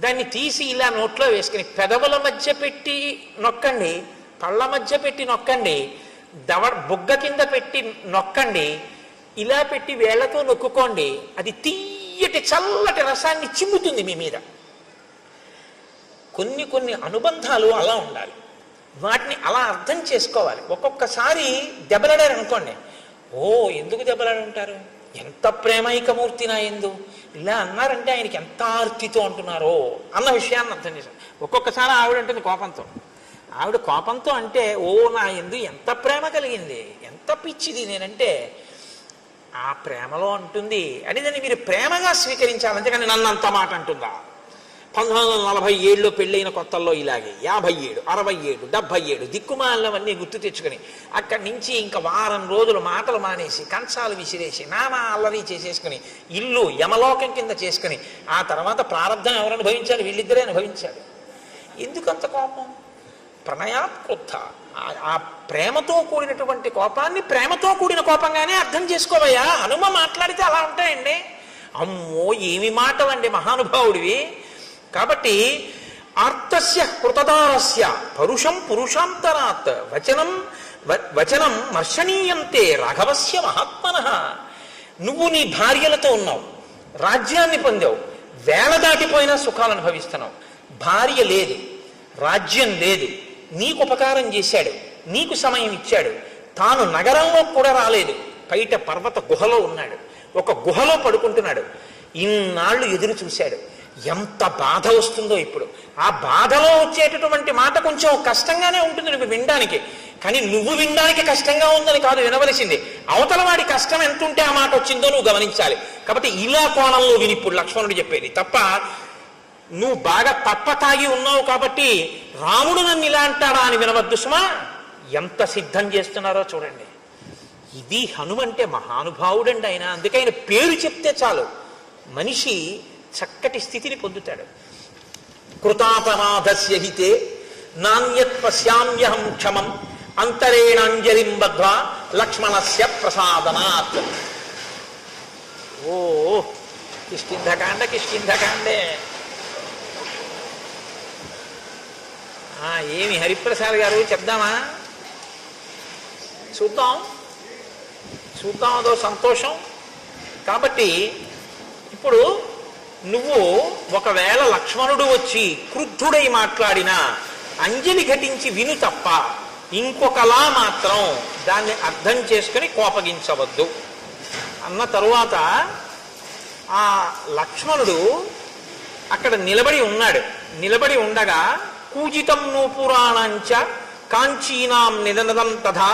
దాన్ని తీసి ఇలా నోట్లో వేసుకుని పెదవుల మధ్య పెట్టి నొక్కండి, పళ్ళ మధ్య పెట్టి నొక్కండి, బుగ్గ కింద పెట్టి నొక్కండి, ఇలా పెట్టి వేళ్లతో నొక్కుకోండి. అది తీయటి చల్లటి రసాన్ని చిమ్ముతుంది మీ మీద. కొన్ని కొన్ని అనుబంధాలు అలా ఉండాలి. వాటిని అలా అర్థం చేసుకోవాలి. ఒక్కొక్కసారి దెబ్బలాడారు అనుకోండి, ఓ ఎందుకు దెబ్బలాడుంటారు, ఎంత ప్రేమైకమూర్తి నా ఎందు ఇలా అన్నారంటే ఆయనకి ఎంత ఆర్తితో అంటున్నారో అన్న విషయాన్ని అర్థం చేశాను. ఒక్కొక్కసారి ఆవిడ అంటుంది కోపంతో, ఆవిడ కోపంతో అంటే ఓ నా ఎందు ఎంత ప్రేమ కలిగింది, ఎంత పిచ్చిది నేనంటే ఆ ప్రేమలో అంటుంది అని దాన్ని మీరు ప్రేమగా స్వీకరించాలి. అంతేకాని నన్ను అంత మాట అంటుందా. 1947లో పెళ్ళైన కొత్తల్లో ఇలాగే 57, 67, 77 దిక్కుమాలవన్నీ గుర్తు తెచ్చుకొని అక్కడి నుంచి ఇంకా వారం రోజులు మాటలు మానేసి కంచాలు విసిరేసి నానా అల్లరి చేసేసుకుని ఇల్లు యమలోకం కింద చేసుకుని ఆ తర్వాత ప్రారంధం ఎవరు అనుభవించాలి, వీళ్ళిద్దరే అనుభవించాలి. ఎందుకంత కోపం? ప్రణయాత్కృత ఆ ప్రేమతో కూడినటువంటి కోపాన్ని ప్రేమతో కూడిన కోపంగానే అర్థం చేసుకోవయ్యా. హనుమ మాట్లాడితే అలా ఉంటాయండి. అమ్మో ఏమి మాటలండి మహానుభావుడివి. కాబట్టి ఆర్తస్య కృతదారస్య పరుషం పురుషాంతరాత్ వచనం మర్షణీయంతే రాఘవస్య మహాత్మనః. నువ్వు నీ భార్యలతో ఉన్నావు, రాజ్యాన్ని పొందావు, వేళ దాటిపోయినా సుఖాలు అనుభవిస్తున్నావు. భార్య లేదు, రాజ్యం లేదు, నీకు ఉపకారం చేశాడు, నీకు సమయం ఇచ్చాడు, తాను నగరంలో కూడా రాలేదు, బయట పర్వత గుహలో ఉన్నాడు, ఒక గుహలో పడుకుంటున్నాడు. ఇన్నాళ్ళు ఎదురు చూశాడు. ఎంత బాధ వస్తుందో ఇప్పుడు. ఆ బాధలో వచ్చేటటువంటి మాట కొంచెం కష్టంగానే ఉంటుంది నువ్వు వినడానికి, కానీ నువ్వు వినడానికి కష్టంగా ఉందని కాదు వినవలసింది. అవతల వాడి కష్టం ఎంత ఉంటే ఆ మాట వచ్చిందో నువ్వు గమనించాలి. కాబట్టి ఇలా కోణంలో విని ఇప్పుడు లక్ష్మణుడు చెప్పేది తప్ప నువ్వు బాగా తప్ప తాగి ఉన్నావు కాబట్టి రాముడు నన్ను ఇలా అంటాడా అని వినవద్దు సుమా. ఎంత సిద్ధం చేస్తున్నారో చూడండి. ఇది హనుమంటే మహానుభావుడండి ఆయన. అందుకే ఆయన పేరు చెప్తే చాలు మనిషి చక్కటి స్థితిని పొందుతాడు. కృతాపరాధస్య హితే నాణ్యత్ పశ్యామ్యహం క్షమం అంతరేణాంజలిం బద్ధ్వా లక్ష్మణస్య ప్రసాదనాత్. ఓ కిష్కింధకాండే. ఏమి హరిప్రసాద్ గారు చెప్దామా? చూద్దాం అదో సంతోషం. కాబట్టి ఇప్పుడు నువ్వు ఒకవేళ లక్ష్మణుడు వచ్చి క్రుద్ధుడై మాట్లాడినా అంజలి ఘటించి విను తప్ప ఇంకొకలా మాత్రం దాన్ని అర్థం చేసుకుని కోపగించవద్దు అన్న తరువాత ఆ లక్ష్మణుడు అక్కడ నిలబడి ఉన్నాడు. నిలబడి ఉండగా కూజితం నూపురాణంచ కాంచీనాం నిదనదం తథా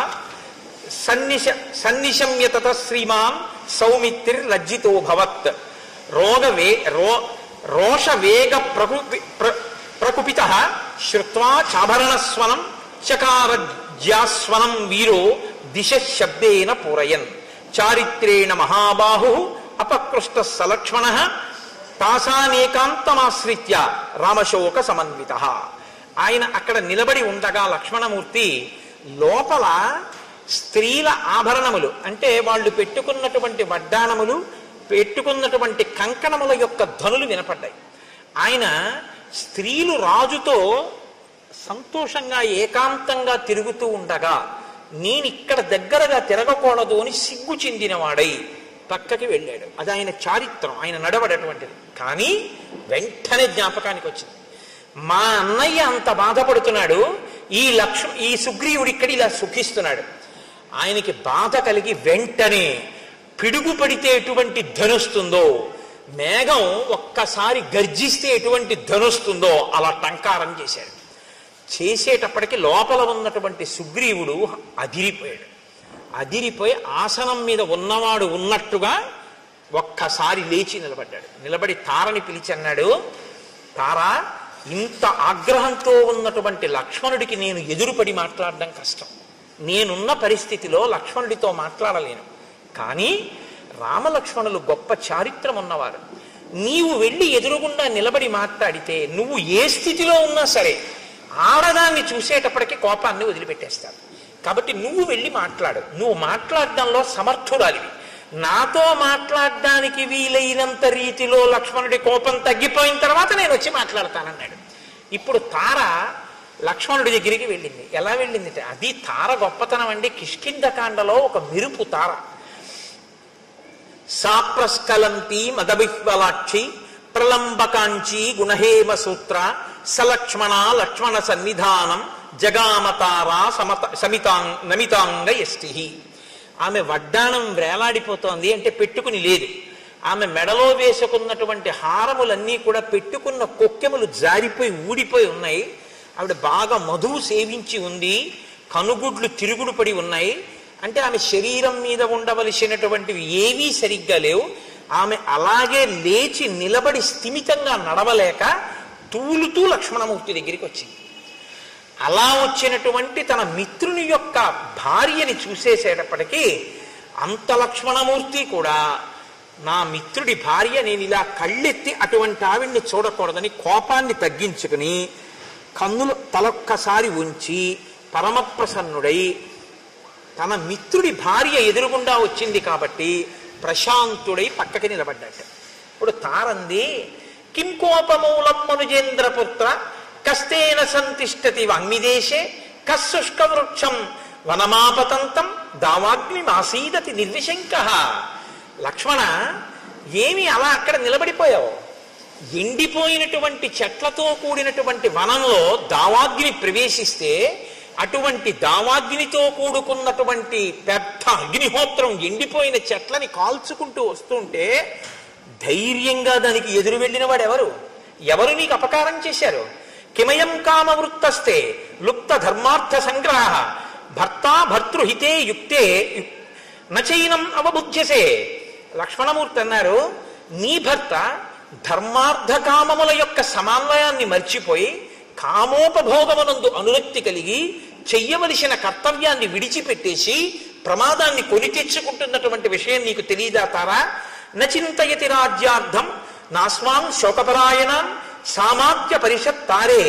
సన్నిశమ్య తత శ్రీమాన్ సౌమిత్రిర్ లజ్జితో భవత్ రోషవేగ ప్రకుపిత శ్రుత్వా చాభరణస్వనం చకారజ్యాస్వనం వీరో దిశ శబ్దేన పూరయన్ చారిత్రేణ మహాబాహు అపకృష్ట సలక్ష్మణ తాసానేకాంతమాశ్రిత్య రామశోక సమన్విత. ఆయన అక్కడ నిలబడి ఉండగా లక్ష్మణమూర్తి లోపల స్త్రీల ఆభరణములు అంటే వాళ్ళు పెట్టుకున్నటువంటి వడ్డాణములు, పెట్టుకున్నటువంటి కంకణముల యొక్క ధ్వనులు వినపడ్డాయి. ఆయన స్త్రీలు రాజుతో సంతోషంగా ఏకాంతంగా తిరుగుతూ ఉండగా నేనిక్కడ దగ్గరగా తిరగకూడదు అని సిగ్గు చెందినవాడై పక్కకి వెళ్ళాడు. అది ఆయన చారిత్రం, ఆయన నడవడటువంటిది. కానీ వెంటనే జ్ఞాపకానికి వచ్చింది, మా అన్నయ్య అంత బాధపడుతున్నాడు, ఈ సుగ్రీవుడు ఇక్కడ ఇలా సుఖిస్తున్నాడు. ఆయనకి బాధ కలిగి వెంటనే పిడుగు పడితే ఎటువంటి ధనుస్తుందో, మేఘం ఒక్కసారి గర్జిస్తే ఎటువంటి ధనుస్తుందో అలా టంకారం చేశాడు. చేసేటప్పటికి లోపల ఉన్నటువంటి సుగ్రీవుడు అదిరిపోయాడు. అదిరిపోయి ఆసనం మీద ఉన్నవాడు ఉన్నట్టుగా ఒక్కసారి లేచి నిలబడ్డాడు. నిలబడి తారని పిలిచి అన్నాడు, తారా, ఇంత ఆగ్రహంతో ఉన్నటువంటి లక్ష్మణుడికి నేను ఎదురుపడి మాట్లాడడం కష్టం. నేనున్న పరిస్థితిలో లక్ష్మణుడితో మాట్లాడలేను. కానీ రామలక్ష్మణులు గొప్ప చారిత్రం ఉన్నవారు. నీవు వెళ్ళి ఎదురుగుండా నిలబడి మాట్లాడితే నువ్వు ఏ స్థితిలో ఉన్నా సరే ఆడదాన్ని చూసేటప్పటికీ కోపాన్ని వదిలిపెట్టేస్తారు. కాబట్టి నువ్వు వెళ్ళి మాట్లాడు. నువ్వు మాట్లాడడంలో సమర్థురాలివి. నాతో మాట్లాడడానికి వీలైనంత రీతిలో లక్ష్మణుడి కోపం తగ్గిపోయిన తర్వాత నేను వచ్చి మాట్లాడతానన్నాడు. ఇప్పుడు తార లక్ష్మణుడి దగ్గరికి వెళ్ళింది. ఎలా వెళ్ళింది? అది తార గొప్పతనం అండి. కిష్కింధకాండలో ఒక మెరుపు తార. సాప్రస్కలంతి మదవిహ్వలాక్షి ప్రలంబకాంచి గుణహేమ సూత్ర సలక్ష్మణ లక్ష్మణ సన్నిధానం జగామతారా నమితాంగ యష్టి. ఆమె వడ్డాణం వేలాడిపోతోంది, అంటే పెట్టుకుని లేదు. ఆమె మెడలో వేసుకున్నటువంటి హారములన్నీ కూడా పెట్టుకున్న కొక్కెములు జారిపోయి ఊడిపోయి ఉన్నాయి. ఆవిడ బాగా మధువు సేవించి ఉంది. కనుగుడ్లు తిరుగుడు పడి ఉన్నాయి. అంటే ఆమె శరీరం మీద ఉండవలసినటువంటివి ఏవీ సరిగ్గా లేవు. ఆమె అలాగే లేచి నిలబడి స్థిమితంగా నడవలేక తూలుతూ లక్ష్మణమూర్తి దగ్గరికి వచ్చింది. అలా వచ్చినటువంటి తన మిత్రుని యొక్క భార్యని చూసేసేటప్పటికీ అంత లక్ష్మణమూర్తి కూడా నా మిత్రుడి భార్య, నేను ఇలా కళ్ళెత్తి అటువంటి ఆవిడ్ని చూడకూడదని కోపాన్ని తగ్గించుకుని కన్నులు తలొక్కసారి ఉంచి పరమప్రసన్నుడై తన మిత్రుడి భార్య ఎదురుగుండా వచ్చింది కాబట్టి ప్రశాంతుడై పక్కకి నిలబడ్డాడు. ఇప్పుడు తారంది, కిం కోపమూలం మనుజేంద్రపుత్ర కస్తేన సంతిష్టతి వాంగ్మిదేశే కశుష్క వృక్షం వనమాపతంతం దావాగ్ని మాసీదతి నిర్విశంక. లక్ష్మణ, ఏమి అలా అక్కడ నిలబడిపోయావు? ఎండిపోయినటువంటి చెట్లతో కూడినటువంటి వనంలో దావాగ్ని ప్రవేశిస్తే అటువంటి దావాగ్నితో కూడుకున్నటువంటి పెద్ద అగ్నిహోత్రం ఎండిపోయిన చెట్లని కాల్చుకుంటూ వస్తుంటే ధైర్యంగా దానికి ఎదురు వెళ్ళిన వాడు ఎవరు నీకు అపకారం చేశారు? కిమయం కామవృత్తస్తే లుప్త ధర్మార్థ సంగ్రహ భర్తా భర్తృహితే యుక్తే నచైనం అవబుధ్యసే. లక్ష్మణమూర్తి అన్నారు, నీ భర్త ధర్మార్థ కామముల యొక్క సమన్వయాన్ని మర్చిపోయి కామోపభోగమునందు అనురక్తి కలిగి చెయ్యవలసిన కర్తవ్యాన్ని విడిచిపెట్టేసి ప్రమాదాన్ని కొని తెచ్చుకుంటున్నటువంటి విషయం నీకు తెలియదా తారా? నచింతయతి రాజ్యార్థం నాస్వాం శోకపరాయణం సామాత్య పరిషత్ తారే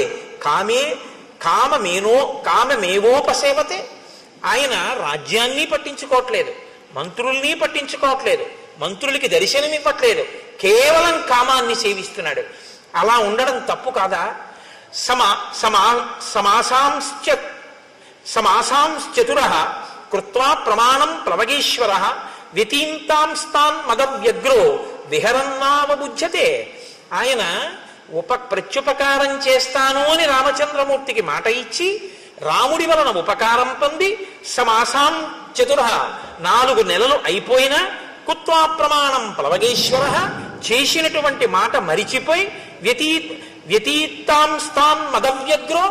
కామమేవోపసేవతే. ఆయన రాజ్యాన్ని పట్టించుకోవట్లేదు, మంత్రుల్ని పట్టించుకోవట్లేదు, మంత్రులకి దర్శనం ఇవ్వట్లేదు, కేవలం కామాన్ని సేవిస్తున్నాడు. అలా ఉండడం తప్పు కాదా? సమాసాంశ్చతుర కృత్వా ప్రమాణం ప్లవగేశ్వర వ్యతీంతాంస్తాన్ మదవ్యగ్రో విహరన్నావబుధ్యతే. ఆయన ప్రత్యుపకారం చేస్తాను అని రామచంద్రమూర్తికి మాట ఇచ్చి రాముడి వలన ఉపకారం పొంది సమాసాం చతుర 4 నెలలు అయిపోయినా కుత్వా ప్రమాణం ప్లవగేశ్వర చేసినటువంటి మాట మరిచిపోయి వ్యతీతాంస్తాన్ మదవ్యగ్రో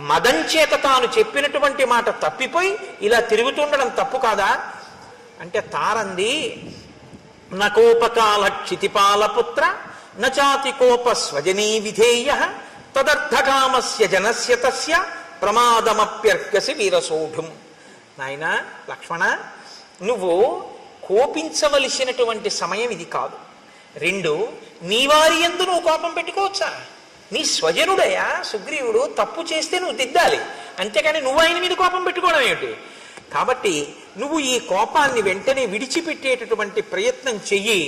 మదం చేత తాను చెప్పినటువంటి మాట తప్పిపోయి ఇలా తిరుగుతుండడం తప్పు కాదా? అంటే తారంది, నకోపకాల క్షితిపాలపుత్ర నచాతి కోప స్వజనీ విధేయ తదర్థకామస్య జనస్య తస్య ప్రమాదమప్యర్కసి వీరసోఢుం. నాయన లక్ష్మణ, నువ్వు కోపించవలసినటువంటి సమయం ఇది కాదు. 2, నీ వారి యందు నువ్వు కోపం పెట్టుకోవచ్చా? నీ స్వజనుడయా సుగ్రీవుడు, తప్పు చేస్తే నువ్వు దిద్దాలి, అంతేకాని నువ్వు ఆయన మీద కోపం పెట్టుకోవడం ఏమిటి? కాబట్టి నువ్వు ఈ కోపాన్ని వెంటనే విడిచిపెట్టేటటువంటి ప్రయత్నం చెయ్యి.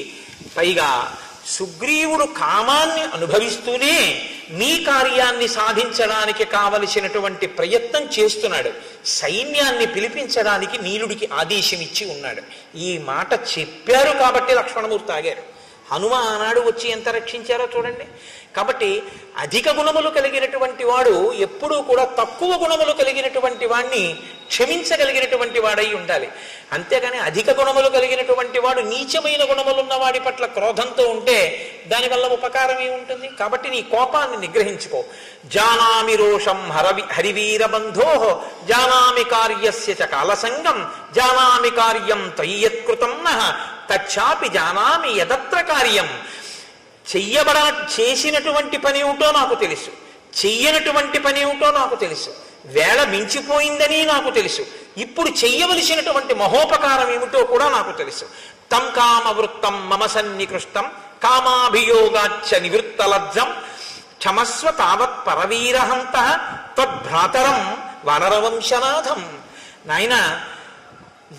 పైగా సుగ్రీవుడు కామాన్ని అనుభవిస్తూనే నీ కార్యాన్ని సాధించడానికి కావలసినటువంటి ప్రయత్నం చేస్తున్నాడు. సైన్యాన్ని పిలిపించడానికి నీలుడికి ఆదేశం ఇచ్చి ఉన్నాడు. ఈ మాట చెప్పారు కాబట్టి లక్ష్మణమూర్తి ఆగారు. హనుమ ఆనాడు వచ్చి ఎంత రక్షించారో చూడండి. కాబట్టి అధిక గుణములు కలిగినటువంటి వాడు ఎప్పుడూ కూడా తక్కువ గుణములు కలిగినటువంటి వాడిని క్షమించగలిగినటువంటి వాడై ఉండాలి. అంతేగాని అధిక గుణములు కలిగినటువంటి వాడు నీచమైన గుణములున్న వాడి పట్ల క్రోధంతో ఉంటే దానివల్ల ఉపకారం ఏముంటుంది? కాబట్టి నీ కోపాన్ని నిగ్రహించుకో. జానామి రోషం హరివీర బంధో జానామి కార్యస్య చ కాలసంగం జానామి కార్యం తయ్యత్కృతం నః తచ్చాపి జానామి యదత్ర కార్యం. చేసినటువంటి పని ఏమిటో నాకు తెలుసు, చెయ్యనటువంటి పని ఏమిటో నాకు తెలుసు, వేళ మించిపోయిందని నాకు తెలుసు, ఇప్పుడు చెయ్యవలసినటువంటి మహోపకారం ఏమిటో కూడా నాకు తెలుసు. తం కామవృత్తం మమ సన్నికృష్టం కామాభియోగాచ్చ నివృత్తలజ్జం క్షమస్వ తావత్ పరవీరహంత తద్భ్రాతరం వానరవంశనాథం. నాయన,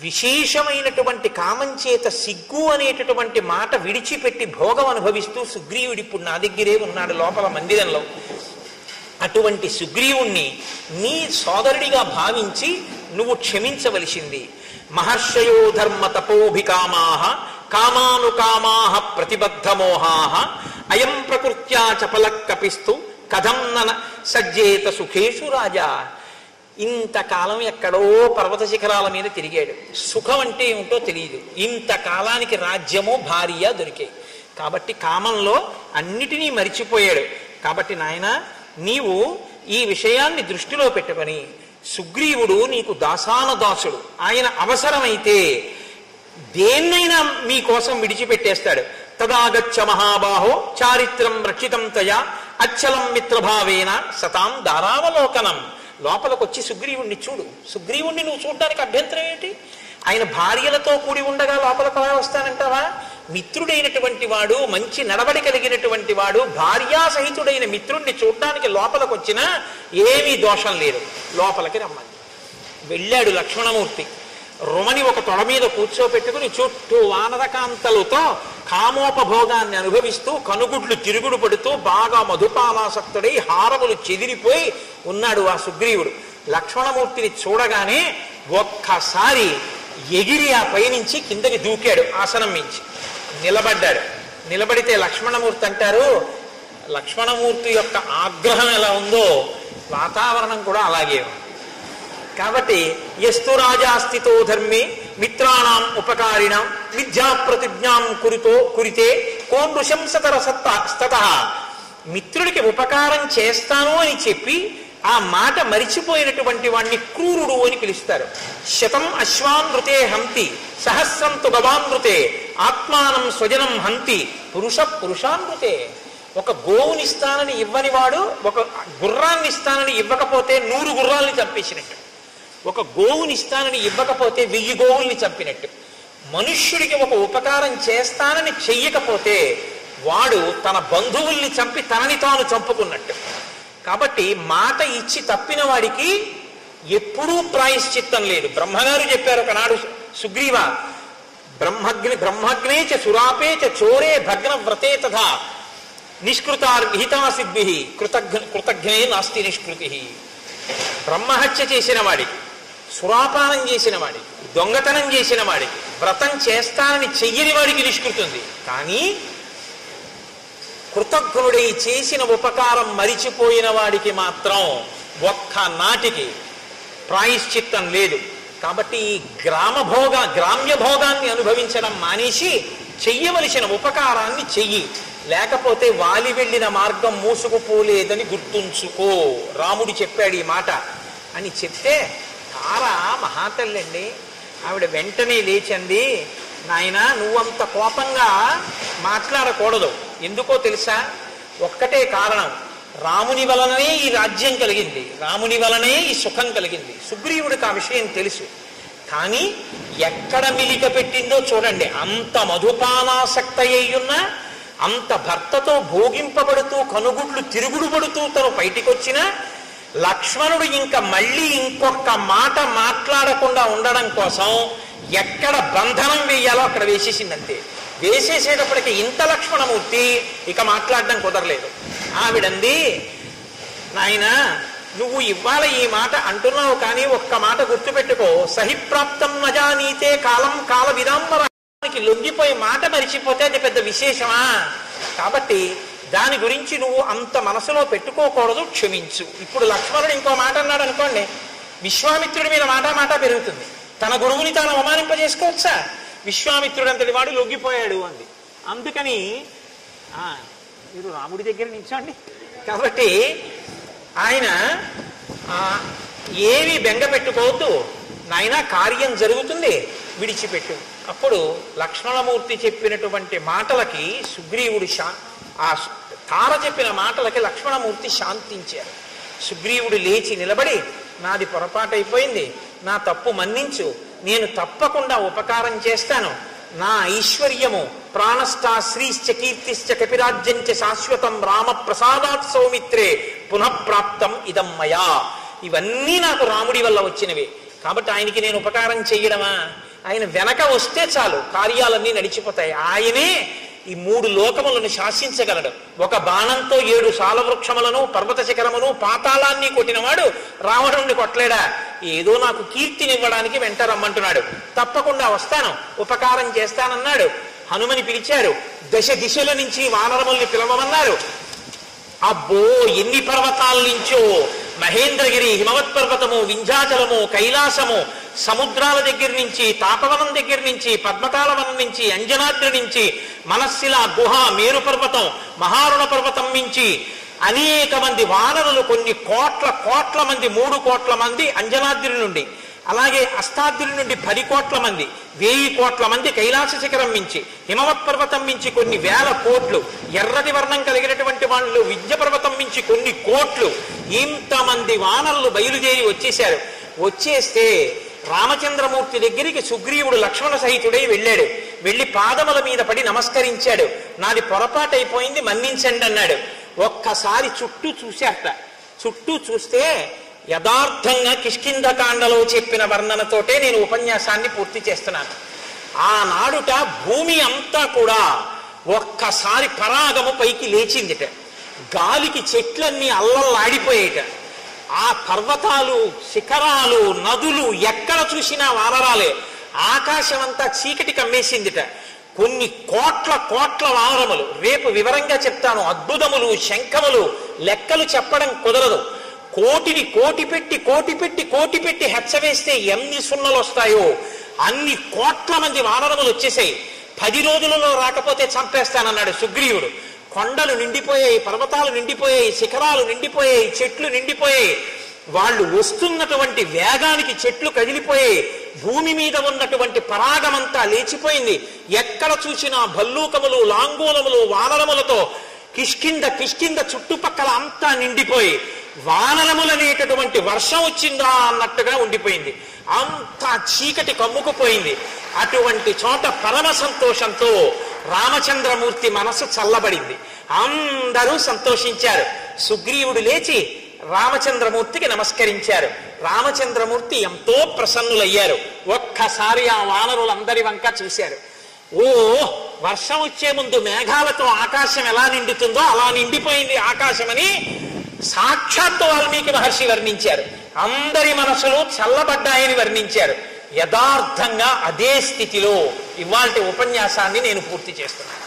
విశేషమైనటువంటి కామం చేత సిగ్గు అనేటటువంటి మాట విడిచిపెట్టి భోగం అనుభవిస్తూ సుగ్రీవుడు ఇప్పుడు నా దగ్గరే ఉన్నాడు లోపల మందిరంలో. అటువంటి సుగ్రీవుణ్ణి నీ సోదరుడిగా భావించి నువ్వు క్షమించవలసింది. మహర్షయో ధర్మ తపోభికామాః కామానుకామాః ప్రతిబద్ధమోహాః అయం ప్రకృత్యా చపలః కపిస్తు కథం న సజ్జేత సుఖేషు రాజా. ఇంతకాలం ఎక్కడో పర్వత శిఖరాల మీద తిరిగాడు, సుఖం అంటే ఏమిటో తెలియదు. ఇంతకాలానికి రాజ్యము భార్య దొరికాయి కాబట్టి కామంలో అన్నిటినీ మరిచిపోయాడు. కాబట్టి నాయన, నీవు ఈ విషయాన్ని దృష్టిలో పెట్టుకొని, సుగ్రీవుడు నీకు దాసానదాసుడు, ఆయన అవసరమైతే దేన్నైనా మీకోసం విడిచిపెట్టేస్తాడు. తదాగచ్చ మహాబాహో చారిత్రం రక్షితం తయా అచ్చలం మిత్రభావేన సతాం దారావలోకనం. లోపలికొచ్చి సుగ్రీవుణ్ణి చూడు. సుగ్రీవుణ్ణి నువ్వు చూడడానికి అభ్యంతరం ఏంటి? ఆయన భార్యలతో కూడి ఉండగా లోపలికి అలా వస్తానంటావా? మిత్రుడైనటువంటి వాడు, మంచి నడవడి కలిగినటువంటి వాడు, భార్యాసహితుడైన మిత్రుణ్ణి చూడడానికి లోపలికి వచ్చినా ఏమీ దోషం లేదు. లోపలికి రమ్మని వెళ్ళాడు లక్ష్మణమూర్తి. రుమని ఒక తొడ మీద కూర్చోపెట్టుకుని చుట్టూ వానరకాంతలతో కామోపభోగాన్ని అనుభవిస్తూ కనుగుడ్లు తిరుగుడు పడుతూ బాగా మధుపానాసక్తుడై హారములు చెదిరిపోయి ఉన్నాడు ఆ సుగ్రీవుడు. లక్ష్మణమూర్తిని చూడగానే ఒక్కసారి ఎగిరి ఆ పైనుంచి కిందకి దూకాడు. ఆసనం మించి నిలబడ్డాడు. నిలబడితే లక్ష్మణమూర్తి అంటారు, లక్ష్మణమూర్తి యొక్క ఆగ్రహం ఎలా ఉందో వాతావరణం కూడా అలాగే ఉంది. కాబట్టి యస్తు రాజాస్థితో ధర్మే మిత్రాణం ఉపకారిణం విద్యా ప్రతిజ్ఞాం కురితే కో నృశంసతర స్తత. మిత్రుడికి ఉపకారం చేస్తాను అని చెప్పి ఆ మాట మరిచిపోయినటువంటి వాణ్ణి క్రూరుడు అని పిలుస్తారు. శతం అశ్వానృతే హంతి సహస్రంతు గవానృతే ఆత్మానం స్వజనం హంతి పురుషానృతే. ఒక గోవునిస్తానని ఇవ్వని వాడు ఒక గుర్రాన్ని ఇస్తానని ఇవ్వకపోతే 100 గుర్రాల్ని చంపేసినట్టు, ఒక గోవునిస్తానని ఇవ్వకపోతే 1000 గోవుల్ని చంపినట్టు. మనుష్యుడికి ఒక ఉపకారం చేస్తానని చెయ్యకపోతే వాడు తన బంధువుల్ని చంపి తనని తాను చంపుకున్నట్టు. కాబట్టి మాట ఇచ్చి తప్పిన వాడికి ఎప్పుడూ ప్రాయశ్చిత్తం లేదు. బ్రహ్మగారు చెప్పారు ఒకనాడు, సుగ్రీవ బ్రహ్మగ్నే చ సురాపే చ చోరే భగ్న వ్రతే తథా నిష్కృతార్ విహితా సిద్భి కృతజ్ఞే నాస్తి నిష్కృతి. బ్రహ్మహత్య చేసిన వాడికి, సురాపానం చేసిన వాడికి, దొంగతనం చేసిన వాడికి, వ్రతం చేస్తానని చెయ్యని వాడికి నిష్కృతుంది. కానీ కృతజ్ఞుడై చేసిన ఉపకారం మరిచిపోయిన వాడికి మాత్రం ఒక్క నాటికి ప్రాయశ్చిత్తం లేదు. కాబట్టి ఈ గ్రామ్య భోగాన్ని అనుభవించడం మానేసి చెయ్యవలసిన ఉపకారాన్ని చెయ్యి. లేకపోతే వాలి వెళ్ళిన మార్గం మూసుకుపోలేదని గుర్తుంచుకో. రాముడు చెప్పాడు ఈ మాట అని చెప్తే, తారా మహాతల్లండి, ఆవిడ వెంటనే లేచంది, నాయన నువ్వంత కోపంగా మాట్లాడకూడదు. ఎందుకో తెలుసా? ఒక్కటే కారణం, రాముని వలననే ఈ రాజ్యం కలిగింది, రాముని వలనే ఈ సుఖం కలిగింది. సుగ్రీవుడికి ఆ విషయం తెలుసు. కానీ ఎక్కడ మిలిక పెట్టిందో చూడండి. అంత మధుపానాసక్త అయ్యున్నా, అంత భర్తతో భోగింపబడుతూ కనుగుడ్లు తిరుగుడు పడుతూ తను బయటికొచ్చినా లక్ష్మణుడు ఇంకా మళ్ళీ ఇంకొక మాట మాట్లాడకుండా ఉండడం కోసం ఎక్కడ బంధనం వేయాలో అక్కడ వేసేసిందంతే. వేసేసేటప్పటికి ఇంత లక్ష్మణమూర్తి ఇక మాట్లాడడం కుదరలేదు. ఆవిడంది, నాయన నువ్వు ఇవాళ ఈ మాట అంటున్నావు, కానీ ఒక్క మాట గుర్తుపెట్టుకో, సహిప్రాప్తం నజానీతే కాలం కాల విదాంబరానికి దానికి లొంగిపోయి మాట మరిచిపోతే అది పెద్ద విశేషమా? కాబట్టి దాని గురించి నువ్వు అంత మనసులో పెట్టుకోకూడదు, క్షమించు. ఇప్పుడు లక్ష్మణుడు ఇంకో మాట అన్నాడు అనుకోండి, విశ్వామిత్రుడి మీద మాట పెరుగుతుంది. తన గురువుని తాను అవమానింపజేసుకోవచ్చా? విశ్వామిత్రుడు అంతటి వాడు లొంగిపోయాడు అంది. అందుకని మీరు రాముడి దగ్గర నిల్చోండి. కాబట్టి ఆయన ఏమి బెంగ పెట్టుకోవద్దు నాయన, కార్యం జరుగుతుంది, విడిచిపెట్టు. అప్పుడు లక్ష్మణమూర్తి చెప్పినటువంటి మాటలకి సుగ్రీవుడు ఆ తార చెప్పిన మాటలకి లక్ష్మణమూర్తి శాంతించారు. సుగ్రీవుడు లేచి నిలబడి, నాది పొరపాటైపోయింది, నా తప్పు మన్నించు, నేను తప్పకుండా ఉపకారం చేస్తాను, నా ఐశ్వర్యము ప్రాణస్థా శ్రీశ్చ కీర్తిశ్చ కపిరాజ్యంచ శాశ్వతం రామ ప్రసాదాత్ సౌమిత్రే పునఃప్రాప్తం ఇదం మయా. ఇవన్నీ నాకు రాముడి వల్ల వచ్చినవి. కాబట్టి ఆయనకి నేను ఉపకారం చేయడమా? ఆయన వెనక వస్తే చాలు, కార్యాలన్నీ నడిచిపోతాయి. ఆయనే ఈ 3 లోకములను శాసించగలడు. ఒక బాణంతో 7 సాలవృక్షములను, పర్వత శిఖరమును, పాతాళాన్ని కొట్టినవాడు రావణుణ్ణి కొట్టలేడా? ఏదో నాకు కీర్తినివ్వడానికి వెంట రమ్మంటున్నాడు, తప్పకుండా వస్తాను, ఉపకారం చేస్తానన్నాడు. హనుమని పిలిచారు, దశ దిశల నుంచి వానరముల్ని పిలవమన్నారు. అబ్బో, ఎన్ని పర్వతాల నుంచో, మహేంద్రగిరి, హిమవత్ పర్వతము, వింధ్యాచలము, కైలాసము, సముద్రాల దగ్గర నుంచి, తాపవనం దగ్గర నుంచి, పద్మకాలవనం నుంచి, అంజనాద్రి నుంచి, మనస్సిల గుహ, మేరు పర్వతం, మహారుణ పర్వతం నుంచి అనేక మంది వానరులు, కొన్ని కోట్ల మంది, 3 కోట్ల మంది అంజనాద్రి నుండి, అలాగే అష్టాద్రి నుండి 10 కోట్ల మంది, 1000 కోట్ల మంది కైలాస శిఖరం మించి, హిమవత్ పర్వతం మించి కొన్ని 1000 కోట్లు, ఎర్రటి వర్ణం కలిగినటువంటి వాళ్ళు వింధ్య పర్వతం మించి కొన్ని కోట్లు, ఇంతమంది వానరులు బయలుదేరి వచ్చేశారు. వచ్చేస్తే రామచంద్రమూర్తి దగ్గరికి సుగ్రీవుడు లక్ష్మణ సహితుడై వెళ్ళాడు. వెళ్ళి పాదముల మీద పడి నమస్కరించాడు. నాది పొరపాటైపోయింది, మన్నించండి అన్నాడు. ఒక్కసారి చుట్టూ చూశాట. చుట్టూ చూస్తే యథార్థంగా కిష్కింధకాండలో చెప్పిన వర్ణనతోటే నేను ఉపన్యాసాన్ని పూర్తి చేస్తున్నాను. ఆనాడుట భూమి అంతా కూడా ఒక్కసారి పరాగము పైకి లేచిందిట. గాలికి చెట్లన్నీ అల్లల్లాడిపోయేట. ఆ పర్వతాలు, శిఖరాలు, నదులు ఎక్కడ చూసినా వానరాలే. ఆకాశం అంతా చీకటి కమ్మేసిందిట. కొన్ని కోట్ల వానరములు, రేపు వివరంగా చెప్తాను, అద్భుతములు, శంఖములు, లెక్కలు చెప్పడం కుదరదు. కోటిని కోటి పెట్టి హెచ్చవేస్తే ఎన్ని సున్నలు వస్తాయో అన్ని కోట్ల మంది వానరములు వచ్చేసాయి. 10 రోజులలో రాకపోతే చంపేస్తానన్నాడు సుగ్రీవుడు. కొండలు నిండిపోయాయి, పర్వతాలు నిండిపోయాయి, శిఖరాలు నిండిపోయాయి, చెట్లు నిండిపోయాయి. వాళ్ళు వస్తున్నటువంటి వేగానికి చెట్లు కదిలిపోయాయి. భూమి మీద ఉన్నటువంటి పరాగమంతా లేచిపోయింది. ఎక్కడ చూసినా భల్లూకములు, లాంగూలములు, వానరములతో కిష్కింద చుట్టుపక్కల అంతా నిండిపోయి వానరములనేటటువంటి వర్షం వచ్చిందా అన్నట్టుగా ఉండిపోయింది. అంతా చీకటి కమ్ముకుపోయింది. అటువంటి చోట పరమ సంతోషంతో రామచంద్రమూర్తి మనసు చల్లబడింది. అందరూ సంతోషించారు. సుగ్రీవుడు లేచి రామచంద్రమూర్తికి నమస్కరించారు. రామచంద్రమూర్తి ఎంతో ప్రసన్నులయ్యారు. ఒక్కసారి ఆ వానరులందరి వంక చూశారు. ఓ, వర్షం వచ్చే ముందు మేఘాలతో ఆకాశం ఎలా నిండుతుందో అలా నిండిపోయింది ఆకాశమని సాక్షాత్తు వాల్మీకి మహర్షి వర్ణించారు. అందరి మనసులు చల్లబడ్డాయని వర్ణించారు. యథార్థంగా అదే స్థితిలో ఇవాల్టి ఉపన్యాసాన్ని నేను పూర్తి చేస్తున్నాను.